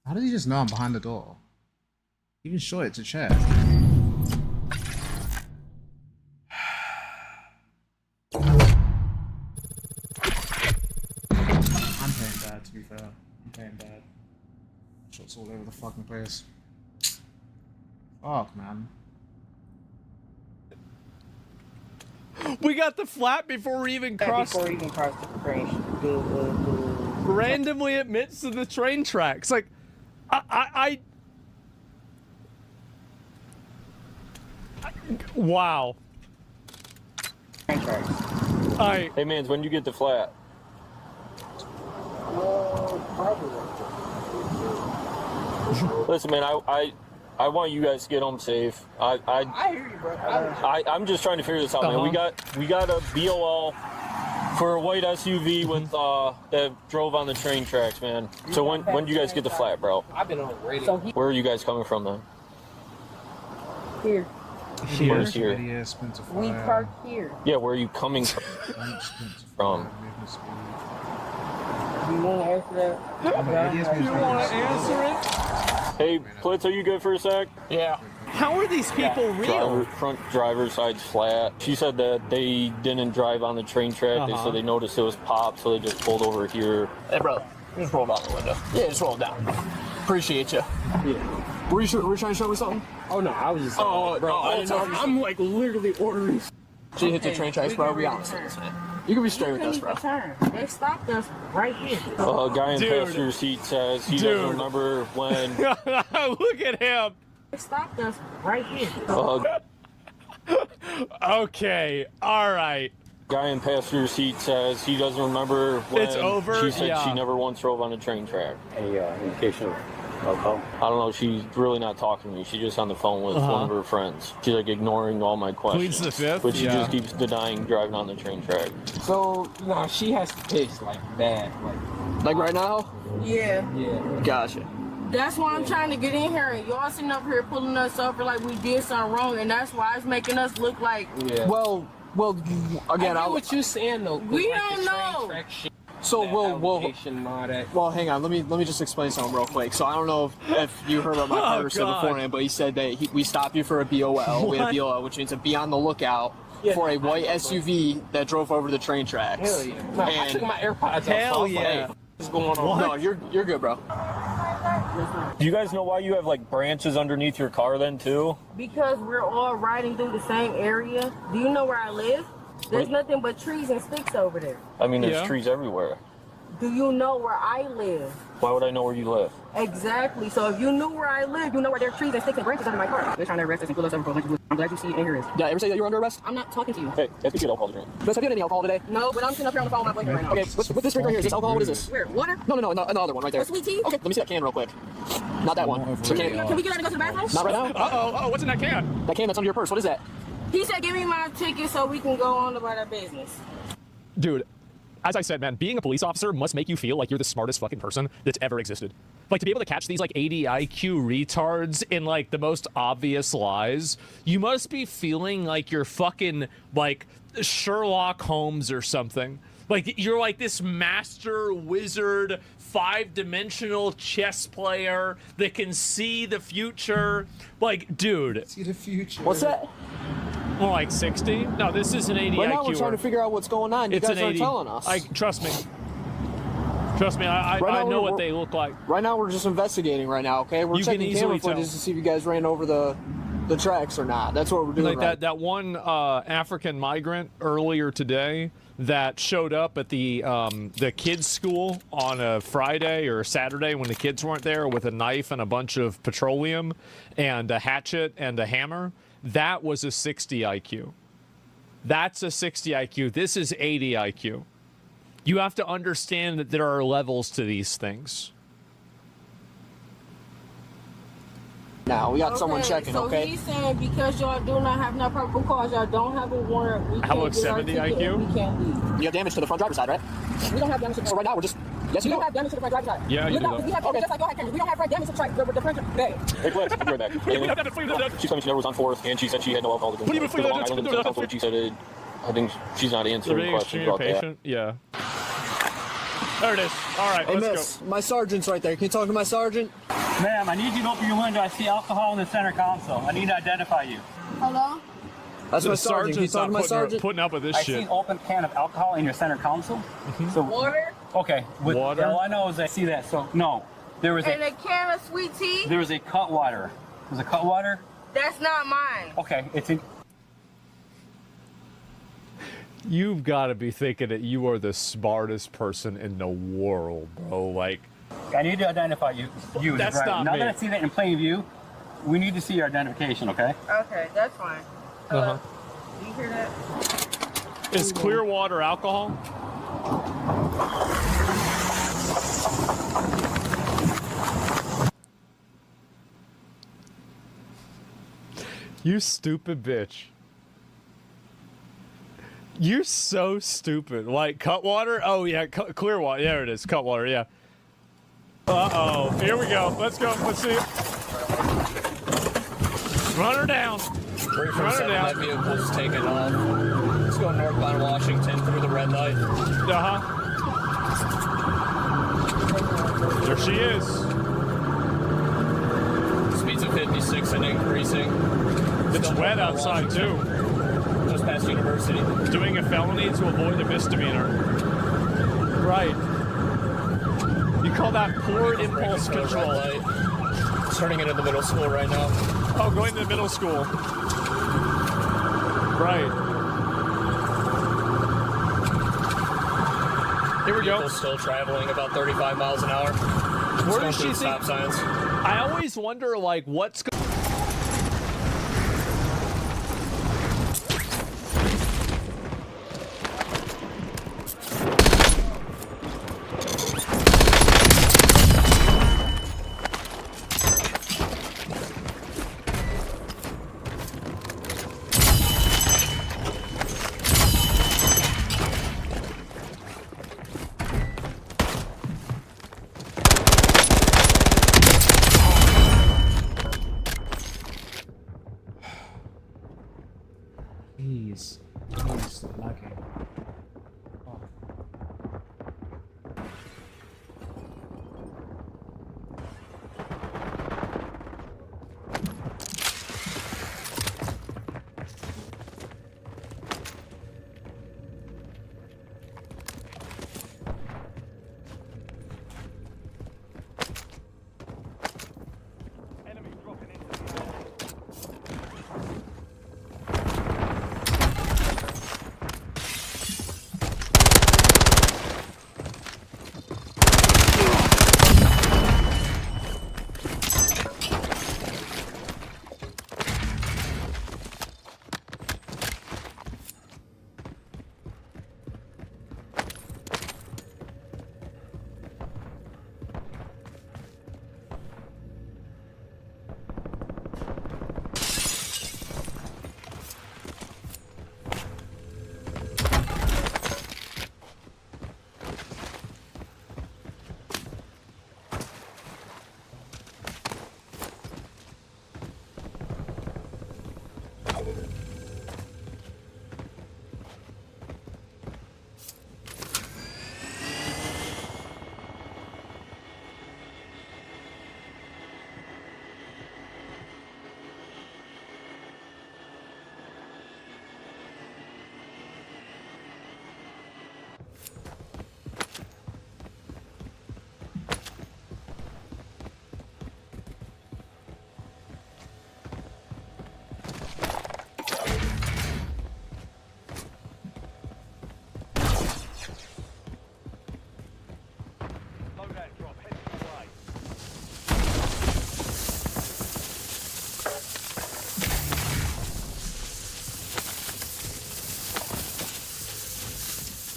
How did he just know I'm behind the door? Even shot it to check. I'm playing bad, to be fair. I'm playing bad. Shots all over the fucking place. Fuck, man. We got the flat before we even crossed. Before we even crossed the train. Randomly admits to the train tracks. Like, wow. Train tracks. Hey, mans, when you get the flat? Listen, man, I want you guys to get home safe. I hear you, bro. I'm just trying to figure this out, man. We got a BOL For a white SUV with that drove on the train tracks, man. So when do you guys get the flat, bro? I've been on radio. Where are you guys coming from then? Here. Where's here? We park here. Yeah, where are you coming from? You want to answer that? You want to answer it? Hey, Blitz, are you good for a sec? Yeah. How are these people real? Front driver's side's flat. She said that they didn't drive on the train track. They said they noticed it was popped, so they just pulled over here. Hey, bro, just roll down the window. Yeah, just roll it down. Appreciate you. Yeah. Were you trying to show me something? Oh, no, I was just... I'm like literally ordering. She hit the train tracks, bro. Be honest with us, man. You can be straight with us, bro. They stopped us right here. A guy in passenger seat says he doesn't remember when... Look at him. They stopped us right here. Okay, all right. Guy in passenger seat says he doesn't remember when It's over? she said Yeah. she never once drove on a train track. Any indication of alcohol? I don't know. She's really not talking to me. She's just on the phone with one of her friends. She's like ignoring all my questions. Pleads the fifth? But she Yeah. just keeps denying driving on the train track. So, nah, she has to piss like bad. Like right now? Yeah. Gotcha. That's why I'm trying to get in here, and y'all sitting up here pulling us over like we did something wrong, and that's why it's making us look like... Yeah. Well, again, I get what you're saying though. We don't know. So well, hang on. Let me just explain something real quick. So I don't know if you heard what my partner said beforehand, but he said that we stopped you for a BOL. We had a BOL, which means to be on the lookout for a white SUV that drove over the train tracks. Hell yeah. No, I took my AirPods Hell off. yeah. What's going on? No, you're good, bro. Do you guys know why you have like branches underneath your car then too? Because we're all riding through the same area. Do you know where I live? There's nothing but trees and sticks over there. I mean, there's trees everywhere. Do you know where I live? Why would I know where you live? Exactly. So if you knew where I live, you know where there are trees and sticks and branches under my car. They're trying to arrest us and pull us over for a bunch of... I'm glad you see it in here. Did I ever say that you were under arrest? I'm not talking to you. Hey, that's good alcohol to drink. Have you had any alcohol today? No, but I'm sitting up here on the phone with my boyfriend right now. Okay, with this drink right here, is this alcohol? What is this? Where? Water? No, another one right there. A sweet tea? Okay, let me see that can real quick. Not that one. The can. Can we get out and go to the bathroom? Not right now. Uh-oh, what's in that can? That can that's under your purse. What is that? He said, give me my ticket so we can go on about our business. Dude, as I said, man, being a police officer must make you feel like you're the smartest fucking person that's ever existed. Like, to be able to catch these, like, 80 IQ retards in, like, the most obvious lies, you must be feeling like you're fucking, like, Sherlock Holmes or something. Like, you're like this master wizard, 5-dimensional chess player that can see the future. Like, dude. See the future. What's that? More like 60? No, this is an 80 right IQ. Now we're trying to figure out what's going on. You it's guys an 80. aren't telling us. Trust me. Trust me, I know what they look like. Right now, we're just investigating right now, okay? We're checking camera footage to see if you guys ran over the tracks or not. That's what we're doing like that one African migrant earlier today that showed up at the kids' school on a Friday or Saturday when the kids weren't there with a knife and a bunch of petroleum and a hatchet and a hammer. That was a 60 IQ. That's a 60 IQ. This is 80 IQ. You have to understand that there are levels to these things. Now, we got someone checking, okay? So he's saying because y'all do not have no probable cause, y'all don't have a warrant, we How can't about get our 70 ticket IQ? and we can't leave. You have damage to the front driver's side, right? We don't have damage to the front. So right now, we're just... Yes, we you don't have damage to the front driver's side. Yeah, you Look do out, that. we have damage just like y'all have damage. We don't have damage to the front. Hey. Hey, Blitz, I'll be right back. She told me she never was on 4th, and she said she had no alcohol to drink. For the Long Island City Council, she said I think she's not answering questions about that. Yeah. There it is. All right, hey, let's go. My sergeant's right there. Can you talk to my sergeant? Ma'am, I need you to open your window. I see alcohol in the center console. I need to identify you. Hello? That's my sergeant. Can you talk to my sergeant? Putting up with this shit. I see an open can of alcohol in your center console. So Water? Okay. Water? All I know is I see that. So no, there was and a can of sweet tea? There was a cut water. There's a cut water. That's not mine. Okay, it's in. You've got to be thinking that you are the smartest person in the world, bro. Like, I need to identify you. That's right. not Now me. that I see that in plain view, we need to see your identification, okay? Okay, that's fine. Hello? Do you hear that? Is clear water alcohol? You stupid bitch. You're so stupid. Like, cut water? Oh, yeah, clear water. There it is. Cut water, yeah. Uh-oh. Here we go. Let's go. Let's see it. Run her down. Run her down. That vehicle's taking off. Let's go northbound Washington through the red light. Uh-huh. There she is. Speeds of 56 and increasing. It's wet outside, too. Just past University. Doing a felony to avoid a misdemeanor. Right. You call that poor impulse control. Turning into the middle school right now. Oh, going to the middle school. Right. Here we go. Still traveling about 35 miles an hour. Where does she think? Stop signs. I always wonder, like, what's going Jeez. Jeez, lagging. Oh.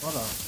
Hold on.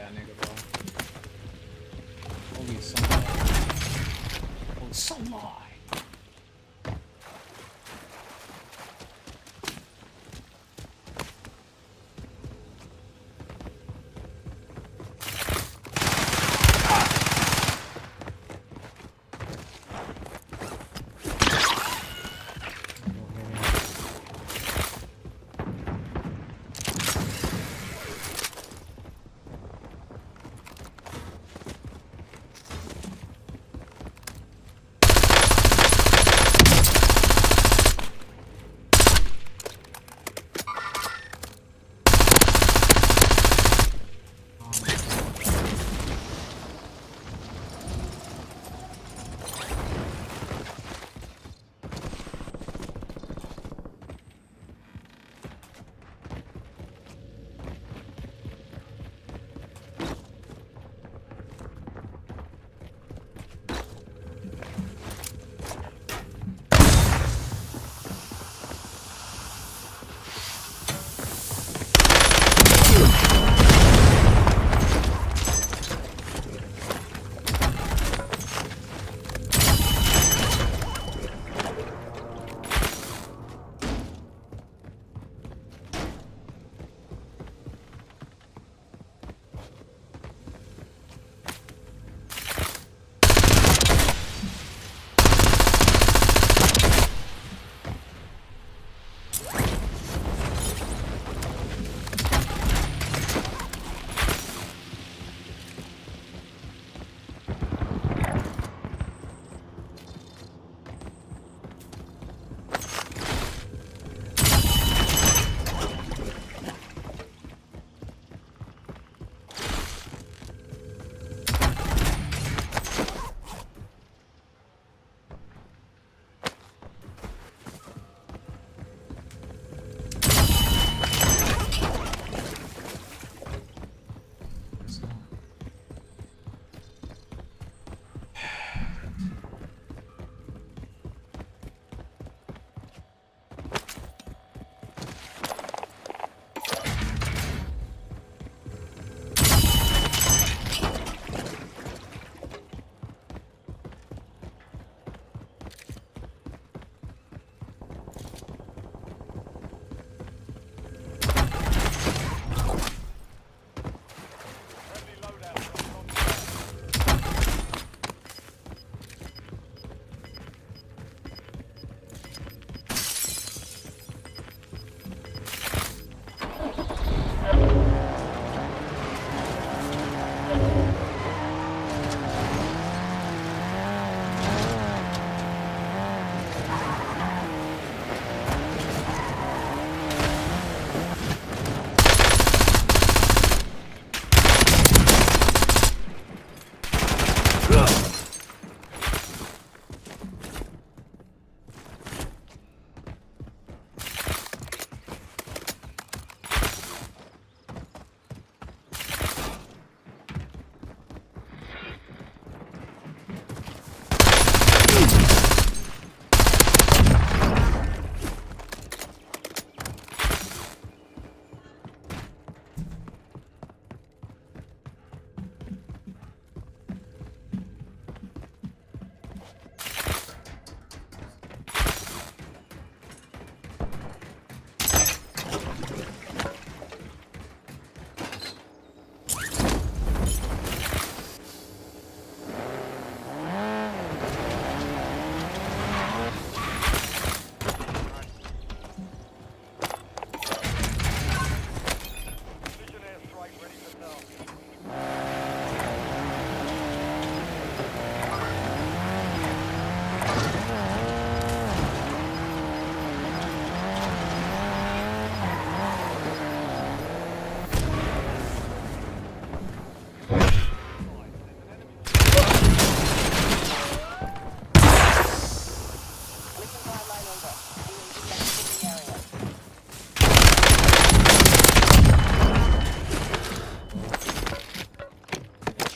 that nigga, bro. Holy sunlight. Holy sunlight.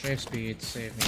Strafe speed, save me.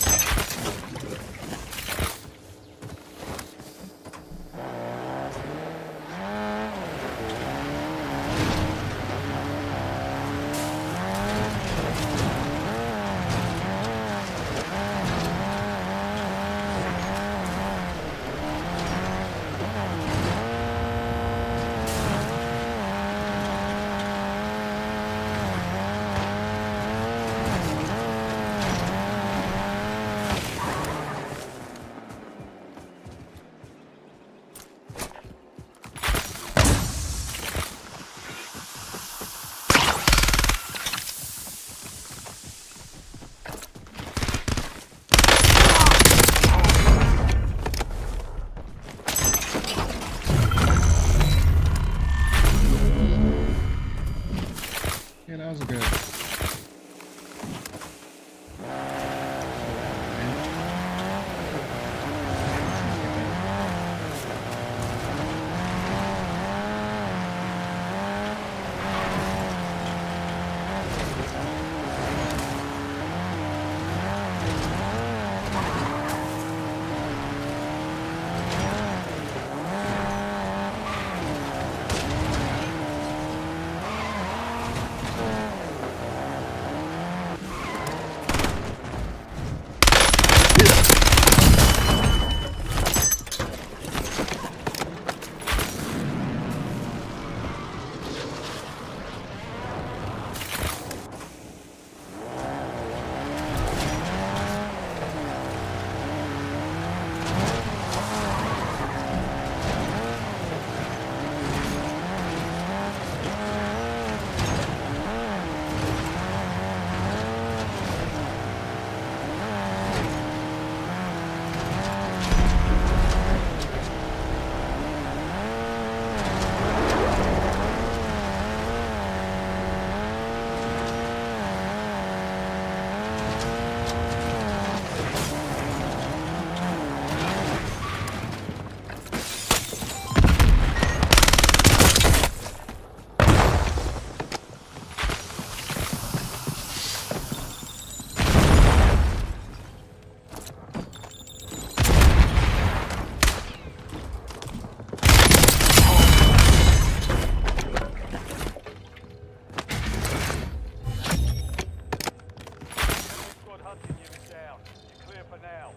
squad hunting you is down. You're clear for now.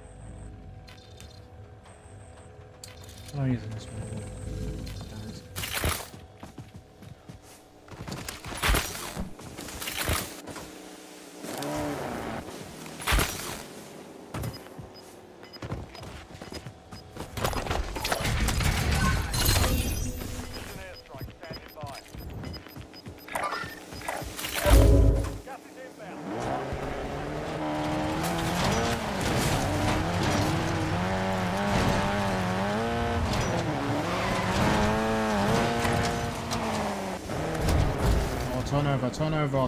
I'm using this one.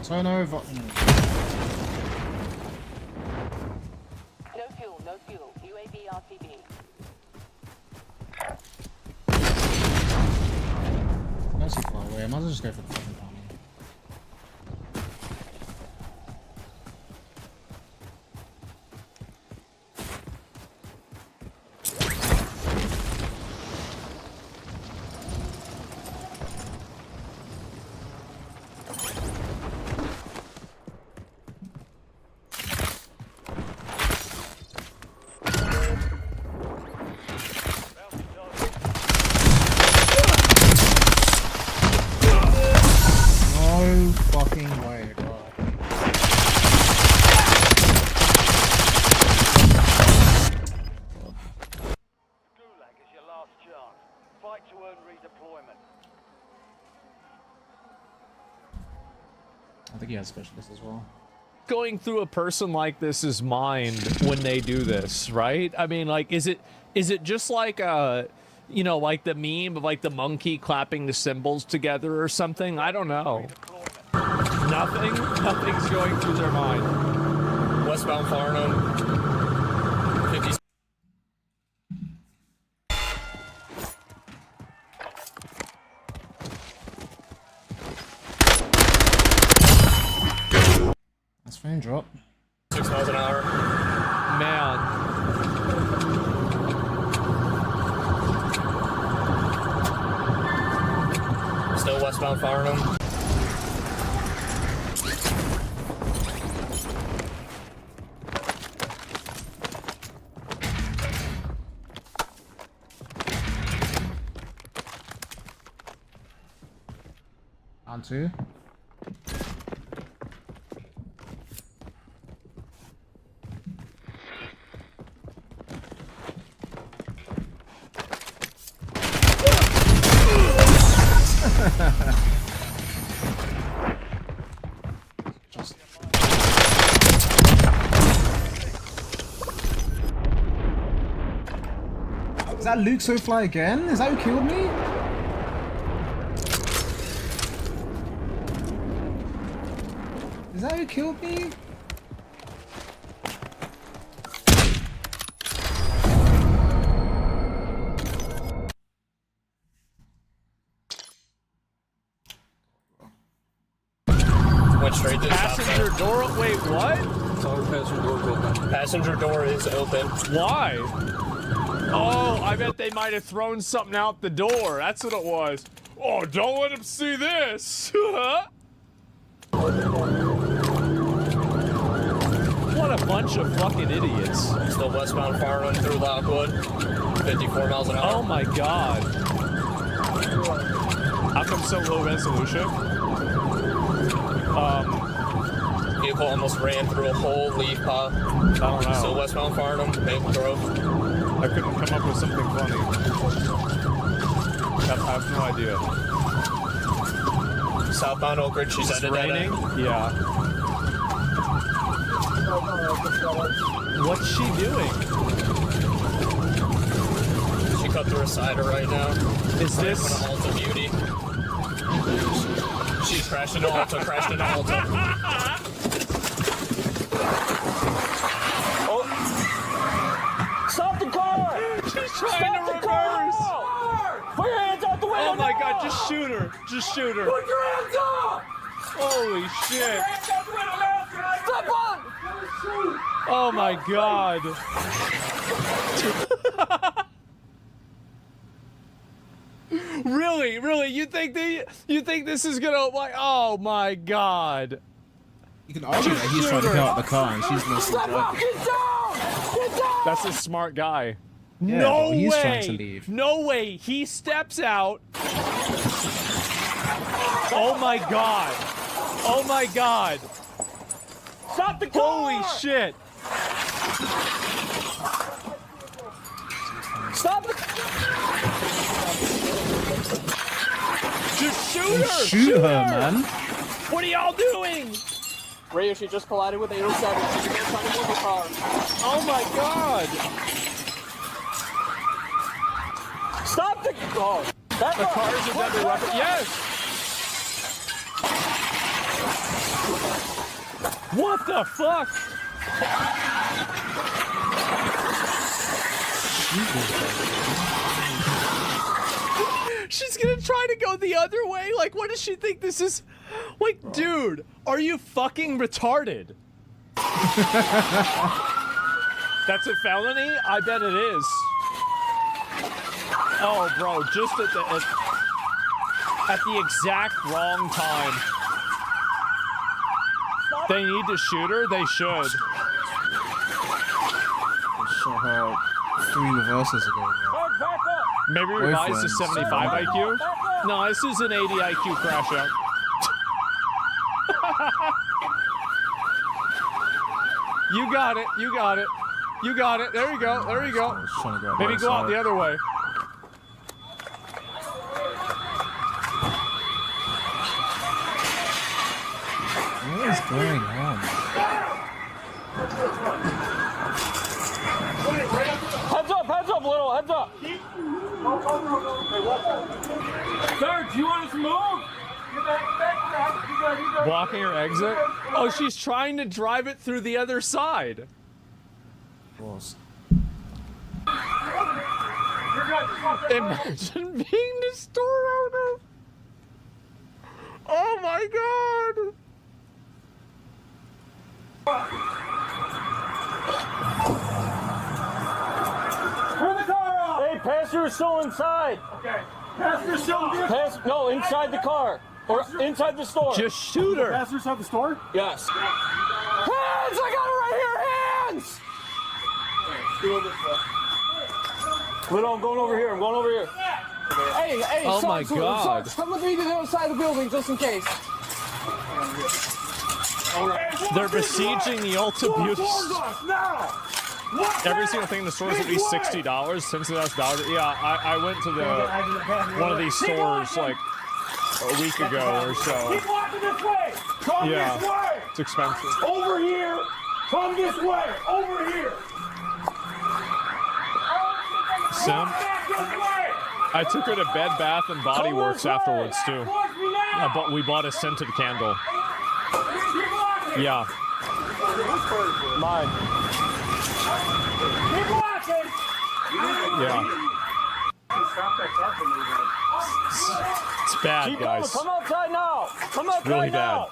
Turn over. No fuel, no fuel. UAV RTB. That's too far away. I might as well just go for the fucking panel. I think he has specialists as well. Going through a person like this's mind when they do this, right? I mean, like, is it just like you know, like the meme of like the monkey clapping the cymbals together or something? I don't know. Nothing's going through their mind. Westbound Farnham. 50. That's frame drop. 6 miles an hour. Man. Still westbound Farnham. On two. Is that Luke SoFly again? Is that who killed me? Is that who killed me? Went straight to the passenger door. Wait, what? Passenger door open. Passenger door is open. Why? Oh, I bet they might have thrown something out the door. That's what it was. Oh, don't let them see this. What a bunch of fucking idiots. Still westbound Farnham through Lockwood. 54 miles an hour. Oh my god. How come so low resolution? Vehicle almost ran through a whole leaf pop. I don't know. Still westbound Farnham, Maple Grove. I couldn't come up with something funny. I have no idea. Southbound Oak Ridge, she's ended that raining? end. Yeah. What's she doing? She cut through a cider right now. Is this Alta Beauty? She's crashed into Alta, crashed into Alta. Oh. Stop the car! She's trying to reverse! Put your hands out the window! Oh my now! god, just shoot her! Just shoot her! Put your hands up! Holy shit! Put your hands out the window now! Step on! Oh my god! Really? You think this is gonna like? Oh my god! You can argue that he's trying to get out of the car and she's mostly driving. That's a smart guy. Yeah, no but he's way! trying to leave. No way! He steps out. Oh my god! Oh my god! Stop the car! Holy shit! Stop the Just shoot her! Shoot her, man. What are y'all doing? Rayo, she just collided with 807. She's gonna try to move the car. Oh my god! Stop the oh, that The car is a deadly weapon. Yes! What the fuck? She's gonna try to go the other way? Like, what does she think this is? Like, dude, are you fucking retarded? That's a felony? I bet it is. Oh, bro, just at the exact wrong time. They need to shoot her? They should. Shot her 3 reversals ago, bro. Maybe revised to 75 IQ? No, this is an 80 IQ crash out. You got it, you got it. You got it. There you go, there you go. Maybe go out the other way. What is going on? Heads up, little, heads up. Sir, do you want us to move? Blocking her exit? Oh, she's trying to drive it through the other side. Imagine being the store owner. Oh my god. Turn the car off! Hey, passenger's still inside. Okay. Passenger's still in no, inside the car. Or inside the store. Just shoot her. Passenger's inside the store? Yes. Hands! I got her right here! Hands! Little, I'm going over here. I'm going over here. Hey, Oh Sarge, my God. Sarge, come with me to the other side of the building just in case. They're besieging the Ulta Beauty. Every single thing in the store is at least $60. Since that's dollar. Yeah, I went to one of these stores like a week ago or so. Keep walking this way! Come Yeah, this way! it's expensive. Over here! Come this way! Over here! Sim, I took her to Bed Bath and Body Works afterwards too. We bought a scented candle. Yeah. Mine. Keep walking! Yeah. It's bad, Keep guys. going. Come outside now! Come outside really now!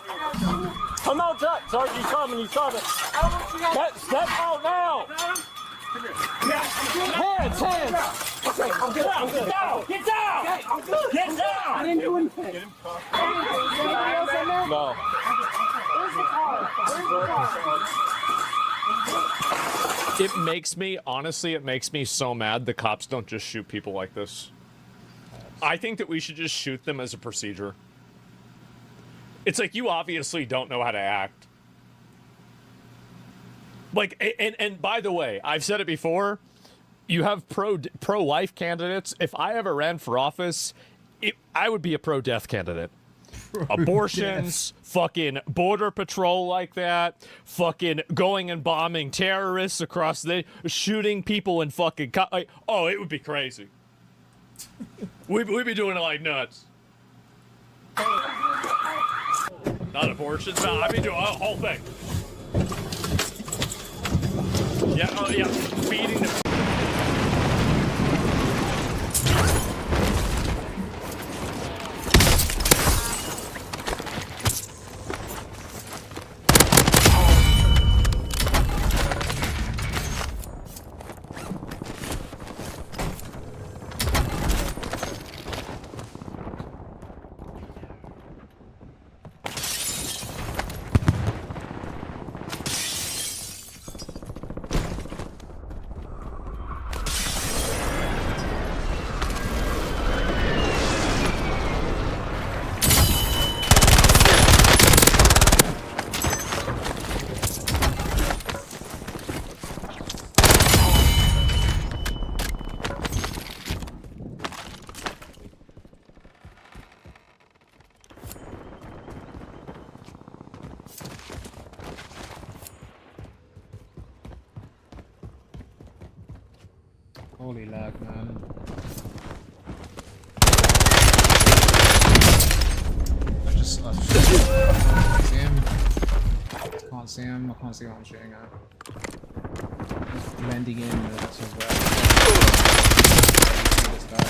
Come outside! Sarge, he's coming, he's coming! Step out now! Hands! Okay, I'm good. Get down! Get down! Get down! I didn't do anything. No. Where's the car? It makes me, honestly, it makes me so mad the cops don't just shoot people like this. I think that we should just shoot them as a procedure. It's like, you obviously don't know how to act. Like, and by the way, I've said it before, you have pro-life candidates. If I ever ran for office, I would be a pro-death candidate. Abortions, fucking border patrol like that, fucking going and bombing terrorists across the, shooting people in fucking, like, oh, it would be crazy. We'd be doing it like nuts. Not abortions, no, I'd be doing the whole thing. Yeah, oh yeah, feeding the... Holy lag, man. I just see him. Can't see him. I can't see what I'm shooting at. Just blending in with this as well. This guy.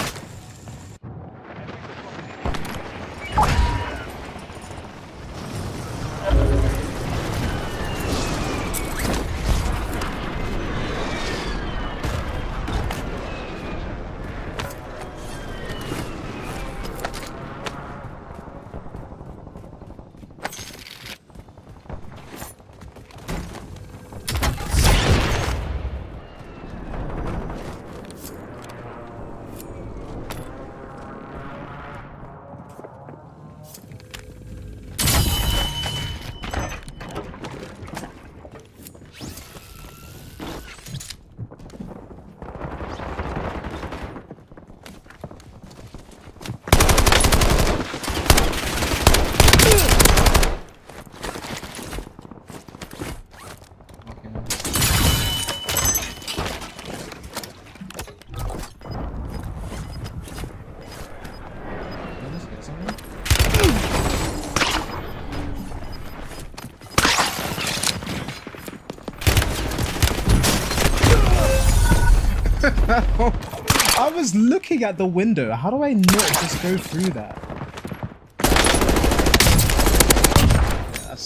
I was looking at the window. How do I not just go through that?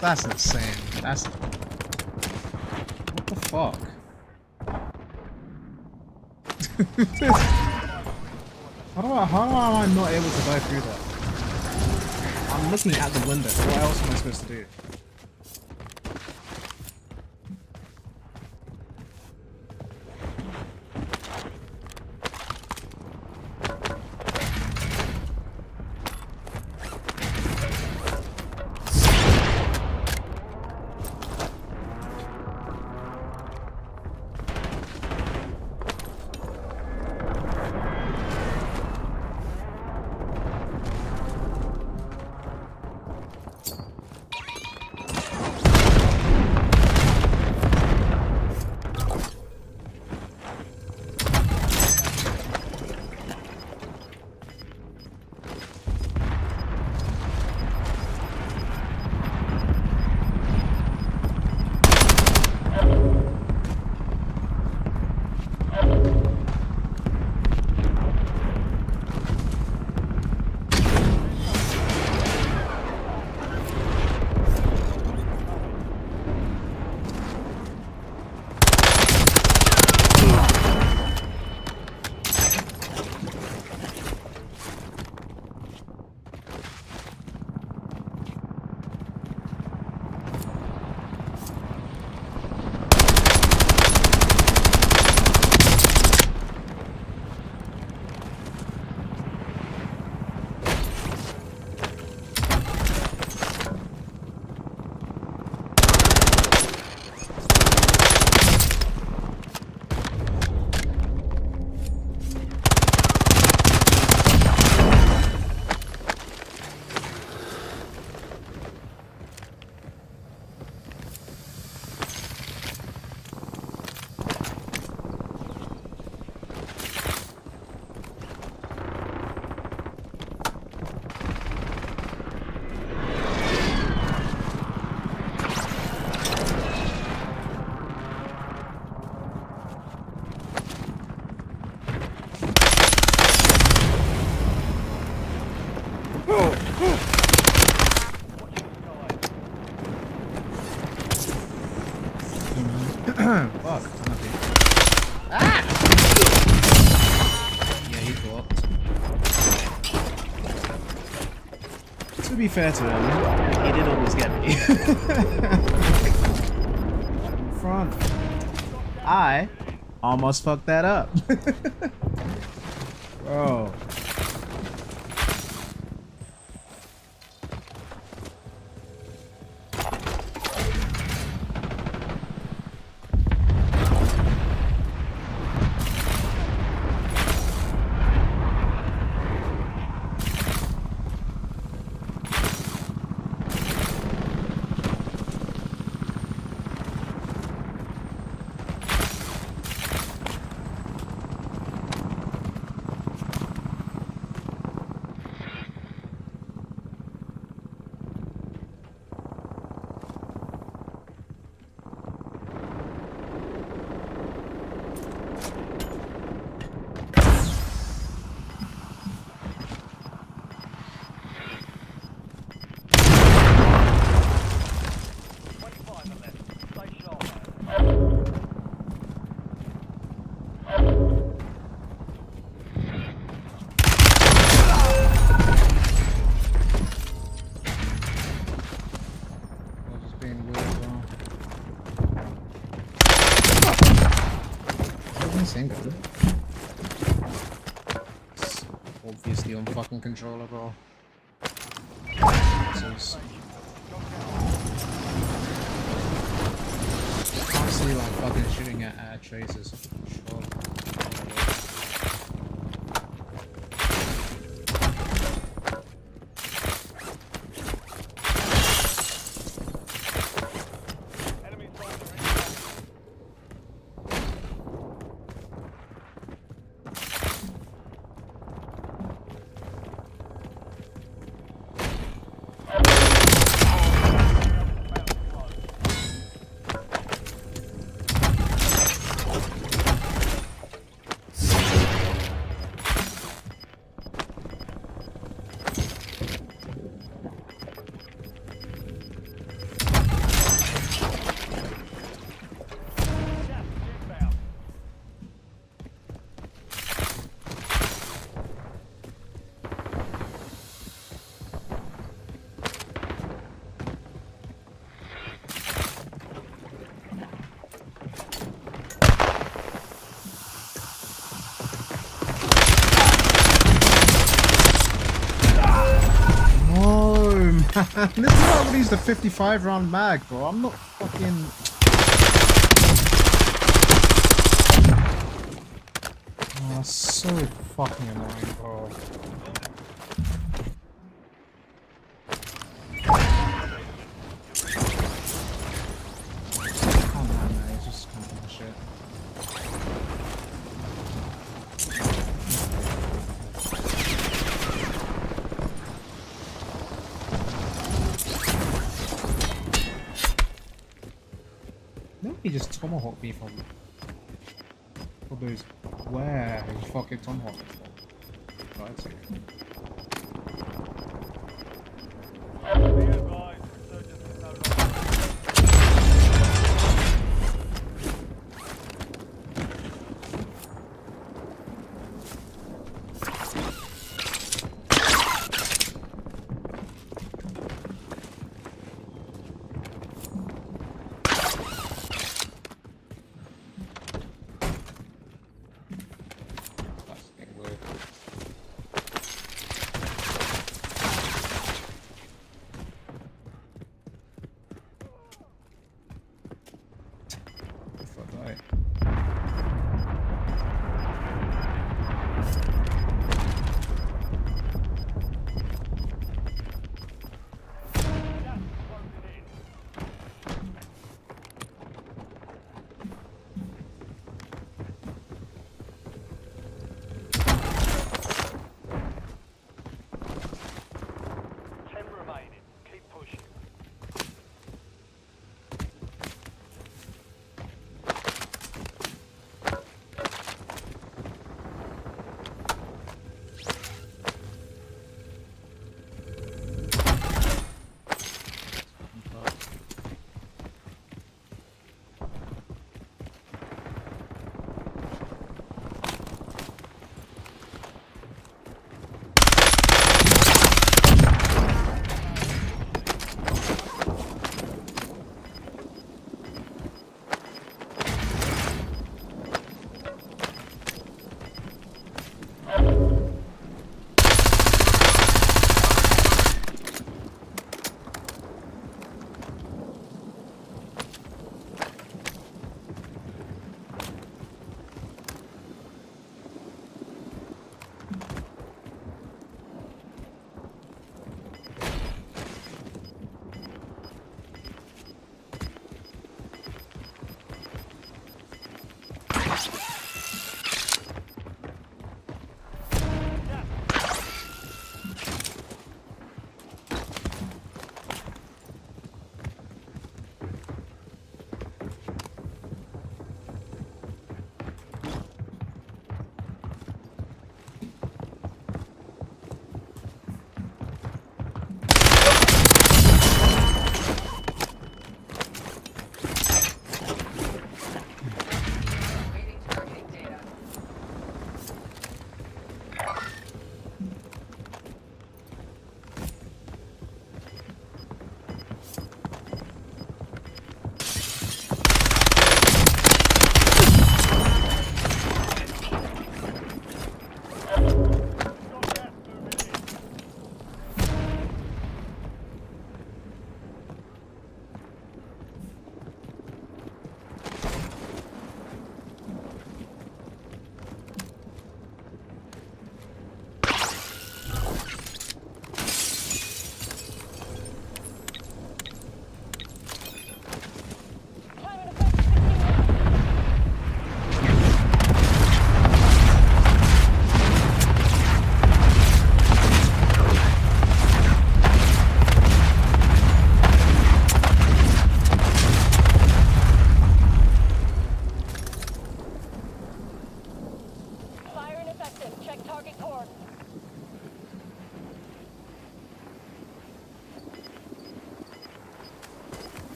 That's insane. That's what the fuck? How am I not able to go through that? I'm looking at the window. What else am I supposed to do? Fuck. Nothing. Ah! Yeah, he dropped. To be fair to him, he did almost get me. In front. I almost fucked that up. Bro. Anything good? It's obviously unfucking controllable. Jesus. Honestly, like fucking shooting at traces. Sure. This is why I would use the 55 round mag, bro. I'm not fucking. Oh, that's so fucking annoying, bro. Come on, man. It's just kind of shit. He just tomahawked me from those where he fucking tomahawked me from. Right, so.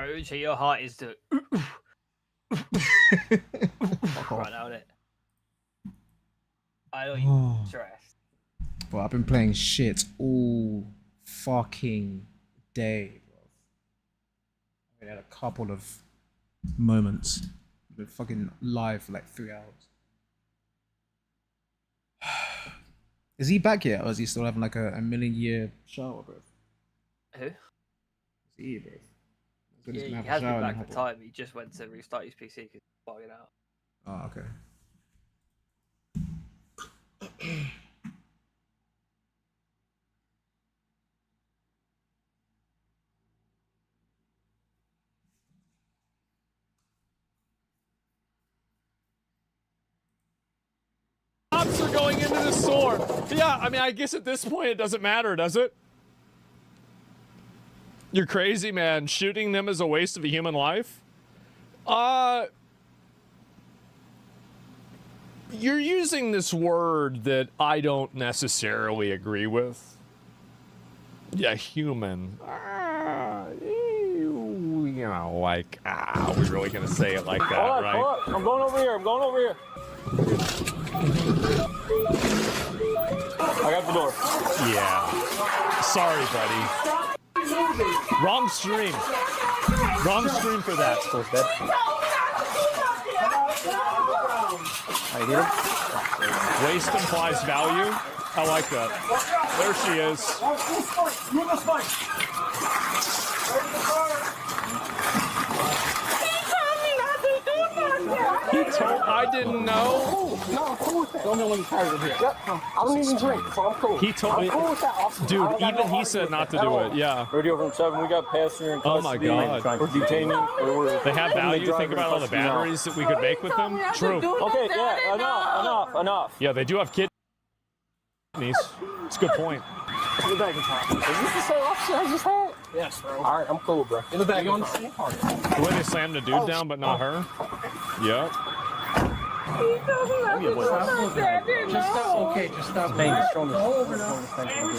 Bro, Uche, your heart is the right now, innit? I know you stressed. Bro, I've been playing shit all fucking day, bro. I had a couple of moments. I've been fucking live for like 3 hours. Is he back yet, or is he still having like a million-year shower, bro? Who? Is he, bro? Yeah, he has been back for time. He just went to restart his PC because he's bugging out. Oh, okay. Cops are going into the store. Yeah, I mean, I guess at this point it doesn't matter, does it? You're crazy, man. Shooting them is a waste of a human life? You're using this word that I don't necessarily agree with. Yeah, human. You know, like, are we really gonna say it like that, right? Hold up. I'm going over here. I'm going over here. I got the door. Yeah. Sorry, buddy. Wrong stream. Wrong stream for that. Waste implies value. I like that. There she is. He told I didn't know. No, I'm cool with that. Don't know when he's in here. Yep. I don't even drink, so I'm cool. He told me, cool with that, officer. dude. Even he said not to do it. Yeah. Radio from 7, we got passenger in custody. Oh my god. We're detaining. They have value. Think about all the batteries that we could make with them. True. Okay, yeah, enough. Yeah, they do have kidneys. It's a good point. In the back of the Is this the same officer I just had? Yes, bro. All right, I'm cool, bro. In the back of the The way they slammed the dude down, but not her. Yep. Just stop being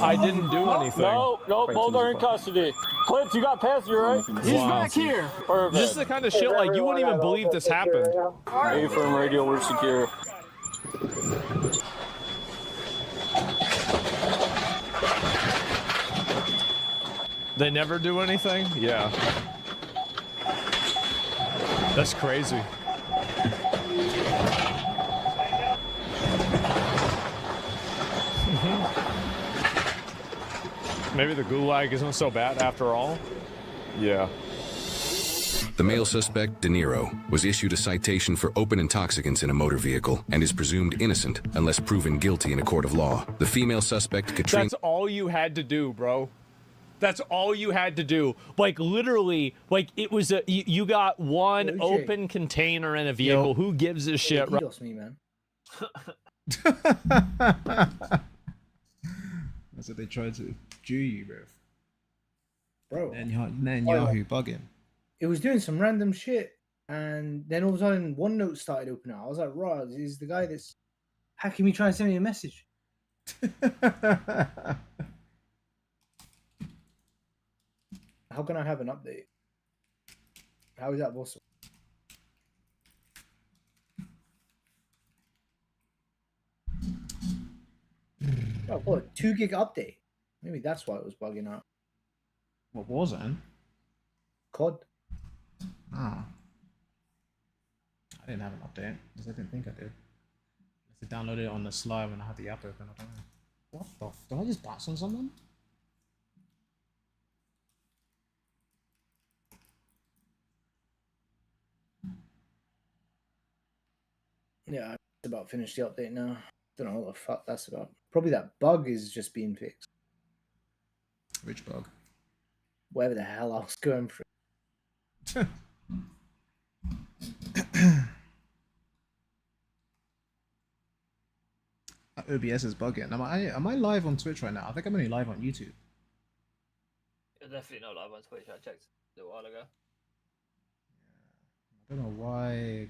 I didn't do anything. No, both are in custody. Clint, you got passenger, right? He's back here. Perfect. This is the kind of shit like you wouldn't even believe this happened. A-firm radio, we're secure. They never do anything? Yeah. That's crazy. Maybe the gulag isn't so bad after all? Yeah. The male suspect, De Niro, was issued a citation for open intoxicants in a motor vehicle and is presumed innocent unless proven guilty in a court of law. The female suspect, Katrina... That's all you had to do, bro. That's all you had to do. Like, literally, like, it was a... You got one open container in a vehicle. Yo. Who gives a shit, right? Me, man. That's what they tried to do you, bro. Bro. Then Yahoo bugging. It was doing some random shit, and then all of a sudden, OneNote started opening up. I was like, "Rod, is the guy that's hacking me trying to send me a message?" How can I have an update? How is that possible? Oh, what? 2 gig update? Maybe that's why it was bugging out. What was it? COD. Ah. I didn't have an update, because I didn't think I did. I downloaded it on the slide when I had the app open. I don't know. What the f... Did I just bounce on someone? Yeah, I'm about finished the update now. Don't know what the fuck that's about. Probably that bug is just being fixed. Which bug? Whatever the hell I was going through. OBS is bugging. Am I live on Twitch right now? I think I'm only live on YouTube. You're definitely not live on Twitch. I checked a little while ago. I don't know why.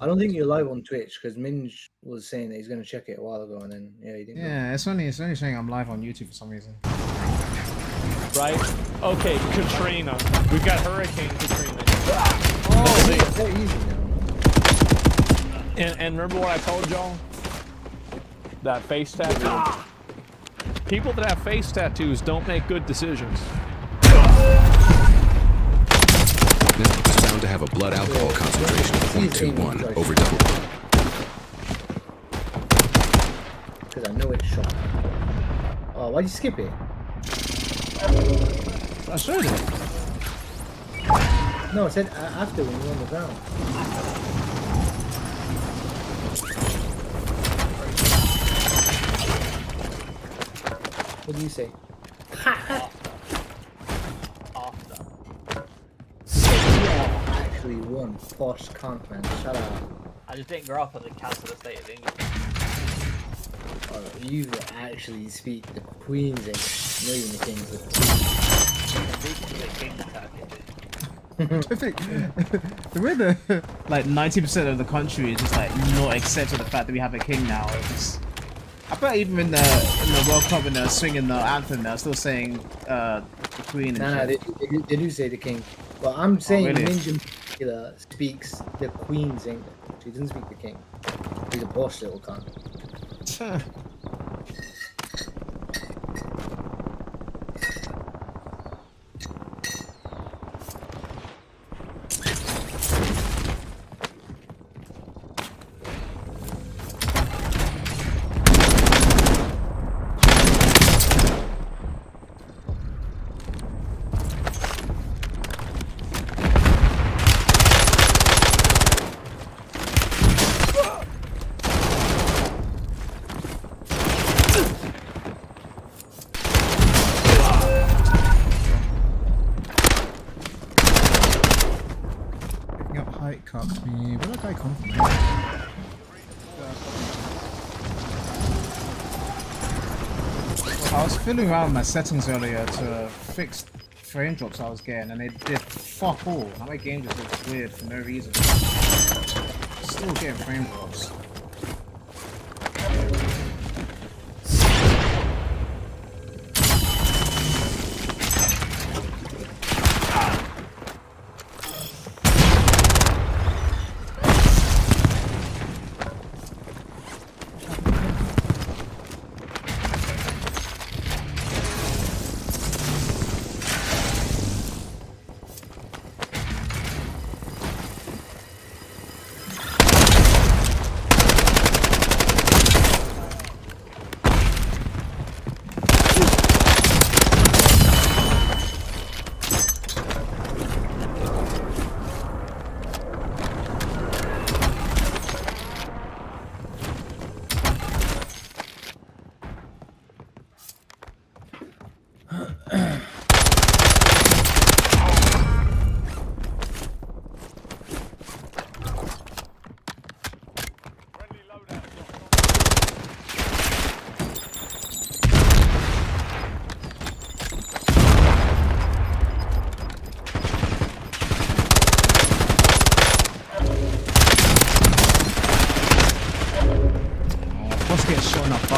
I don't think you're live on Twitch because Minj was saying that he's going to check it a while ago, and then yeah, he didn't. Yeah, it's only saying I'm live on YouTube for some reason. right? Okay, Katrina. We've got Hurricane Katrina. Oh, they're easy now. And remember what I told y'all? That face tattoo. People that have face tattoos don't make good decisions. Was found to have a blood alcohol concentration of 0.21 over double. Because I know it's shot. Oh, why'd you skip it? I showed it. No, I said after when you were on the ground. What do you say? Actually won. Posh conk, man. Shut up. I just didn't grow up in the cancel the state of England. Oh, you actually speak the Queen's English, not even the King's. I think the way like 90% of the country is just like not accepting the fact that we have a king now. It's just, I bet even in the World Cup when they're swinging the anthem, they're still saying the Queen. No, they do say the King. But I'm saying really? Ninja in particular speaks the Queen's English. He doesn't speak the King. He's a posh little cunt. Cucked me. Where did that guy come from? I was fiddling around with my settings earlier to fix frame drops I was getting, and they did fuck all. Now my game just looks weird for no reason. Still getting frame drops.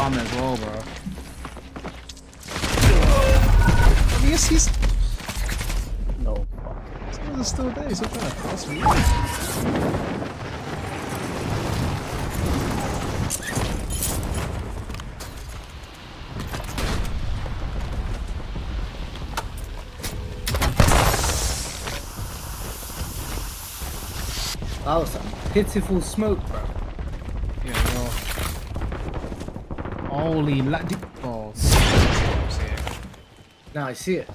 As well, bro. Yes, he's. No. Some of them still there. He's okay. That's weird. That was some pitiful smoke, bro. Yeah, bro. Holy lad. Oh, now I see it.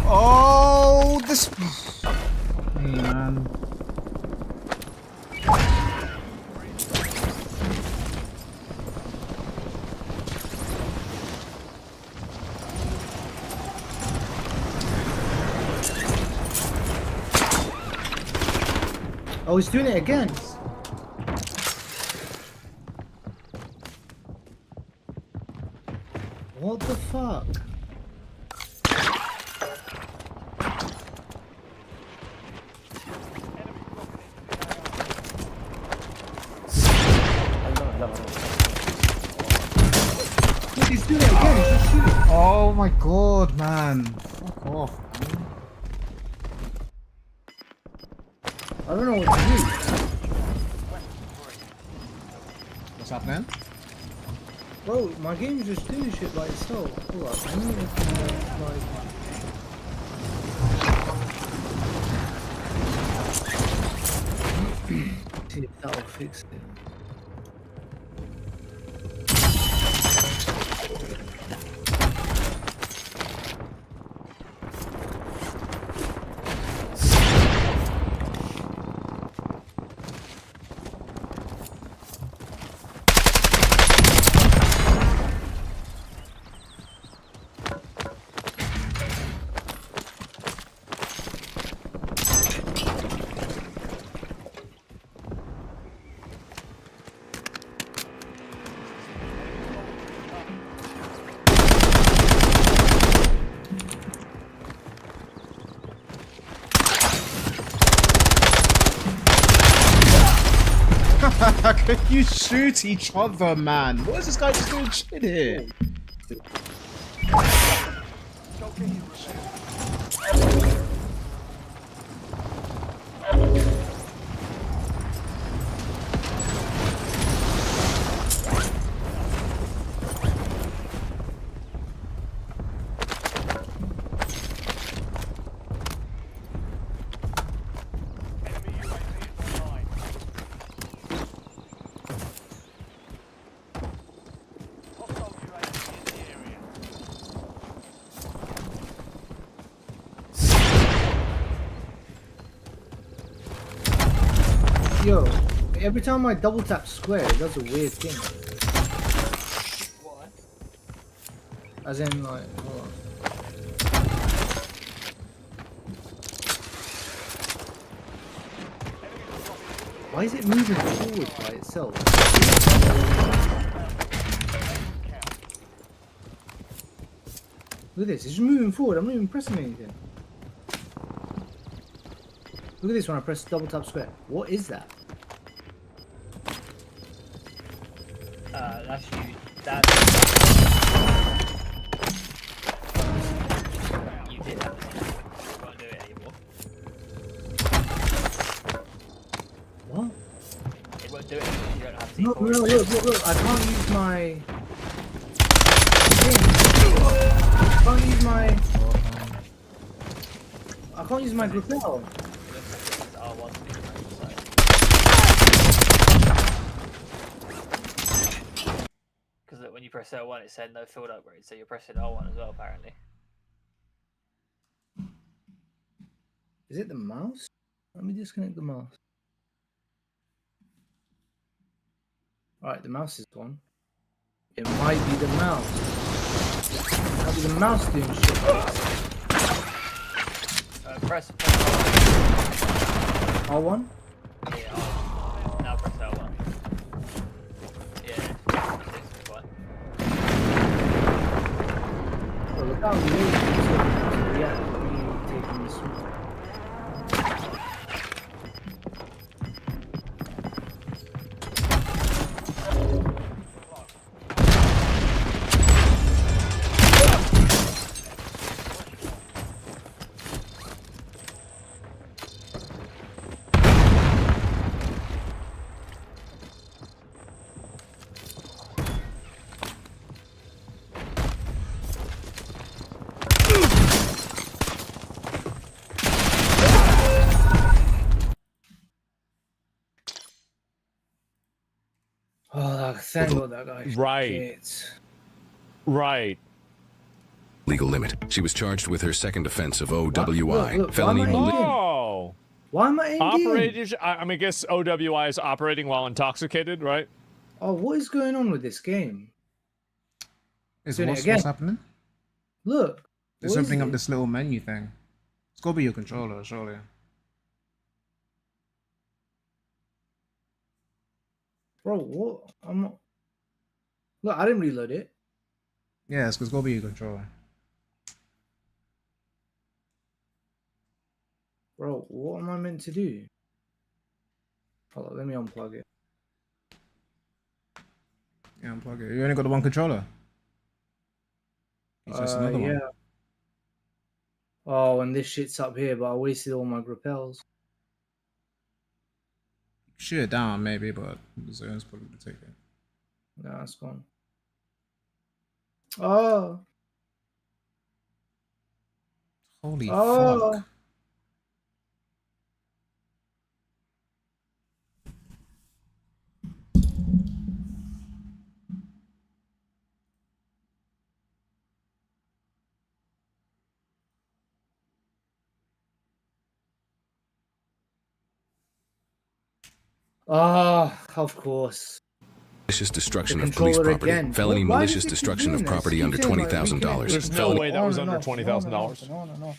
Oh, this. Hey, man. Oh, he's doing it again. What the fuck? He's doing it again. He's just shooting. Oh my god, man. Fuck off, man. I don't know what to do. What's happening? Bro, my game's just doing shit by itself. Hold up. I need to, see if that'll fix it. How can you shoot each other, man? What is this guy just doing shit here? Yo, every time I double tap square, it does a weird thing. What? As in, like, hold on. Why is it moving forward by itself? Look at this, it's just moving forward. I'm not even pressing anything. Look at this when I press double tap square. What is that? That's you. You did that. You can't do it anymore. What? It won't do it anymore. You don't have to. Look, look. I can't use my... I can't use my lapel. Because when you press L1 it said no field upgrade, so you're pressing L1 as well apparently. Is it the mouse? Let me disconnect the mouse. Alright, the mouse is gone. It might be the mouse. Might be the mouse doing shit. Press R1? Yeah, R1. Now press L1. Yeah, this is one. Oh, look how late it's react to me taking this one. Oh, thank God that guy. Right. Right. Legal limit. She was charged with her second offense of OWI, Look, felony Oh. Why am I in Operated? I mean, I guess OWI is operating while intoxicated, right? Oh, what is going on with this game? What's happening? Look. It's opening up this little menu thing. It's gotta be your controller, surely. Bro, what? I'm not... Look, I didn't reload it. Yeah, it's gotta be your controller. Bro, what am I meant to do? Hold on, let me unplug it. Yeah, unplug it. You only got the one controller? That's another yeah. one. Oh, and this shit's up here, but I wasted all my repels. Shoot it down, maybe, but the zone's probably gonna take it. No, it's gone. Oh. Holy Oh. fuck. Oh, of course. Malicious destruction The of police controller property. again. Felony Why malicious does it keep destruction doing of this? property Keep under saying, like, $20,000. There's no Felony. way that was under On $20,000. and on and on.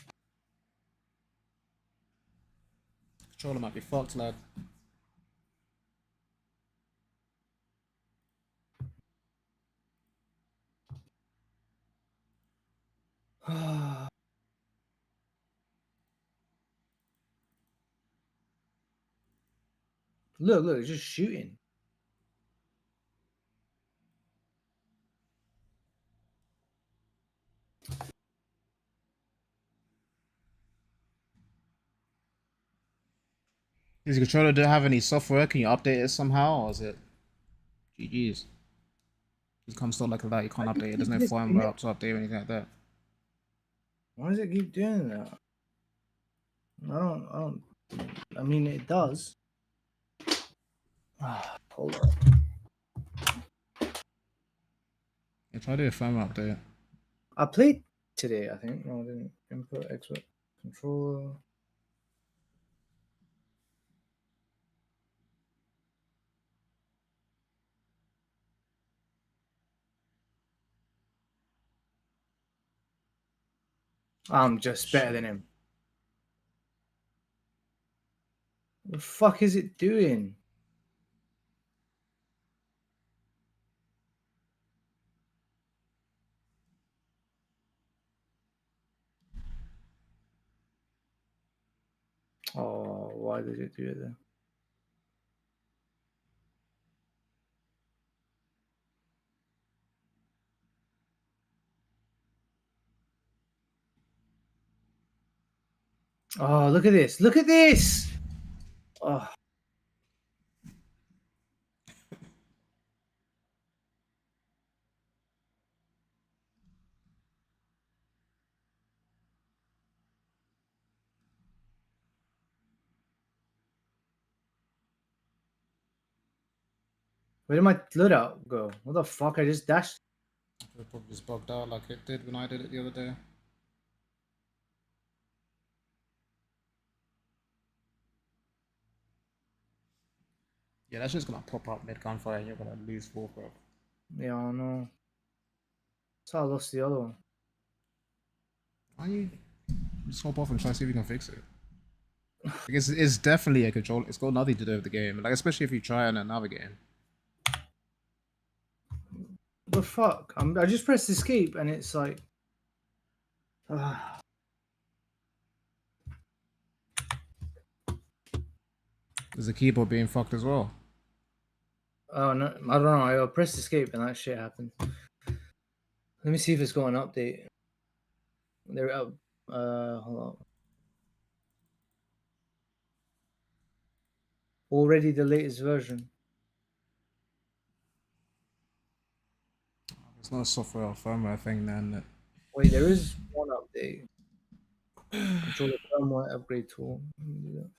Controller might be fucked, lad. Look, it's just shooting. Does your controller don't have any software? Can you update it somehow, or is it GG's? It comes out like that. You can't update it. There's no firmware up to update or anything like that. Why does it keep doing that? I mean, it does. Hold on. Yeah, try to do a firmware update. I played today, I think. No, I didn't. Input, export, controller. I'm just better than him. What the fuck is it doing? Oh, why did it do it then? Oh, look at this. Look at this. Oh. Where did my loadout go? What the fuck? I just dashed. It probably just bugged out like it did when I did it the other day. Yeah, that's just gonna pop up mid gunfire and you're gonna lose 4, bro. Yeah, I know. That's how I lost the other one. Why don't you just hop off and try to see if you can fix it? Because it's definitely a control. It's got nothing to do with the game. Like, especially if you try in another game. The fuck? I just pressed escape and it's like. Is the keyboard being fucked as well? Oh no, I don't know. I pressed escape and that shit happened. Let me see if it's got an update. There, hold on. Already the latest version. It's not a software or firmware thing then. Wait, there is one update. Controller firmware upgrade tool. Let me do that.